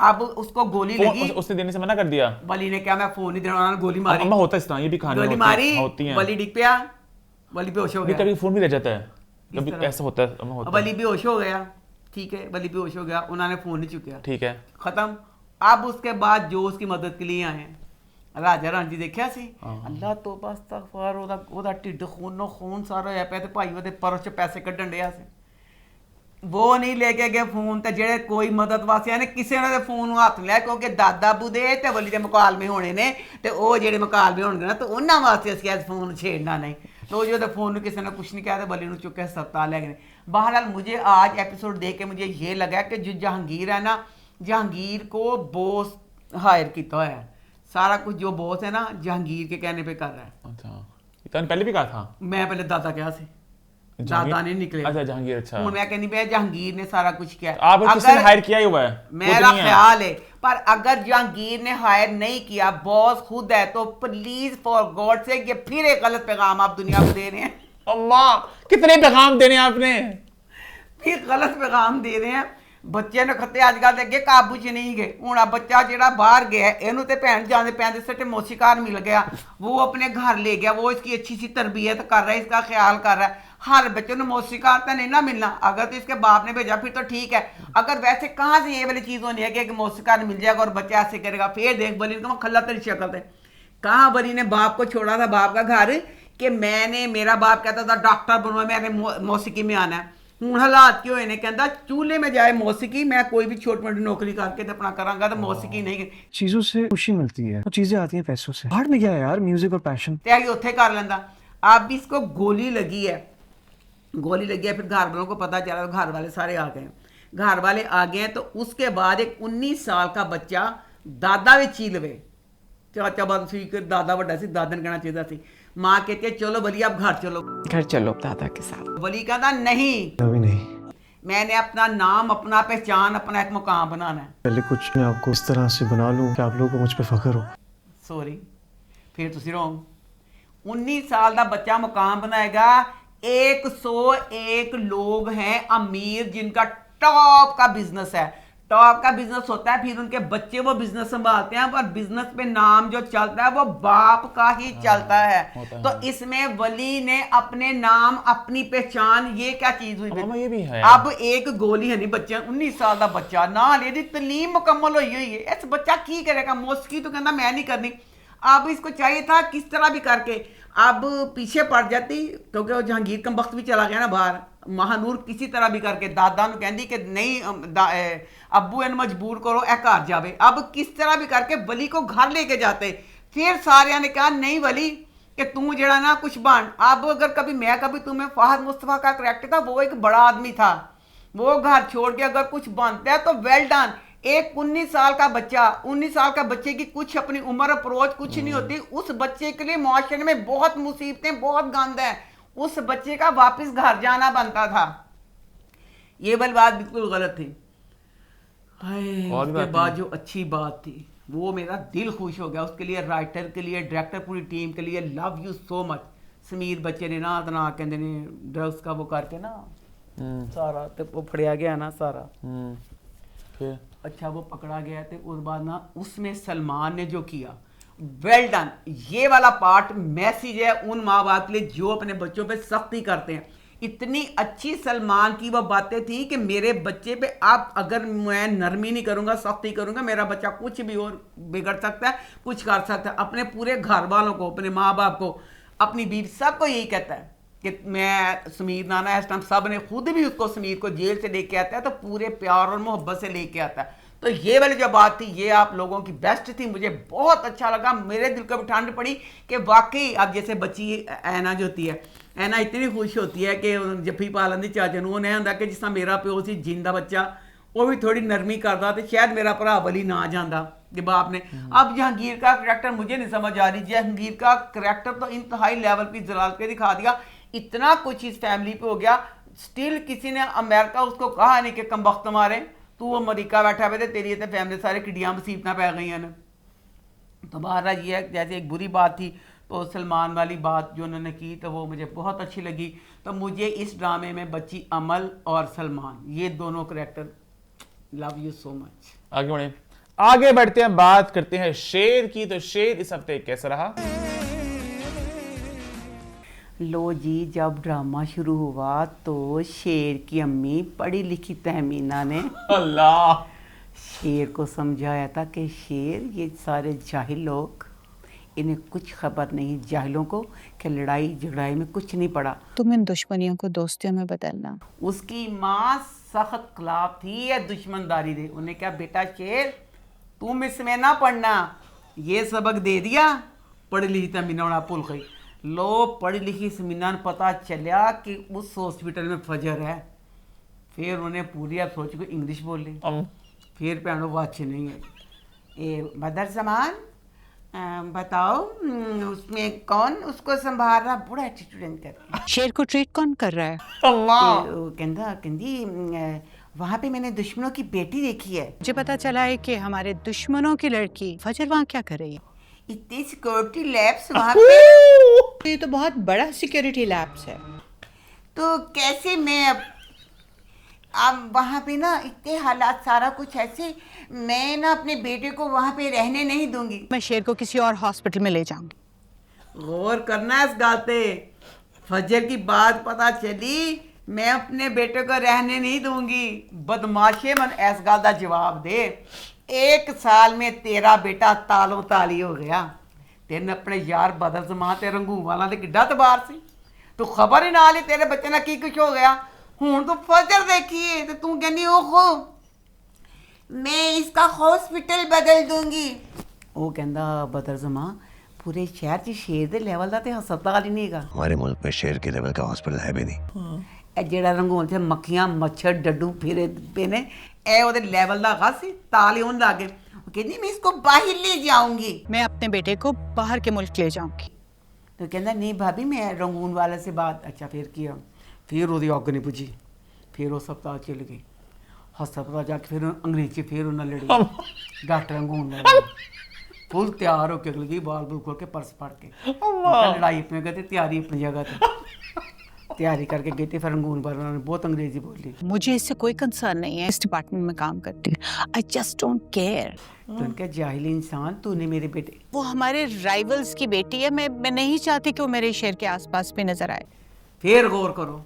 अब उसको गोली लगी, उसने देने से मना कर दिया। बली ने क्या मैं फोन नहीं देना, उन्होंने गोली मारी। अम्मा होता है इस तरह, ये भी कहानी गोली मारी, होती है। बली डिग पिया, बली बेहोश हो गया। कभी फोन भी रह जाता है, कभी ऐसा होता है। बली बेहोश हो गया, ठीक है, बली बेहोश हो गया, उन्होंने फोन नहीं चुकिया, ठीक है, खत्म। अब उसके बाद जो उसकी मदद के लिए आए राजा रानी देखिया सी, अल्लाह तो बस तगफार ओदा ढिड खूनो खून सारा होया पिया ते भाई ओदे परस च पैसे कढण डिया सी। वो नहीं लेके गए फोन, ते जेड़े कोई मदद वास्ते आने किसी ने फोन हाथ लिया, क्योंकि दादा बुदे ते बली दे मुकालमे होने ने, ते ओ जेड़े मुकालमे होणगे ना तो उन्हां वास्ते असीं अज फोन छेड़ना नहीं। तो जो फोन में किसी ने कुछ नहीं कहा तो बली चुक के अस्पताल ले गए। बहरहाल मुझे आज एपिसोड देख के मुझे ये लगा कि जो जहांगीर है ना, जहांगीर को बॉस हायर किया हुआ है, सारा कुछ जो बॉस है ना जहांगीर के कहने पे कर रहा है। अच्छा, तो पहले भी कहा था? मैं पहले दादा क्या से, दादा नहीं निकले। अच्छा जहांगीर, अच्छा। मैं कहनी पे जहांगीर ने सारा कुछ किया। आप किसी ने हायर किया ही हुआ है, मेरा ख्याल है, पर अगर जहांगीर ने हायर नहीं किया, बॉस खुद है, तो प्लीज फॉर गॉड से ये फिर एक गलत पैगाम आप दुनिया को दे रहे हैं। अम्मा कितने पैगाम देने आपने, फिर गलत पैगाम दे रहे हैं। बच्चे ने खत्ते अजकल अगे काबू च नहीं गए। हूँ बच्चा जो बाहर गया, इनू तो भैन जाने पैंते सटे मौसी घर मिल गया, वो अपने घर ले गया, वो इसकी अच्छी सी तरबियत कर रहा है, इसका ख्याल कर रहा है। हर बच्चों ने मौसीकार नहीं ना मिलना। अगर तो इसके बाप ने भेजा फिर तो ठीक है, अगर वैसे कहाँ से ये वाली चीज़ होनी है कि मौसीकार मिल जाएगा और बच्चा ऐसे करेगा। फिर देख बली को खल्ला तेरी शक्ल थे, कहाँ बली ने बाप को छोड़ा था, बाप का घर, कि मैंने, मेरा बाप कहता था डॉक्टर बनवा, मैंने मौसीकी में आना है। हूँ हालात क्यों इन्हें कहता चूल्हे में जाए मौसीकी, मैं कोई भी छोटी मोटी नौकरी करके तो अपना करांगा, तो मौसीकी नहीं। चीजों से खुशी मिलती है, तो चीजें आती हैं पैसों से। बाहर में क्या है यार, म्यूजिक और पैशन त्यागी उत्थे कर लेंदा। अब भी इसको गोली लगी है, गोली लगी है। फिर घर वालों को पता चला तो घर वाले सारे आ गए, घर वाले आ गए हैं। तो उसके बाद एक 19 साल का बच्चा दादा भी चीलवे, चाचा बात सी कर दादा बड़ा सी, दादा ने कहना चाहिए सी। माँ कहती है चलो बली अब घर चलो, घर चलो दादा के साथ। बली कहता नहीं, अभी नहीं, मैंने अपना नाम, अपना पहचान, अपना एक मुकाम बनाना है। पहले कुछ मैं आपको इस तरह से बना लूं कि आप लोगों को मुझ पे फख्र हो। सॉरी, फिर तुसी रोंग। 19 साल का बच्चा मुकाम बनाएगा। 101 लोग हैं अमीर जिनका टॉप का बिजनेस है, टॉप का बिजनेस होता है, फिर उनके बच्चे वो बिजनेस संभालते हैं, पर बिजनेस पे नाम जो चलता है वो बाप का ही चलता है। तो इसमें वली ने अपने नाम, अपनी पहचान, ये क्या चीज हुई? ये भी है। अब एक गोली है नहीं बच्चे, 19 साल का बच्चा ना ले तलीम मुकम्मल हुई हुई है, इस बच्चा की करेगा? मौसीकी तो कहना मैं नहीं करनी। अब इसको चाहिए था किस तरह भी करके, अब पीछे पड़ जाती, क्योंकि वो जहांगीर का वक्त भी चला गया ना बाहर। महानूर किसी तरह भी करके दादा ਨੂੰ ਕਹਿੰਦੀ कि नहीं अब्बू इन मजबूर करो ए घर जावे। अब किस तरह भी करके वली को घर लेके जाते। फिर सारे ने कहा नहीं वली कि तू जरा ना कुछ बन। अब अगर कभी मैं कभी तुम्हें फहद मुस्तफ़ा का करैक्टर था, वो एक बड़ा आदमी था, वो घर छोड़ के अगर कुछ बनता है तो वेल डन। एक 19 साल का बच्चा, 19 साल का बच्चे की कुछ अपनी उम्र अप्रोच कुछ नहीं होती, उस बच्चे के लिए मुआशरे में बहुत मुसीबतें, बहुत गंद है, उस बच्चे का वापस घर जाना बनता था। ये वाली बात बिल्कुल गलत थी। उसके बाद जो अच्छी बात थी वो मेरा दिल खुश हो गया, उसके लिए राइटर के लिए, डायरेक्टर, पूरी टीम के लिए love you so much. Sameer बच्चे ने ना इतना कहते ने ड्रग्स का वो करके ना सारा तो वो फड़िया गया ना सारा। फिर अच्छा वो पकड़ा गया तो उस बाद ना उसमें सलमान ने जो किया, वेल डन। ये वाला पार्ट मैसेज है उन माँ बाप के लिए जो अपने बच्चों पे सख्ती करते हैं। इतनी अच्छी सलमान की वो बातें थी कि मेरे बच्चे पे आप अगर मैं नरमी नहीं करूंगा, सख्ती करूंगा, मेरा बच्चा कुछ भी और बिगड़ सकता है, कुछ कर सकता है। अपने पूरे घर वालों को, अपने माँ बाप को, अपनी बीवी, सबको यही कहता है कि मैं समीर नाना इस टाइम सब ने खुद भी उसको समीर को जेल से लेके आता है तो पूरे प्यार और मोहब्बत से लेके आता है। तो ये वाली जो बात थी ये आप लोगों की बेस्ट थी, मुझे बहुत अच्छा लगा। मेरे दिल को भी ठंड पड़ी कि वाकई अब जैसे बच्ची ऐना जो होती है, ऐना इतनी खुश होती है कि जफ्फी पालन दी चाचा नूं उन्हें होंदा कि जिस तरह मेरा प्यो सी जिंदा बच्चा वो भी थोड़ी नरमी करता तो शायद मेरा भरा बली ना जाता कि बाप ने। अब जहांगीर का करैक्टर मुझे नहीं समझ आ रही। जहांगीर का करैक्टर तो इंतहाई लेवल की जलाल पे दिखा दिया, इतना कुछ इस फैमिली पे हो गया, स्टिल किसी ने अमेरिका उसको कहा नहीं कि कम वक्त मारे तू अमेरिका बैठा हुआ तेरी तो फैमिली सारे किडियाँ मुसीबत पै गई हैं। तो बहरहाल ये है जैसे एक बुरी बात थी, तो सलमान वाली बात जो उन्होंने की तो वो मुझे बहुत अच्छी लगी। तो मुझे इस ड्रामे में बच्ची अमल और सलमान, ये दोनों character, love you so much. आगे बढ़ते हैं, बात करते हैं शेर की। तो शेर इस हफ्ते कैसा रहा? लो जी, जब ड्रामा शुरू हुआ तो शेर की अम्मी पढ़ी लिखी तहमीना ने अल्लाह शेर को समझाया था कि शेर ये सारे जाहिल लोग, इन्हें कुछ खबर नहीं जाहिलों को कि लड़ाई झगड़ाई में कुछ नहीं पड़ा, तुम इन दुश्मनियों को दोस्तियों में बदलना। उसकी माँ सख्त खिलाफ थी या दुश्मनदारी दे। उन्हें क्या बेटा शेर तुम इसमें ना पढ़ना, ये सबक दे दिया, पढ़ी लिखी तहमीना उड़ा भूल गई। लो पढ़ी लिखी समीना पता चला कि उस हॉस्पिटल में फजर है, फिर उन्हें पूरी आप सोच को इंग्लिश बोल ली, फिर पहनो वो अच्छी नहीं है। ए बदर जमान बताओ उसमें कौन उसको संभाल रहा, बड़ा एटीट्यूड कर। शेर को ट्रीट कौन कर रहा है? कहती वहाँ पे मैंने दुश्मनों की बेटी देखी है। मुझे पता चला है कि हमारे दुश्मनों की लड़की फजर वहाँ क्या कर रही है? इतनी सिक्योरिटी लैब्स वहाँ पे, ये तो बहुत बड़ा सिक्योरिटी लैब्स है। तो कैसे मैं अब वहाँ पे ना इतने हालात सारा कुछ ऐसे, मैं ना अपने बेटे को वहाँ पे रहने नहीं दूंगी। मैं शेर को किसी और हॉस्पिटल में ले जाऊंगी। गौर करना इस गाते, फजर की बात पता चली मैं अपने बेटे को रहने नहीं दूंगी। बदमाशे मन इस गल का जवाब दे, 1 साल में तेरा बेटा तालों ताली हो गया। तेन अपने यार बदल जमान ते रंगू वाला ते किड्डा तबार सी, तू खबर ही ना ली तेरे बच्चे ना की कुछ हो गया। हुण तू फजर देखिए तो तू कहनी ओहो मैं इसका हॉस्पिटल बदल दूंगी। वो कहंदा बदल जमान पूरे शहर च शेर दे लेवल दा ते हस्पताल ही नहीं हैगा। हमारे मुल्क में शेर के लेवल का हॉस्पिटल है भी नहीं। ਇਹ ਜਿਹੜਾ ਰੰਗੂਨ ਤੇ ਮੱਖੀਆਂ ਮੱਛਰ ਡੱਡੂ ਫਿਰੇ ਪਏ ਨੇ, ਇਹ ਉਹਦੇ ਲੈਵਲ ਦਾ ਹੈਗਾ ਸੀ। ਤਾਲੇ ਉਹਨ ਲਾਗੇ ਉਹ ਕਹਿੰਦੀ ਮੈਂ ਇਸਕੋ ਬਾਹਰ ਲੈ ਜਾਊਂਗੀ, मैं अपने बेटे को बाहर के मुल्क ले जाऊंगी। तो कहना नहीं भाभी मैं रंगून वाले से बात। अच्छा फिर किया, फिर ਉਹਦੀ ਅੱਗ ਨਹੀਂ ਪੁੱਜੀ, फिर ਉਹ ਹਸਪਤਾਲ ਚਲ ਗਈ। ਹਸਪਤਾਲ ਜਾ ਕੇ ਫਿਰ ਅੰਗਰੇਜ਼ੀ ਫਿਰ ਉਹਨਾਂ ਲੜੀ ਡਾਕਟਰ ਰੰਗੂਨ ਨਾਲ ਫੁੱਲ ਤਿਆਰ ਹੋ ਕੇ ਅਗਲੀ ਬਾਲ ਬੁਲ ਖੋਲ ਕੇ ਪਰਸ ਫੜ ਕੇ ਲੜਾਈ ਪੈ ਗਈ ਤੇ ਤਿਆਰੀ ਆਪਣੀ ਜਗ੍ਹਾ ਤੇ तैयारी करके गई थी। फिर रंगून पर उन्होंने बहुत अंग्रेजी बोली। मुझे इससे कोई कंसर्न नहीं है, इस डिपार्टमेंट में काम करती हूँ। I just don't care. तो उनका जाहिल इंसान तूने मेरे बेटे, वो हमारे राइवल्स की बेटी है। मैं नहीं चाहती कि वो मेरे शहर के आसपास भी नजर आए। फिर गौर करो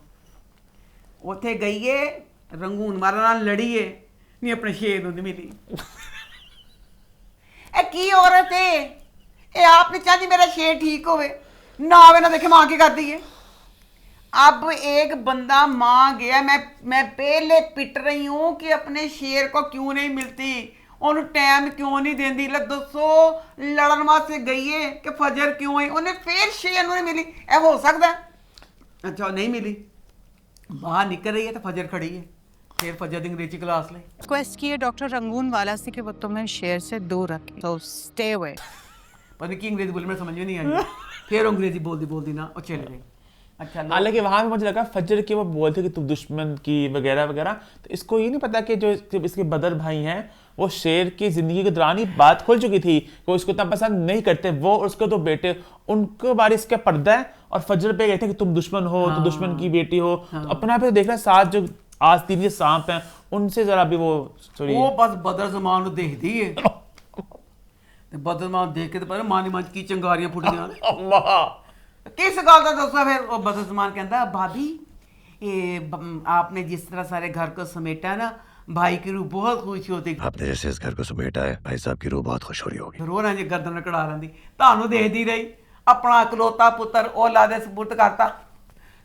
उथे गई है रंगून मारा नाल लड़ी है नहीं अपने शेर नूं नहीं मिली। ए की औरत है ए, आपने चाहती मेरा शेर ठीक होवे ना आवे ना देखे मां की करती है। अब एक बंदा मां गया, मैं पहले पिट रही हूँ कि अपने शेर को क्यों नहीं मिलती, उन्हें टाइम क्यों नहीं देंदी। लग दसो लड़न वास्ते गई है कि फजर क्यों आई, उन्हें फिर शेर नहीं मिली। ए हो सकता है? अच्छा नहीं मिली, बाहर निकल रही है तो फजर खड़ी है, फिर फजर की अंग्रेजी क्लास ले। रिक्वेस्ट की है डॉक्टर रंगून वाला से कि वो तुम्हें शेर से दूर रखे, तो स्टे अवे। पता की अंग्रेजी बोली मैं समझ में नहीं आई। फिर अंग्रेजी बोलती ना और चले गए। अच्छा हालांकि वहां पे मुझे लगा फजर के वो बोलते कि तुम दुश्मन की वगैरह वगैरह, तो इसको ये नहीं पता कि जो इसके बदर भाई हैं वो शेर की जिंदगी के दौरान ही बात खुल चुकी थी, वो इसको इतना पसंद नहीं करते। वो और उसके 2 बेटे, उनको बारी इसका पर्दा है और फजर पे कहते हैं कि तुम दुश्मन हो, तुम दुश्मन की बेटी हो। तो अपना पे देखना साथ जो आस्तीन के सांप हैं उनसे जरा भी वो वो बस बदर जमान देख दी है। बदर जमान देख के तो पता मानी मंच की चंगारियां फुटियां किस गल का दसा। फिर वो बदर जमान कहता भाभी ये आपने जिस तरह सारे घर को समेटा ना, भाई की रूह बहुत खुश होती। आपने जैसे इस घर को समेटा है, भाई साहब की रूह बहुत खुश हो रही होगी। फिर वो ना जी गर्दन कड़ा लेंदी, तानू देखदी रही अपना इकलौता पुत्र औलाद सपुर्द करता।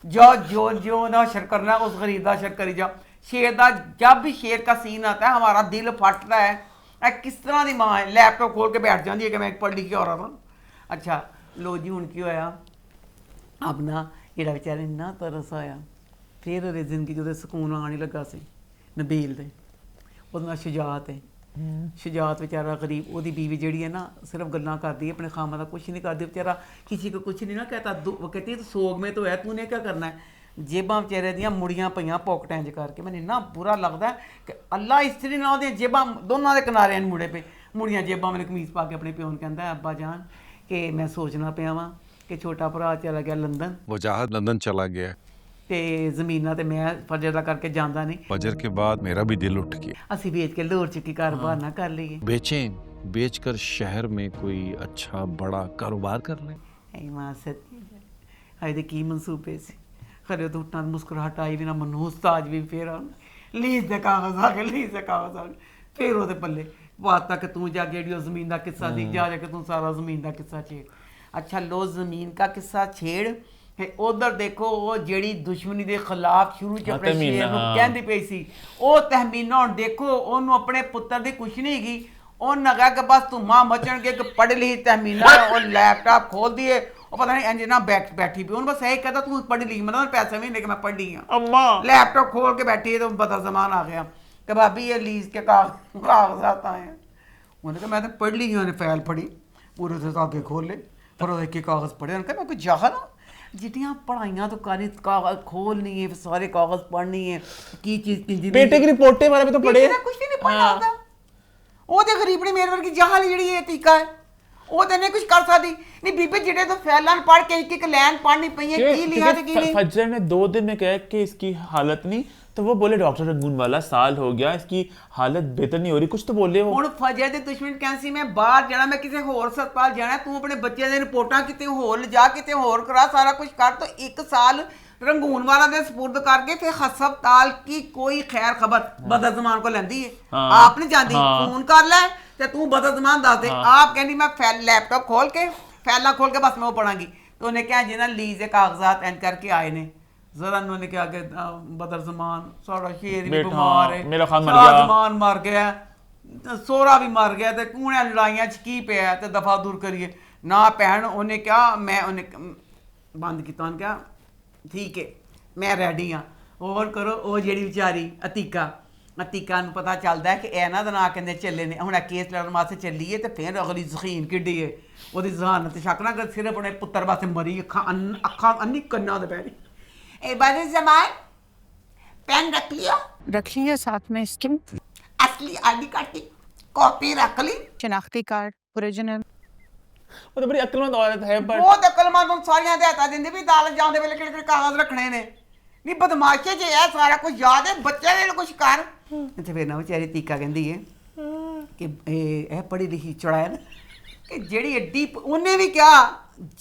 जो जो जो ना शर करना उस गरीब का शर करी जा। शेर का जब भी शेर का सीन आता है हमारा दिल फटता है। किस तरह की माँ है, लैपटॉप खोल के बैठ जाती है कि मैं एक पढ़ लिखी औरत हूँ। अच्छा लो जी हूँ की होया, अब ना जेड़ा बेचारे इन्ना तरस आया, फिर वो जिंदगी जो सुकून आने लगा सी नबील दे। ਉਹਦਾ ਸ਼ੁਜਾਤ ਹੈ, ਸ਼ੁਜਾਤ ਵਿਚਾਰਾ ਗਰੀਬ, ਉਹਦੀ बीवी ਜਿਹੜੀ है ना सिर्फ गल्लां करती है अपने खामा का, कुछ नहीं करती बेचारा, किसी को कुछ नहीं ना कहता। वो कहती है तो सोग में तो है, तूने क्या करना है। जेबां बेचारे दियां मुड़ियां पईयां पॉकेटां च करके, मैंने इन्ना बुरा लगता है कि अल्लाह इस्त्री ना ਉਹਦੀਆਂ जेबां दोनों के किनारे मुड़े पे मुड़ियां जेबां। मैंने कमीज पा के अपने प्यो ਨੂੰ ਕਹਿੰਦਾ अब्बा जान कि मैं सोचना पिया वां कि छोटा भरा चला गया लंदन, वो जहाज लंदन चला गया ਤੇ ਜ਼ਮੀਨਾਂ ਤੇ ਮੈਂ ਫਜਰ ਦਾ ਕਰਕੇ ਜਾਂਦਾ ਨਹੀਂ। फजर के बाद मेरा भी दिल उठ गया। ਅਸੀਂ ਵੇਚ ਕੇ ਲੋਰ ਚੁੱਕੀ ਕਾਰੋਬਾਰ ਨਾ ਕਰ ਲਈਏ। बेचकर शहर में कोई अच्छा बड़ा कारोबार कर लें। ऐ मां सच्ची हाय दे की मंसूबे से खरे तो उठना मुस्कुराहट आई भी ना मनो उस्ताद भी फिर लीज दे कागज आ गए, लीज दे कागज आ गए। फिर ਉਹਦੇ ਪੱਲੇ ਬਾਤ तक तू जा गेड़ी और ज़मीन का किस्सा दी जा के तू सारा ज़मीन का किस्सा छेड़। अच्छा लो ज़मीन का किस्सा छेड़, उधर देखो वो जेड़ी दुश्मनी के खिलाफ शुरू च अपने शेर नूं कहंदी पई सी, वो तहमीना हुण देखो ओनू अपने पुत्र दी कुछ नहीं गई। उन्हें कहा कि बस धुआं मचन के पढ़ ली तहमीना और लैपटॉप खोल दिए, और पता नहीं इंज ना बैठी भी, बस यही कहता तू पढ़ ली, मतलब पैसे भी लेके मैं पढ़ ली हाँ। लैपटॉप खोल के बैठी है तो बता जमान आ गया कि भाभी ये लीज के कागजात आए हैं। उन्होंने कहा मैं तो पढ़ ली, उन्होंने फाइल पढ़ी पूरे से आगे खोले, फिर वो एक कागज पढ़े। उन्होंने कहा मैं कोई जाहा ना जिटियां पढ़ाइयां तो करी, कागज खोलनी है, सारे कागज पढ़नी है, की चीज बेटे की रिपोर्टें वाला भी तो पढ़े, कुछ नहीं पढ़ना होता। ਉਹ ਤੇ ਗਰੀਬਣੀ ਮੇਰੇ ਵਰਗੀ ਜਹਾਲ ਜਿਹੜੀ ਇਹ ਤੀਕਾ ਹੈ, ਉਹ ਤੇ ਨਹੀਂ ਕੁਝ ਕਰ ਸਕਦੀ। ਨਹੀਂ ਬੀਬੀ ਜਿਹੜੇ ਤੋਂ ਫੈਲਾਂ ਪੜ ਕੇ ਇੱਕ ਇੱਕ ਲਾਈਨ ਪੜਨੀ ਪਈ ਹੈ, ਕੀ ਲਿਖਿਆ ਤੇ ਕੀ ਨਹੀਂ। फजर ने 2 दिन में कहा कि इसकी हालत नहीं, तो वो बोले डॉक्टर रंगून वाला साल हो गया, इसकी हालत बेहतर नहीं हो रही, कुछ तो बोले वो। ਹੁਣ ਫਜਰ ਦੇ ਦੁਸ਼ਮਣ ਕਹਿੰਦੀ ਮੈਂ ਬਾਹਰ ਜਾਣਾ, ਮੈਂ ਕਿਸੇ ਹੋਰ ਹਸਪਤਾਲ ਜਾਣਾ, ਤੂੰ ਆਪਣੇ ਬੱਚਿਆਂ ਦੀਆਂ ਰਿਪੋਰਟਾਂ ਕਿਤੇ ਹੋਰ ਲਿਜਾ, ਕਿਤੇ ਹੋਰ ਕਰਾ, ਸਾਰਾ ਕੁਝ ਕਰ। तो 1 साल रंगून वाला दे सपुर्द करके फिर हस्पताल की कोई खैर खबर बदल जमान को लेंदी है। आप नहीं जानती, फोन कर ले ते तू बदल जमान दस दे। आप कहनी मैं लैपटॉप खोल के फैला खोल के बस मैं वो पढ़ांगी। तो उन्हें क्या जिन्हें लीज के कागजात एंड करके आए ने, जरा उन्होंने क्या कि बदल जमान सारा शेर भी बीमार है, मेरा खान जमान मर गया, सोहरा भी मर गया, तो कूने लड़ाइयां च की पिया, तो दफा दूर करिए ना। भैन उन्हें क्या, मैं उन्हें बंद किया, उन्हें क्या ठीक है मैं रेडी हाँ, और करो। वो जी विचारी अतीका ਨੂੰ ਪਤਾ ਚੱਲਦਾ ਕਿ ਇਹਨਾਂ ਦਾ ਨਾਂ ਕਹਿੰਦੇ ਚੱਲੇ ਨੇ, ਹੁਣ ਕੇਸ ਲੜਨ ਵਾਸਤੇ ਚੱਲੀ ਹੈ, ਤੇ ਫਿਰ ਅਗਲੀ ਜ਼ਖੀਨ ਕਿੱਡੀ ਹੈ ਉਹਦੀ ਜ਼ਹਾਨਤ ਤੇ ਸ਼ੱਕ ਨਾ ਕਰ, ਸਿਰਫ ਆਪਣੇ ਪੁੱਤਰ ਵਾਸਤੇ ਮਰੀ, ਅੱਖਾਂ ਅੰਨੀ ਕੰਨਾਂ ਦੇ ਪੈਰੀ। ए बारे जमान पेन रख लिया? रख लिया साथ में इसके। असली आईडी कार्ड की कॉपी रख ली, शनाख्ती कार्ड ओरिजिनल। वो तो बड़ी अक्लमंद औरत है, पर बहुत अक्लमंद, हम सारियां देता दिंदी भी दाल जांदे वेले किहड़े कागज रखने ने। नहीं बदमाशे जे है, सारा कुछ याद है, बच्चे ने कुछ कर। ते फिर ना बेचारी तीका कहंदी है कि ए पढ़ी लिखी चढ़ाया ना कि जेड़ी एडी, उन्हें भी क्या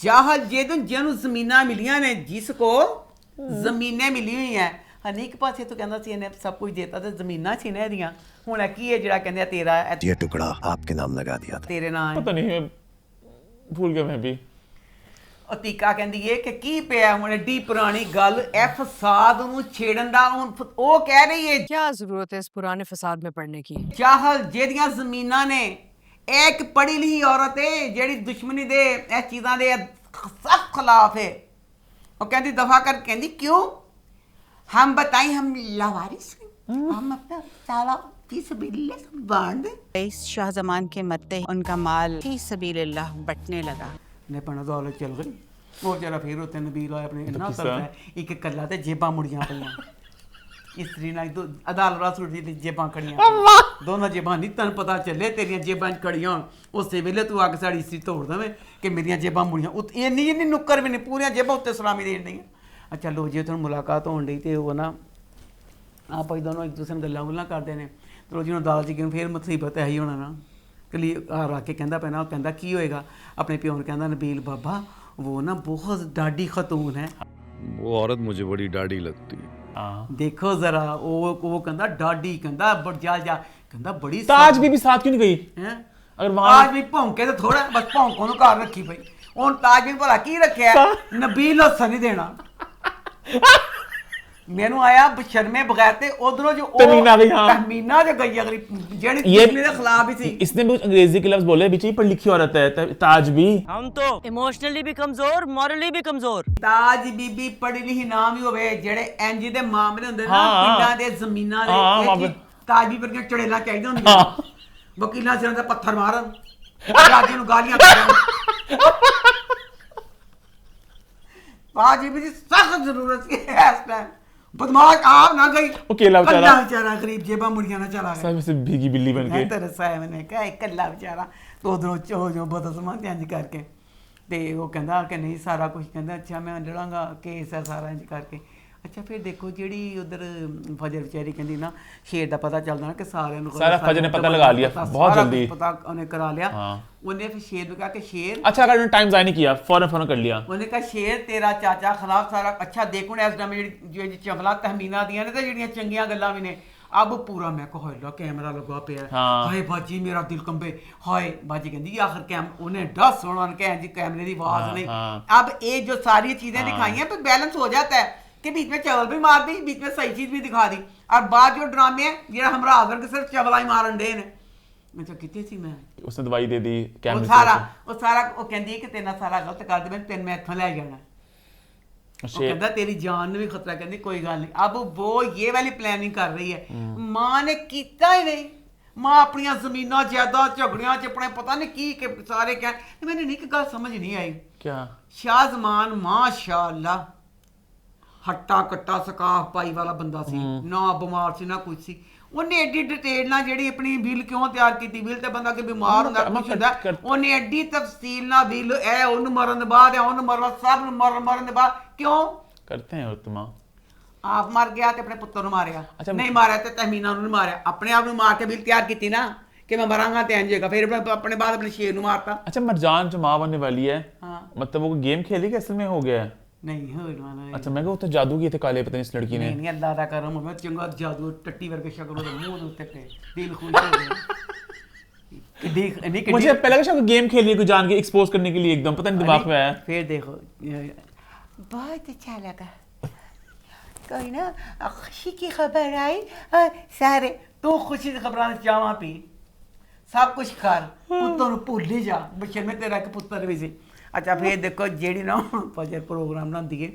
जाहल जेनु जमीनां मिलियां ने, जिसको ਜ਼ਮੀਨਾਂ ਮਿਲੀ ਹੋਈ ਹੈ, ਹਨੀਕ ਪਾਸੇ ਤੋਂ ਕਹਿੰਦਾ ਸੀ ਇਹਨੇ ਸਭ ਕੁਝ ਦਿੱਤਾ ਤੇ ਜ਼ਮੀਨਾਂ ਸੀ ਨੇ ਇਹਦੀਆਂ। ਹੁਣ ਕੀ ਹੈ ਜਿਹੜਾ ਕਹਿੰਦੇ ਤੇਰਾ ये टुकड़ा आपके नाम लगा दिया था। ਤੇਰੇ ਨਾਂ पता नहीं, भूल गया मैं भी। ਉਹ ਤੀਕਾ ਕਹਿੰਦੀ ਏ ਕਿ ਕੀ ਪਿਆ ਹੁਣ ਏਡੀ ਪੁਰਾਣੀ ਗੱਲ, ਇਹ ਫਸਾਦ ਨੂੰ ਛੇੜਨ ਦਾ। ਹੁਣ ਉਹ ਕਹਿ ਰਹੀ ਏ क्या जरूरत है इस पुराने फसाद में पड़ने की। ਚਾਹਲ ਜਿਹਦੀਆਂ ਜ਼ਮੀਨਾਂ ਨੇ, ਇਹ ਇੱਕ ਪੜ੍ਹੀ ਲਿਖੀ ਔਰਤ ਏ ਜਿਹੜੀ ਦੁਸ਼ਮਣੀ ਦੇ ਇਹ ਚੀਜ਼ਾਂ ਦੇ ਸਖਤ ਖਿਲਾਫ ਹੈ। वो कहती दफा कर, कहती क्यों हम बताएं हम लावारिस हैं, हम अपना सारा फी सबीलिल्लाह सब बांट दें। इस शाह जमान के मत्ते उनका माल फी सबीलिल्लाह बटने लगा। ने पना दौलत चल गई। वो जरा फिर होते नबील आए अपने ना तरफ है, एक कल्ला ते जेबां मुड़ियां पईयां इस्त्री ना दो अदालत रसूल दी जेबां खड़ियां, दोनों जेबां नहीं तन पता चले तेरियां जेबां खड़ियां उस वेले तू आके साड़ी इस्त्री तोड़ देवे कि मेरियां जेबां मुड़ियां इन्नी इन्नी नुक्कर भी नहीं, पूरियां जेबां उत्ते सलामी देन दी। अच्छा लो जी तुहानू मुलाकात होण दी ते वो ना आप दोनों एक दूसरे गल्लां गुल्लां करदे ने। तो जी अदालत च गए, फिर मुसीबत है ही होना ना। कली घर आके कहंदा पैना, कहंदा की होएगा, अपने प्यो नूं कहंदा नबील बाबा वो ना बहुत डाडी खतून है। वो औरत मुझे बड़ी डाडी लगती है। देखो जरा वो कहंदा डाडी, कहंदा जा कहंदा बड़ी। ताज भी साथ क्यों नहीं गई? हैं अगर वहां ताज भी भौंके तो थोड़ा बस भौंकों नूं घर रखी पई। हुण ताज भी भला की रखिया, नबील हसन नहीं देना। मैनू आया बशर्मे बगैर ते उधरों जो तमीना गई। हाँ तमीना जो गई अगली जेड़ी दुश्मनी दे खिलाफ ही थी। इसने भी अंग्रेजी के लफ्ज बोले, बीच पढ़ी लिखी औरत है ताज भी। हम तो इमोशनली भी कमजोर, मॉरली भी कमजोर। ताज बीबी पढ़ी लिखी नाम ही होवे, जेड़े इंज दे मामले हुंदे ना पिंडां दे जमीनां दे, ताज भी वर्गियां चड़ेलां चाहिदी हुंदियां, वकीलां सिरां ते पत्थर मारन, राजे नूं गालियां कढन। ताज बीबी दी सख्त जरूरत है इस टाइम। बदमाश आप ना गई, अकेला बेचारा गरीब जेबा मुड़िया ना चला गया, सब से भीगी बिल्ली बन के। तेरे साहब ने कहा कल्ला बेचारा तो उधरों जो बदसमान इंज करके ते वो कहंदा कि नहीं सारा कुछ, कहंदा अच्छा मैं लड़ांगा केस है सारा इंज करके। अच्छा फिर देखो जेड़ी उधर फजर बेचारी कहंदी ना शेर दा पता चलदा ना कि सारे नु सारा फजर ने पता लगा लिया बहुत जल्दी, पता उन्हें करा लिया। उन्हें फिर शेर ने कहा कि शेर, अच्छा अगर उन्होंने टाइम ज़ाया नहीं किया, फौरन कर लिया। उन्हें कहा शेर तेरा चाचा खिलाफ सारा अच्छा देखो ना इस टाइम जो चमला तहमीना दियां ने ते जेड़ियां चंगियां गल्लां भी ने। अब पूरा मैं कहो ला कैमरा लगा पे है, हाय बाजी मेरा दिल कंबे, हाय बाजी कहंदी आखिर कैम उन्हें दस होना के जी कैमरे की आवाज नहीं। अब ये जो सारी चीजें दिखाई हैं तो बैलेंस हो जाता है कि बीच में चवल भी मार दी, बीच में सही चीज भी दिखा दी, और बाद जो ड्रामे हैं जेड़ा हमरा आकर के सिर्फ चवला ही मारन दे ने। मैं तो कितने सी मैं उसने दवाई दे दी कैमरे वो सारा वो कहंदी है कि तेना सारा गलत कर दे, मैं तेन मैं इत्थों ले जाना। वो कहता तेरी जान में भी खतरा, कहती कोई गल नहीं। अब वो ये वाली प्लानिंग कर रही है, मां ने किया ही नहीं। मां अपनी जमीना जायदाद झगड़ियां च अपने पता नहीं की सारे कह, मैंने नहीं कि गल समझ नहीं आई क्या शाह जमान माशाअल्लाह हट्टा कट्टा सकाफ पाई वाला बंदा सी, ना बीमार सी ना कुछ सी। उन्हें एडी डिटेल ना जेड़ी अपनी बिल क्यों तैयार की, बिल ते बंदा के बीमार होंदा कुछ होंदा, उन्हें एडी तफसील ना बिल ए उन मरन दे बाद या उन मरन सब मरन दे बाद क्यों करते हैं उत्तमा। ਆਪ ਮਰ ਗਿਆ ਤੇ ਆਪਣੇ ਪੁੱਤਰ ਨੂੰ ਮਾਰਿਆ ਅੱਛਾ। ਨਹੀਂ ਮਾਰਿਆ ਤੇ ਤਹਿਮੀਨਾ ਨੂੰ ਮਾਰਿਆ, ਆਪਣੇ ਆਪ ਨੂੰ ਮਾਰ ਕੇ ਬਿਲ ਤਿਆਰ ਕੀਤੀ ਨਾ कि मैं मरांगा तो इंजेगा, फिर अपने बाद अपने शेर ਨੂੰ मारता। अच्छा मरजान जो माँ बनने वाली है, हाँ। मतलब वो गेम खेली कि असल में हो गया है? नहीं हो वाला। अच्छा मैं तो जादू किए थे काले पता नहीं इस लड़की ने। नहीं अल्लाह दा करम मैं चंगा जादू टट्टी वर्गे शक्ल ओदे मुंह दे उत्ते पे दिल खुश हो गया। देख नहीं कि मुझे पहले लगा शायद गेम खेली है कोई जान के एक्सपोज करने के लिए, एकदम पता नहीं दिमाग में आया। फिर देखो बहुत अच्छा लगा, कोई ना खुशी की खबर आई सारे तो खुशी की खबर चावा पी सब कुछ कर पुत्तर भूल ही जा बच्चे में तेरा एक पुत्तर भी सी। अच्छा फिर देखो जेड़ी ना फजर प्रोग्राम बनाती है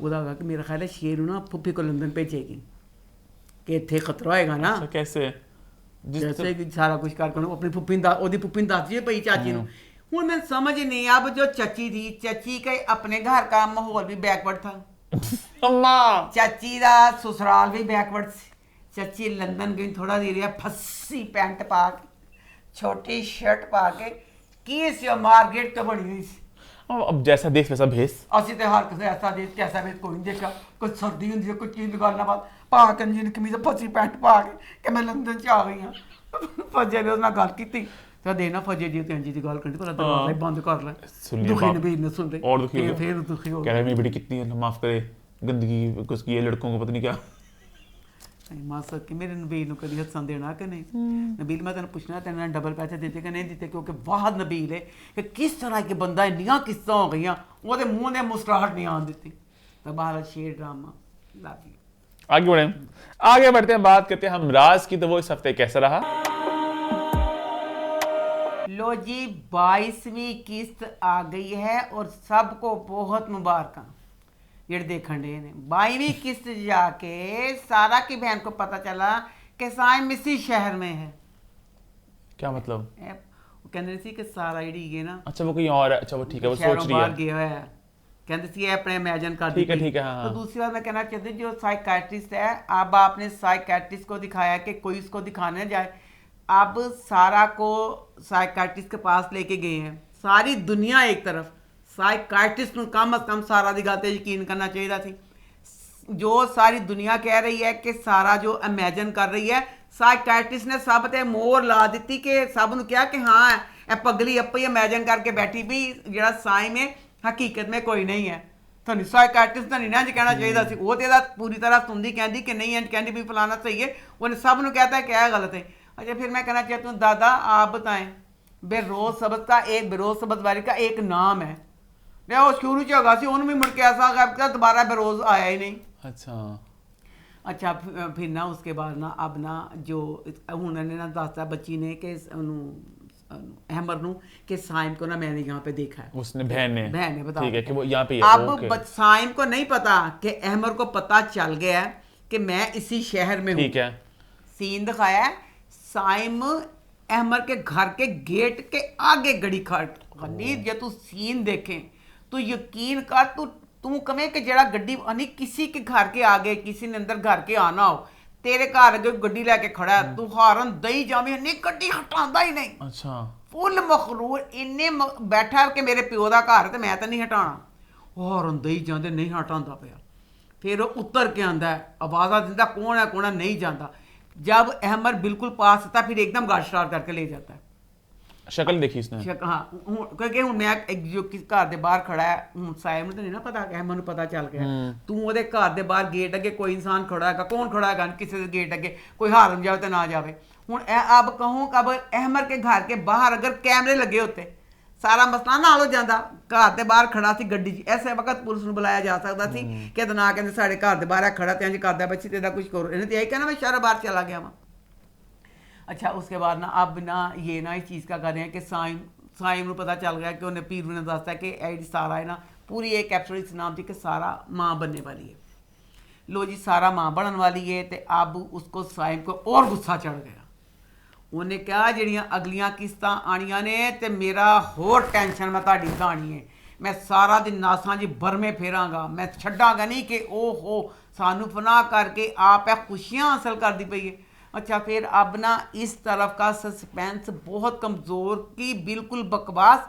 ਉਹਦਾ ਹੈਗਾ ਕਿ ਮੇਰਾ ਖਿਆਲ ਹੈ ਸ਼ੇਰ ਨੂੰ ਨਾ ਫੁੱਫੀ ਕੋ ਲੰਦਨ ਭੇਜੇਗੀ ਕਿ ਇੱਥੇ ਖਤਰਾ ਹੋਏਗਾ ਨਾ। ਅੱਛਾ कैसे? जैसे कि सारा कुछ कर अपनी फुप्पी ओदी फुप्पी दस दिए पई चाची ਨੂੰ। ਹੁਣ मैं समझ नहीं अब जो चची थी चची के अपने घर का माहौल भी बैकवर्ड था, अम्मा चाची का ससुराल भी बैकवर्ड सी। चाची लंदन गई थोड़ा देर फस्सी पैंट पा के छोटी शर्ट पा के की सी मार्केट तो बनी हुई सी। अब जैसा देश वैसा भेस। ਅਸੀਂ ਤੇ ਹਰ ਕਿਸੇ ਐਸਾ ਦੇਖ कैसा भेस कोई नहीं देखा, कोई सर्दी ਹੁੰਦੀ है कोई चीज निकालना बात पा के जीन कमीज फसी पैंट पा के कि मैं लंदन च आ गई हां। फजे ने उसने गल की तो देना फजे जी ते जी दी गल करनी पर दरवाजा बंद कर ले। दुखी नबीर ने सुन रहे और दुखी फिर दुखी हो कह रहे मेरी बेटी कितनी माफ करे गंदगी कुछ की है लड़कों को पता नहीं क्या। मासा कि मेरे नबील ਨੂੰ ਕਦੀ ਹੱਥਾਂ ਦੇਣਾ ਕਿ ਨਹੀਂ? ਨਬੀਲ ਮੈਂ ਤੈਨੂੰ ਪੁੱਛਣਾ ਤੈਨੂੰ ਡਬਲ ਪੈਸੇ ਦਿੱਤੇ ਕਿ ਨਹੀਂ ਦਿੱਤੇ, ਕਿਉਂਕਿ ਵਾਹਦ ਨਬੀਲ ਹੈ ਕਿ ਕਿਸ ਤਰ੍ਹਾਂ ਕਿ ਬੰਦਾ ਇੰਨੀਆਂ ਕਿस्सा ਹੋ ਗਈਆਂ ਉਹਦੇ ਮੂੰਹ ਨੇ ਮੁਸਕਰਾਹਟ ਨਹੀਂ ਆਉਣ ਦਿੱਤੀ। तो बाहर शेर ड्रामा लव यू। आगे बढ़े, आगे बढ़ते हैं, बात करते हैं हम राज की। तो वो इस हफ्ते कैसा रहा? लो जी 22वीं किस्त आ गई है और सबको बहुत मुबारक ਜਿਹੜੇ ਦੇਖਣ ਦੇ ਨੇ। 22वीं किस्त जाके सारा की बहन को पता चला कि साइम इसी शहर में है। क्या मतलब? वो कहते सी कि सारा ਜਿਹੜੀ ਹੈ ਨਾ, अच्छा वो कहीं और है। अच्छा वो ठीक है, वो सोच रही है ਗਿਆ ਹੋਇਆ है, कहते सी अपने इमेजिन कर ठीक है ठीक है। हाँ तो दूसरी बात मैं कहना चाहती हूँ जो साइकेट्रिस्ट है, अब आपने साइकेट्रिस्ट को दिखाया कि कोई उसको दिखाने जाए, अब सारा को साइकेट्रिस्ट के पास लेके गए हैं, सारी दुनिया एक तरफ, साइकाइट्रिस्ट ਨੂੰ कम अज कम सारा ਦੀ ਗੱਲ ਤੇ ਯਕੀਨ ਕਰਨਾ ਚਾਹੀਦਾ ਸੀ। जो सारी दुनिया कह रही है कि सारा जो इमेजिन कर रही है, साइकाइट्रिस्ट ने सब ते मोहर ला दी कि सब ਨੂੰ ਕਿਹਾ कि हाँ ਇਹ ਪਗਲੀ ਆਪੇ ਹੀ ਇਮੇजिन करके बैठी भी ਜਿਹੜਾ ਸਾਈਮ ਹੈ ਹਕੀਕਤ में कोई नहीं है। ਤੁਹਾਨੂੰ ਸਾਈਕਾइट्रिस्ट ਤਾਂ ਨਹੀਂ ਨਾ ਕਹਿਣਾ ਚਾਹੀਦਾ ਸੀ, ਉਹ ਤੇ ਇਹਦਾ ਪੂਰੀ ਤਰ੍ਹਾਂ ਸੁਣਦੀ ਕਹਿੰਦੀ ਕਿ नहीं है, ਕਹਿੰਦੀ भी फलाना सही है, ਉਹਨੇ सब ਨੂੰ कहता है क्या गलत है। अच्छा फिर मैं कहना चाहती हूँ दादा आप बताएं, बेरोज सबद का एक बेरोज सबद वारी का एक नाम है, वो शुरू च हैगा सी, ਉਹਨੂੰ ਵੀ ਮੁੜ ਕੇ ऐसा करके दोबारा बेरोज आया ही नहीं। अच्छा फिर ना उसके बाद ना अब ना जो ਹੁਣ ਇਹਨੇ ਨਾ ਦੱਸਦਾ ਬੱਚੀ ਨੇ कि अहमर नू कि साइम को ना मैंने यहाँ पे देखा है, उसने बहन ने बताया ठीक है कि वो यहाँ पे है। अब साइम को नहीं पता कि अहमर को पता चल गया है कि मैं इसी शहर में हूँ। ठीक है, सीन दिखाया है, साइम अहमर के घर के गेट के आगे गड़ी खड़ी। जे तू सीन देखें तो यकीन कर तू कहें कि जरा गड्डी यानी किसी के घर के आगे किसी ने अंदर घर के आना हो, तेरे घर अगे गड्डी लैके खड़ा है, तू हारन दई जावे नहीं गड्डी हटांदा ही नहीं। अच्छा फुल मखरूर इन्ने बैठा कि मेरे प्यो का घर तो मैं तो नहीं हटाना, हारन दई जाते नहीं हटांदा पिया। फिर उतर के आंदा है, आवाज़ा दिंदा कौन है कौन है, नहीं जाता। जब अहमद बिल्कुल पास था फिर एकदम गाड़ी स्टार्ट करके ले जाता है। शक्ल देखी इसने? हाँ क्योंकि हूँ मैं जो किस घर के बाहर खड़ा है, हूँ साइम तो नहीं ना पता कि अहमद पता चल गया, तू वो घर के बाहर गेट अगे कोई इंसान खड़ा है, कौन खड़ा है किसी के गेट अगे, कोई हारम जाए तो ना जाए। हूँ अब कहूँ कब अहमद के घर के बाहर अगर कैमरे लगे होते सारा मसला ना हो जाता। घर के बाहर खड़ा सी गड्डी, ऐसे वक्त पुलिस को बुलाया जा सकता सी कि ना कहते साढ़े घर के बाहर खड़ा तो इंज करता बच्ची तेरा कुछ करो, इन्हें तो यही कहना मैं शहर बाहर चला गया वहाँ। अच्छा उसके बाद ना अब ना ये ना इस चीज़ का कर रहे हैं कि साइम को पता चल गया कि उन्हें पीर ने दसता कि आई सारा है ना पूरी एक एपिसोड इस नाम थी कि सारा माँ बनने वाली है। लो जी सारा माँ बनने वाली है तो अब उसको साइम को और गुस्सा चढ़ गया। उन्हें कहा जड़ियाँ अगलियाँ किस्तां आनियां ने तो मेरा होर टेंशन मैं ताड़ी दानी है, मैं सारा दिन नासां जी बरमे फेरांगा, मैं छड्डांगा नहीं कि ओह हो सानू फनाह करके आप है खुशियाँ हासिल कर दी पई है। अच्छा फिर अब ना इस तरफ का सस्पेंस बहुत कमज़ोर की बिल्कुल बकवास,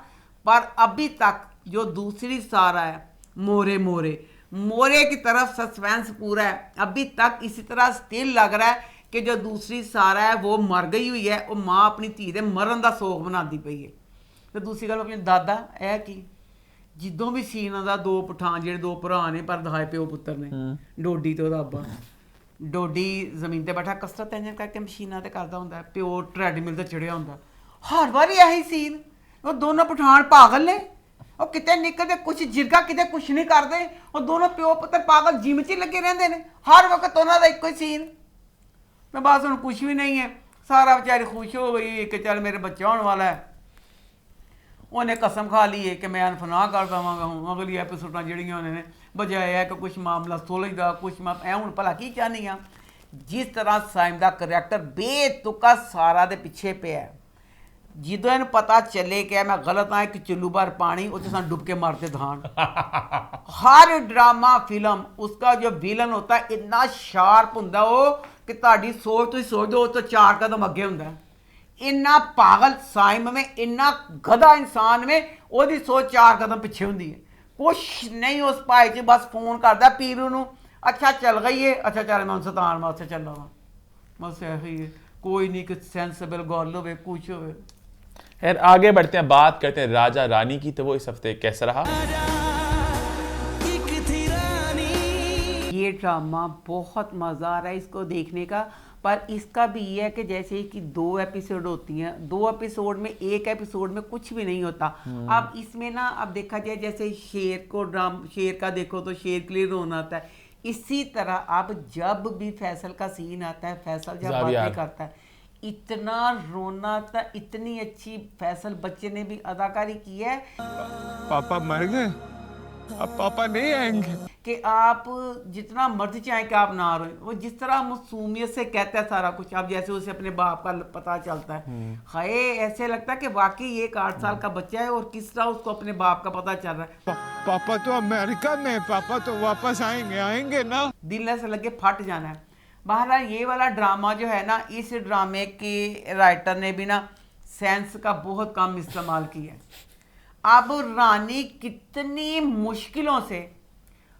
पर अभी तक जो दूसरी सारा है मोरे मोरे मोरे की तरफ सस्पेंस पूरा है, अभी तक इसी तरह स्टिल लग रहा है कि जो दूसरी सारा है वो मर गई हुई है, वो माँ अपनी धी दे मरण का सोग बनाती पई है। तो दूसरी गल अपने दादा है कि जिदों भी सीन आता दो पठान ਜਿਹੜੇ ਦੋ ਭਰਾ ਨੇ ਪਰ ਦਹਾਏ ਪਿਓ ਪੁੱਤਰ ਨੇ, ਡੋਡੀ ਤੇ ਉਹਦਾ ਅੱਬਾ। ਡੋਡੀ ਜ਼ਮੀਨ ਤੇ ਬੈਠਾ ਕਸਰਤ ਇੰਜਨ ਕਰਕੇ ਮਸ਼ੀਨਾਂ ਤੇ ਕਰਦਾ ਹੁੰਦਾ, ਪਿਓ ਟ੍ਰੈਡਮਿਲ ਤੇ ਚੜਿਆ ਹੁੰਦਾ। ਹਰ ਵਾਰੀ ਇਹੀ ਸੀਨ, ਉਹ ਦੋਨੋਂ ਪਠਾਨ ਪਾਗਲ ਨੇ, ਉਹ ਕਿਤੇ ਨਿਕਲਦੇ ਕੁਛ ਜਿਰਗਾ ਕਿਤੇ ਕੁਛ ਨਹੀਂ ਕਰਦੇ, ਉਹ ਦੋਨੋਂ ਪਿਓ ਪੁੱਤਰ ਪਾਗਲ ਜਿਮ 'ਚ ਹੀ ਲੱਗੇ ਰਹਿੰਦੇ ਨੇ, ਹਰ ਵਕਤ ਉਹਨਾਂ ਦਾ ਇੱਕੋ ਹੀ ਸੀਨ। ਮੈਂ ਬਸ ਹੁਣ ਕੁਛ ਵੀ ਨਹੀਂ ਹੈ, ਸਾਰਾ ਵਿਚਾਰੀ ਖੁਸ਼ ਹੋ ਗਈ ਕਿ ਚੱਲ ਮੇਰੇ ਬੱਚਾ ਹੋਣ ਵਾਲਾ ਹੈ। ਉਹਨੇ ਕਸਮ ਖਾ ਲਈ ਹੈ ਕਿ ਮੈਂ ਅਨਫਨਾਹ ਕਰ ਪਾਵਾਂਗਾ ਹੁਣ ਅਗਲੀ ਐਪੀਸੋਡਾਂ ਜਿਹੜੀਆਂ ਉਹਨੇ ਨੇ, ਬਜਾਏ ਹੈ ਕਿ ਕੁਛ ਮਾਮਲਾ ਸੁਲਝਦਾ ਕੁਛ ਐ ਹੁਣ ਭਲਾ ਕੀ ਚਾਹੁੰਦੀ ਆ। ਜਿਸ ਤਰ੍ਹਾਂ ਸਾਈਮ ਦਾ ਕਰੈਕਟਰ ਬੇਤੁਕਾ ਸਾਰਾ ਦੇ ਪਿੱਛੇ ਪਿਆ, ਜਦੋਂ ਇਹਨੂੰ ਪਤਾ ਚੱਲੇ ਕਿ ਮੈਂ ਗਲਤ ਹਾਂ ਕਿ ਚੁੱਲੂ ਬਾਰ ਪਾਣੀ ਉੱਥੇ ਸਾਨੂੰ डूब के मारते धान। हर ड्रामा फिल्म उसका जो विलन होता है इतना शार्प होंदा वो कि ਤੁਹਾਡੀ सोच ਤੁਸੀਂ सोच दो तो 4 कदम अगे होंदा। इन्ना पागल साइम में, इन्ना गधा इंसान में ਉਹਦੀ सोच 4 कदम पिछे होंदी है। कुछ नहीं उस भाई च बस फोन करदा पीरू ਨੂੰ, अच्छा चल गई है, अच्छा चल मैं सतान वास्ते चला वा, बस यही है। कोई नहीं कि सेंसिबल गल होवे कुछ होवे। खैर आगे बढ़ते हैं, बात करते हैं राजा रानी की। तो वो इस हफ्ते कैसा रहा? ये ड्रामा बहुत मज़ा आ रहा है इसको देखने का, पर इसका भी ये है कि जैसे कि 2 एपिसोड होती हैं, 2 एपिसोड में एक एपिसोड में कुछ भी नहीं होता। अब इसमें ना अब देखा जाए जैसे शेर का देखो तो शेर के लिए रोना आता है, इसी तरह अब जब भी फैसल का सीन आता है, फैसल जब बातें करता है इतना रोना था, इतनी अच्छी फैसल बच्चे ने भी अदाकारी की है। पापा मर गए, अब पापा नहीं आएंगे कि आप जितना मर्जी चाहें कि आप ना रोएं, वो जिस तरह मासूमियत से कहता है सारा कुछ। अब जैसे उसे अपने बाप का पता चलता है, हाय ऐसे लगता है कि वाकई एक 8 साल का बच्चा है और किस तरह उसको अपने बाप का पता चल रहा है। पापा तो अमेरिका में, पापा तो वापस आएंगे ना। दिल से लगे फट जाना है। बहरहाल ये वाला ड्रामा जो है ना, इस ड्रामे के राइटर ने भी ना सेंस का बहुत कम इस्तेमाल किया है। अब रानी कितनी मुश्किलों से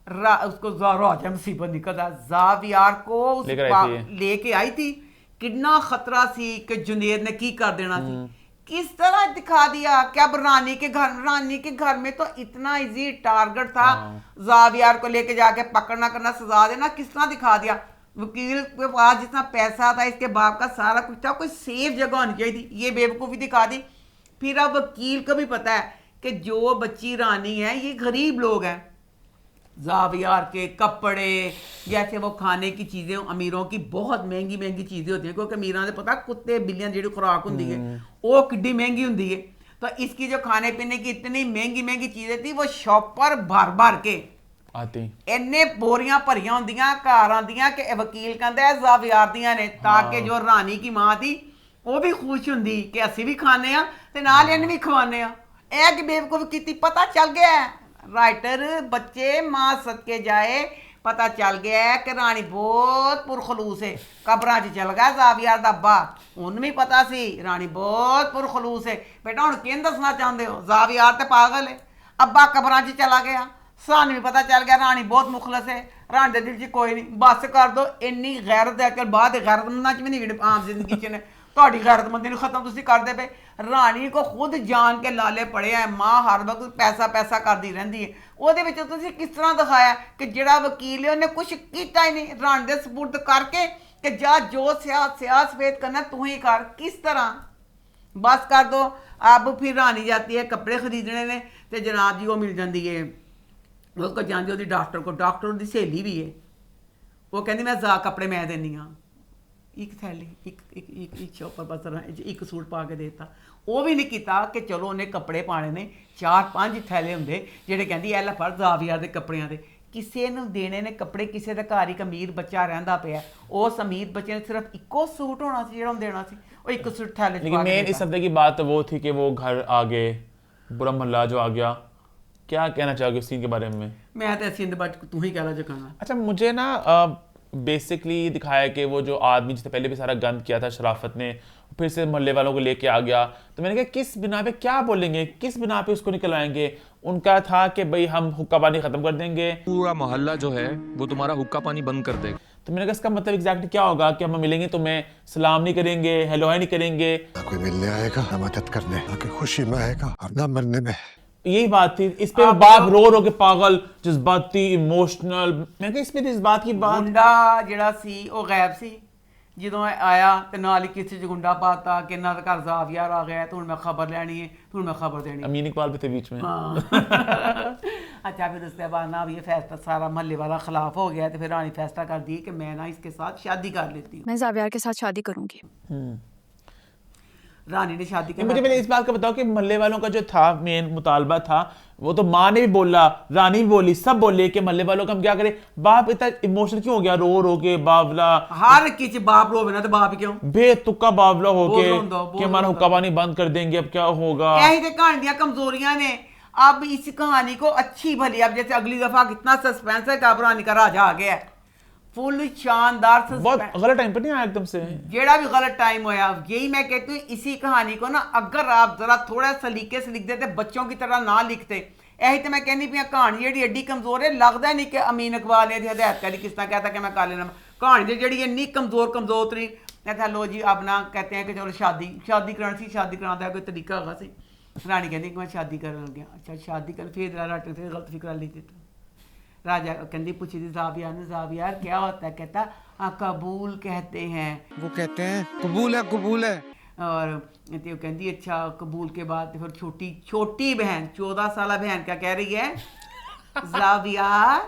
उसको राजा मुसीबत निकलता, जावियार को लेके आई थी, कितना खतरा सी कि जुनेद ने की कर देना थी, किस तरह दिखा दिया कि अब रानी के घर में तो इतना इजी टारगेट था जावियार को लेके जाके पकड़ना करना, सजा देना, किस तरह दिखा दिया। वकील के पास जितना पैसा था, इसके बाप का सारा कुछ था, कोई सेफ जगह होनी चाहिए थी, ये बेवकूफ़ी दिखा दी। फिर अब वकील को भी पता है कि जो बच्ची रानी है ये गरीब लोग हैं, जावियार के कपड़े जैसे वो खाने की चीज़ें अमीरों की बहुत महंगी महंगी चीज़ें होती हैं, क्योंकि अमीरों ने पता कुत्ते बिल्लियां जी खुराक होंगी है वो किड्डी महंगी होंगी है। तो इसकी जो खाने पीने की इतनी महंगी महंगी चीज़ें थी वो शॉप पर भर भर के आती, इन्ने बोरियां भरियां होंदियां घर आंदियां कि वकील कहता है जावियार दियां ने, ताकि जो रानी की माँ थी वो भी खुश होंदी कि असी भी खाने ते नाल इन्हें भी खवाने आ। एक बेवकूफ़ की पता चल गया है राइटर बच्चे माँ सदके जाए, पता चल गया है कि रानी बहुत पुरखलूस है, कब्रां च चल गया जावियार दा अब्बा, उन्हें भी पता सी रानी बहुत पुरखलूस है। बेटा हुण किन दसना चाहते हो, जावियार ते पागल है, अब्बा कब्रां च चला गया, सानू भी पता चल गया रानी बहुत मुखलस है, रानी दे दिल च कोई नहीं, बस कर दो। इन्नी गैरत अकल बाद गैरतमंदां च भी नहीं आम जिंदगी च ने, ਤੁਹਾਡੀ गैरतमंदी ਨੂੰ खत्म ਤੁਸੀਂ ਕਰਦੇ ਪਏ। रानी को खुद जान के लाले पड़े हैं, माँ हर वक्त पैसा पैसा करती रहती है, ਉਹਦੇ ਵਿੱਚ ਤੁਸੀਂ किस तरह दिखाया कि ਜਿਹੜਾ वकील है उन्हें कुछ किया ही नहीं, रानी दे सपुर्द करके कि जा जो सियास सफेद करना तू ही कर, किस तरह बस कर दो। अब फिर रानी जाती है कपड़े खरीदने ने, तो जनाब जी वो मिल जाती है उसको जाती है डॉक्टर को, डॉक्टर की सहेली भी है, वो कहती मैं जा कपड़े मैं देनी हाँ, एक थैली एक शॉपर बस एक सूट पा के देता, वो भी नहीं किया कि चलो उन्हें कपड़े पाने ने, 4-5 थैले होंगे जेडे कहती ऐ लै फड़ जावियार के कपड़ियां दे, किसी ने देने ने कपड़े, किसी का घर एक अमीर बच्चा रहिंदा पिया, उस अमीर बच्चे ने सिर्फ इको सूट होना सी जेड़ा देना सी, वो एक सूट थैले च पा के देता। मेन इस हफ्ते की बात वो थी कि वो घर आ गए, बुरा मोहल्ला जो आ गया, क्या कहना चाहोगे उस सीन के बारे में? मैं तो सीन के बारे तू ही कहना जो कहना। अच्छा मुझे ना बेसिकली दिखाया कि वो जो आदमी जिसने पहले भी सारा गंद किया था शराफत ने, फिर से मोहल्ले वालों को लेके आ गया, तो मैंने कहा किस बिना पे क्या बोलेंगे, किस बिना पे उसको निकलवाएंगे, उनका था कि भाई हम हुक्का पानी खत्म कर देंगे, पूरा मोहल्ला जो है वो तुम्हारा हुक्का पानी बंद कर देगा। तो मैंने कहा इसका मतलब एग्जैक्टली क्या होगा कि हम मिलेंगे तुम्हें सलाम नहीं करेंगे, हेलो हाय नहीं करेंगे। कोई मिलने आएगा ना मदद करने, ना कि खुशी में आएगा और ना मरने में। यही बात थी। इस पे बाप रो रो के पागल, जज्बाती, इमोशनल। मैं कहा इसमें इस बात की बात गुंडा ਜਿਹੜਾ ਸੀ ਉਹ ਗਾਇਬ ਸੀ ਜਦੋਂ ਆਇਆ ਤੇ ਨਾਲ ਹੀ ਕਿਸੇ ਚ ਗੁੰਡਾ ਪਾਤਾ ਕਿ ਇਹਨਾਂ ਦਾ ਘਰ ਜ਼ਾਵੀਆਰ ਆ ਗਿਆ ਤੇ ਹੁਣ ਮੈਂ ਖਬਰ ਲੈਣੀ है, ਹੁਣ मैं खबर देनी है। अमीन इकबाल भी थे बीच में। अच्छा फिर उसके बाद ना अब ये फैसला सारा महल्ले वाला खिलाफ हो गया तो फिर रानी फैसला कर दी कि मैं ना इसके साथ शादी कर लेती हूँ। मैं जावियार के साथ शादी करूंगी। रानी ने शादी मुझे पहले इस बात का बताओ कि मोहल्ले वालों का जो था मेन मुतालबा था, वो तो माँ ने भी बोला, रानी भी बोली, सब बोले कि मोहल्ले वालों का हम क्या करें। बाप इतना इमोशनल क्यों हो गया, रो रो के बावला, हर किसी बाप रो ना तो बाप क्यों बेतुका बावला हो के कि हमारा हुक्का पानी बंद कर देंगे, अब क्या होगा। यही तो कहानी दी कमजोरियां ने। अब इस कहानी को अच्छी भली, अब जैसे अगली दफा कितना सस्पेंस है, काबरानी का राजा आ गया है, फुल शानदार बहुत गलत टाइम पर नहीं आया एकदम से, जेड़ा भी गलत टाइम होया। यही मैं कहती हूँ इसी कहानी को ना अगर आप जरा थोड़ा सलीके से लिख देते, बच्चों की तरह ना लिखते। यही तो मैं कहनी पी कहानी जी एड्डी कमजोर है, लगता नहीं कि अमीन इकबाल ने हदायत करी किस तरह कहता कि मैं कर लेना। कहानी जी इन्नी कमजोर तरी कहता लो जी अब ना कहते हैं कि चलो शादी करानी सी, शादी कराने का कोई तरीका होगा सी। रानी कहती कि मैं शादी कर गया। अच्छा शादी कर, फिर राटे फिर गलत फिक्र ली थी। राजा कहती पूछी थी जावियार ने, जावियार क्या होता है? कहता कबूल कहते हैं। वो कहते हैं कबूल है। और तो कहती अच्छा कबूल के बाद फिर छोटी बहन 14 साल बहन क्या कह रही है, जावियार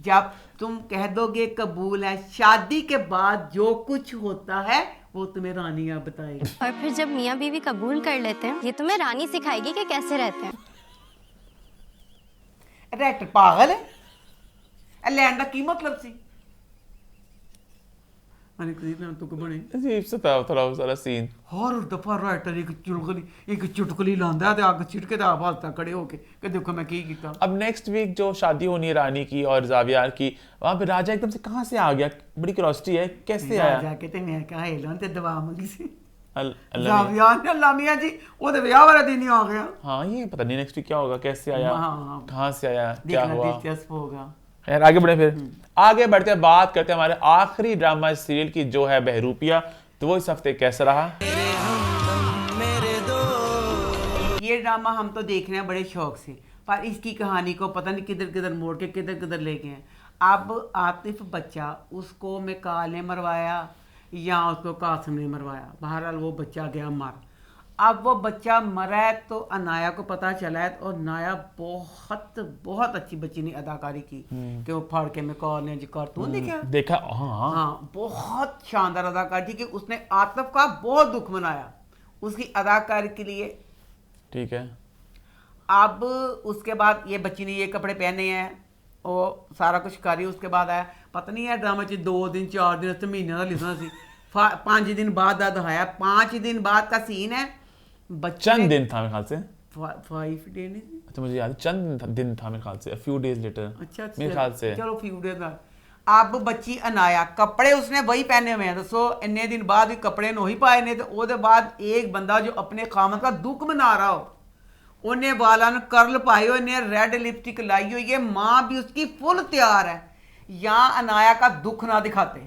जब तुम कह दोगे कबूल है, शादी के बाद जो कुछ होता है वो तुम्हें रानी आप बताएगी। और फिर जब मियाँ बीवी कबूल कर लेते हैं, ये तुम्हें रानी सिखाएगी कि कैसे रहते हैं। राइटर पागल है, लैंड का की मतलब सी। मैंने कही तो को बने अजीब सा था थोड़ा सारा सीन। हर दफा राइटर एक चुटकुली लांदा ते आग छिटके ते आप हालता खड़े होके कि देखो मैं की कीता। अब नेक्स्ट वीक जो शादी होनी है रानी की और जावियार की, वहां पे राजा एकदम से कहां से आ गया, बड़ी क्यूरियोसिटी है कैसे आया। राजा कहते मैं कहा हेलन ते दवा मंगी सी जावियार ने, अल्लाह मियां जी वो तो ब्याह वाला दिन ही आ गया। हां ये पता नहीं नेक्स्ट वीक क्या होगा, कैसे आया, कहां से आया, क्या हुआ, दिलचस्प होगा। यार आगे बढ़े, फिर आगे बढ़ते हैं, बात करते हैं हमारे आखिरी ड्रामा सीरियल की जो है बहरूपिया। तो वो इस हफ्ते कैसा रहा। ये ड्रामा हम तो देख रहे हैं बड़े शौक से, पर इसकी कहानी को पता नहीं किधर किधर मोड़ के किधर ले गए हैं। अब आतिफ बच्चा उसको मिकाल ने मरवाया या उसको कासिम ने मरवाया, बहरहाल वो बच्चा गया मर। अब वो बच्चा मरा है तो अनाया को पता चला है, और नाया बहुत अच्छी बच्ची ने अदाकारी की कि वो फाड़ के मिकाल ने जो कार्टून देखा। हाँ बहुत शानदार अदाकारी थी कि उसने आतिफ का बहुत दुख मनाया उसकी अदाकारी के लिए। ठीक है। अब उसके बाद ये बच्ची ने ये कपड़े पहने हैं, वो सारा कुछ करी। उसके बाद आया पता नहीं है ड्रामा च 2 दिन 4 दिन महीने का लिखना सी, 5 दिन बाद दिखाया। 5 दिन बाद का सीन है। चंद दिन था मेरे ख्याल से, 5 डे नहीं, अच्छा मुझे याद, चंद दिन था मेरे ख्याल से, a few days later। अच्छा मेरे ख्याल से, चलो फ्यू डेज बाद। अब बच्ची अनाया कपड़े उसने वही पहने हुए हैं, दसो इन्ने दिन बाद भी कपड़े नहीं पाए ने। तो उसके बाद एक बंदा जो अपने खामद का दुख मना रहा हो, उन्हें वाला ने कर्ल पाए हुए, इन्हें रेड लिपस्टिक लाई हुई है, माँ भी उसकी फुल तैयार है। यहाँ अनाया का दुख ना दिखाते,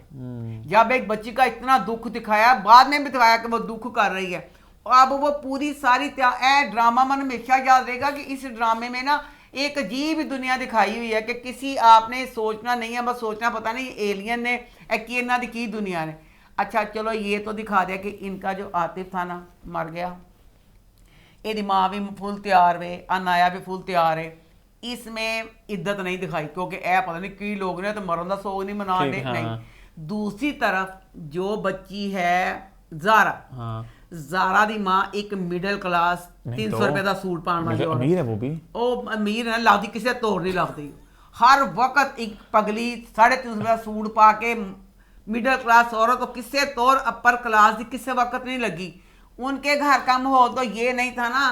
जब एक बच्ची का इतना दुख दिखाया, बाद में भी दिखाया कि वो दुख कर रही है। अब वो पूरी सारी ड्रामा मन हमेशा याद रहेगा कि इस ड्रामे में ना एक अजीब दुनिया दिखाई हुई है कि किसी आपने सोचना नहीं है, बस सोचना पता नहीं एलियन ने कि इन्हों की दुनिया ने। अच्छा चलो ये तो दिखा दिया कि इनका जो आतिफ था ना मर गया, ये माँ भी फुल तैयार वे, अनाया भी फुल तैयार है। इसमें इज्जत नहीं दिखाई क्योंकि ए पता नहीं कई लोग ने तो मरण का सोग नहीं मना दे। नहीं, दूसरी तरफ जो बच्ची है ज़ारा, ज़ारा दी माँ एक मिडल क्लास 300 रुपए का सूट पाने वाली अमीर है, वो भी अमीर है, लगती किसी तौर नहीं लगती। हर वक्त एक पगली 350 रुपए का सूट पा के मिडल क्लास औरत, तो किसी तौर अपर क्लास की किसी वक्त नहीं लगी। उनके घर का माहौल तो ये नहीं था ना,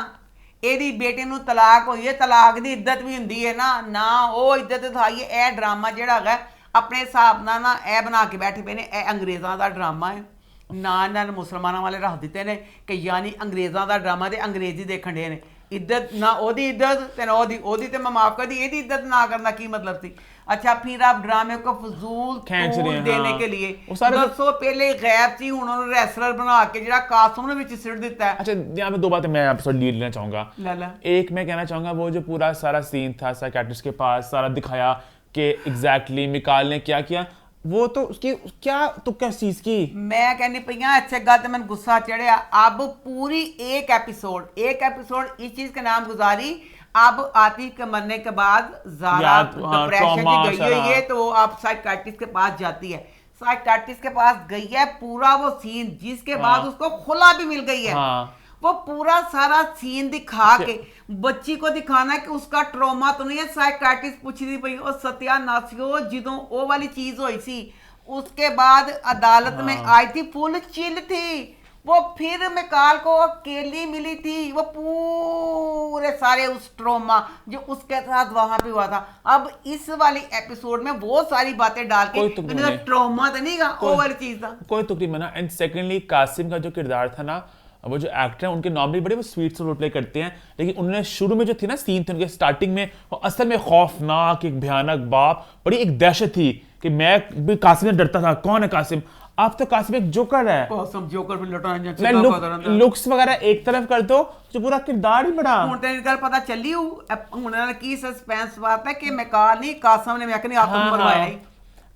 एदी बेटे नू तलाक हो, ये तलाक दी इज्जत भी होंदी है ना वो इज्जत था। ये ड्रामा जिहड़ा है अपने हिसाब नाल ना ए बना के बैठे पे ने, ए अंग्रेज़ां दा ड्रामा है ना मुसलमानों वाले रख दिते ने कि यानी अंग्रेज़ों का ड्रामा तो अंग्रेजी देखण डे ने। इज्जत ना ओदी इज्जत ते ना ओदी ते मैं माफ कर दी, एदी इज्जत ना करना की मतलब थी। अच्छा फिर आप ड्रामे को फजूल तूल देने के लिए दसो पहले गैब थी, उन्होंने रेसलर बना के जरा कासम ने विच सिर दिता है। अच्छा यहाँ पे दो बातें मैं एपिसोड लीड लेना चाहूंगा। एक मैं कहना चाहूंगा वो जो पूरा सारा सीन था साइकियाट्रिस्ट के पास सारा दिखाया कि एग्जैक्टली मिकाल ने क्या किया, वो तो उसकी क्या तो क्या चीज की मैं कहनी पईया अच्छे गल ते मैंने गुस्सा चढ़िया। अब पूरी एक एपिसोड इस चीज के नाम गुजारी। अब आतिफ के मरने के बाद ज़ारा डिप्रेशन की गई हुई है तो आप साइकियाट्रिस्ट के पास जाती है, साइकियाट्रिस्ट के पास गई है, पूरा वो सीन जिसके बाद उसको खुला भी मिल गई है, वो पूरा सारा सीन दिखा के बच्ची को दिखाना है कि उसका ट्रॉमा तो नहीं है। साइकियाट्रिस्ट पूछ रही भाई ओ सत्यानाशियो जिदों वो वाली चीज हुई सी उसके बाद अदालत में आई थी फुल चिल थी, वो फिर मिकाल को अकेली मिली थी, वो पूरे सारे उस ट्रॉमा जो उसके साथ वहां पे हुआ था। अब इस वाली एपिसोड में वो सारी बातें डाल के ट्रॉमा तो नहीं वो वाली चीज था, कोई तुकड़ी मना। एंड सेकेंडली कासिम का जो किरदार था ना, वो जो एक्टर है उनके नॉर्मली बड़े वो स्वीट से रोल प्ले करते हैं, लेकिन उन्होंने शुरू में जो थी ना सीन थे उनके स्टार्टिंग में, वो असल में खौफनाक एक भयानक बाप बड़ी एक दहशत थी कि मैं भी कासिम से डरता था। कौन है कासिम? अब तो कासिम एक जोकर है, जोकर भी लटा लुक्स वगैरह एक तरफ कर दो, जो पूरा किरदार ही बड़ा ਹੁਣ ਤੇ ਗੱਲ ਪਤਾ ਚੱਲੀ ਹੁਣ ਇਹਨਾਂ ਕੀ सस्पेंस बात है कि मिकाल नहीं कासिम ने मैं नहीं आपको मरवाया ही।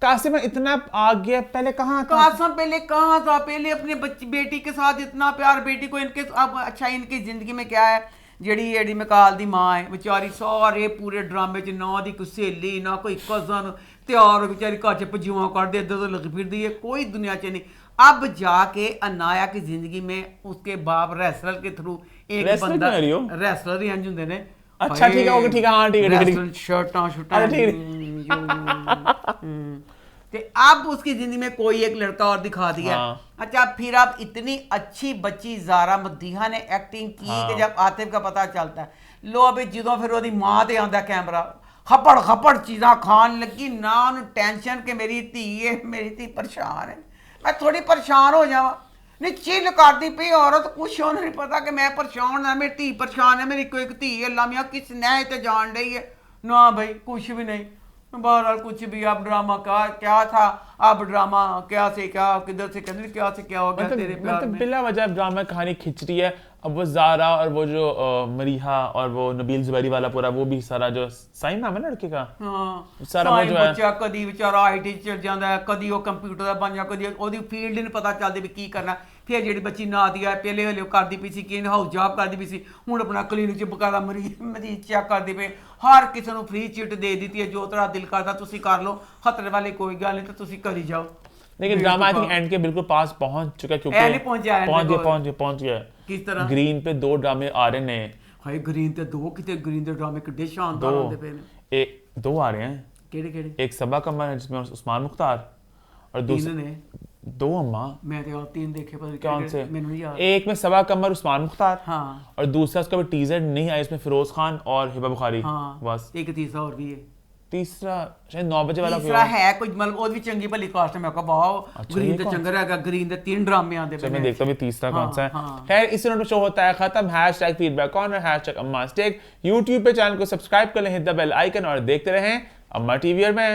कासिम इतना आगे पहले कहाँ था? कासिम पहले कहाँ था? पहले अपने बच्ची बेटी के साथ इतना प्यार, बेटी को इनके अब अच्छा इनकी जिंदगी में क्या है, जेड़ी मिकाल दी मां है बेचारी सारे पूरे ड्रामे च ना दी कोई सहेली ना कोई कजन, त्यार बेचारी घर च पजूआ कर दे इधर उधर लगी फिरदी है, कोई दुनिया च नहीं। अब जाके अनाया की जिंदगी में उसके बाप रेसलर के थ्रू एक बंदा रेसलर ही अंज हुंदे ने। अच्छा ठीक है, ठीक है, हाँ ठीक है, शर्टां ते अब उसकी जिंदगी में कोई एक लड़का और दिखा दिया। अच्छा फिर अब इतनी अच्छी बच्ची ज़ारा मदीहा ने एक्टिंग की कि जब आतिफ का पता चलता है लो अभी जो फिर वो मां ते आंदा कैमरा खपड़ खपड़ चीज़ां खान लगी ना उन्हें टेंशन कि मेरी धी है, मेरी धी परेशान है, मैं थोड़ी परेशान हो जावा नहीं चिल करती पी औरत, कुछ उन्हें नहीं पता कि मैं परेशान है, मेरी धी परेशान है, मेरी कोई एक धी है, लामिया किस नए ते जान रही है ना भाई कुछ भी नहीं। बहरहाल कुछ भी अब ड्रामा का क्या था, अब ड्रामा क्या से क्या किधर से किधर क्या से क्या हो गया तेरे प्यार में। बिला वजह ड्रामा कहानी खिंच रही है। अब वो ज़ारा और वो जो मरीहा और वो नबील जुबैरी वाला पूरा वो भी सारा जो साइम नाम है लड़के का, सारा वो जो है बच्चा कदी बेचारा आईटी चल जाता है, कदी वो कंप्यूटर का बन जा, कदी ओदी फील्ड नहीं पता चलती भी की करना। फिर जी बच्ची ना दिया पहले हले करती पी सी कि हाउस जॉब करती पी सी, हूँ अपना क्लीनिक च बकायदा मरीज चेक करती पे, हर किसी को फ्री चिट दे दी है, जो तेरा दिल करता तुम कर लो, खतरे वाली कोई गल नहीं तो तुम करी जाओ। लेकिन ड्रामा आई थिंक एंड के बिल्कुल पास पहुंच चुका है क्योंकि पहुंच गया। किस तरह ग्रीन पे 2 ड्रामे आ रहे ने। हाय ग्रीन ते 2 किते ग्रीन दे ड्रामे किड्डे शानदार होंदे पे ने। 2 आ रहे हैं। केड़े एक सबा कमर है जिसमें उस्मान मुख्तार और दूसरे 2 अम्मा मैं तो 3 देखे पर कौन से मैंने नहीं याद। एक में सबा कमर उस्मान मुख्तार हां और दूसरा उसका भी टीजर नहीं आया, इसमें फिरोज खान और हिबा बुखारी। बस एक तीसरा और भी है, तीसरा शायद 9 बजे वाला तीसरा है कुछ मतलब वो भी चंगी भली कास्ट में का वाह ग्रीन ते चंगा रहेगा। ग्रीन दे 3 ड्रामे आंदे पे मैं देखता भी तीसरा कौन सा है। खैर इस नोट पे शो होता है खत्म। #feedback on और #amma's take। YouTube पे चैनल को सब्सक्राइब कर लें, हिट द बेल आइकन और देखते रहें अम्मा टीवी और मैं।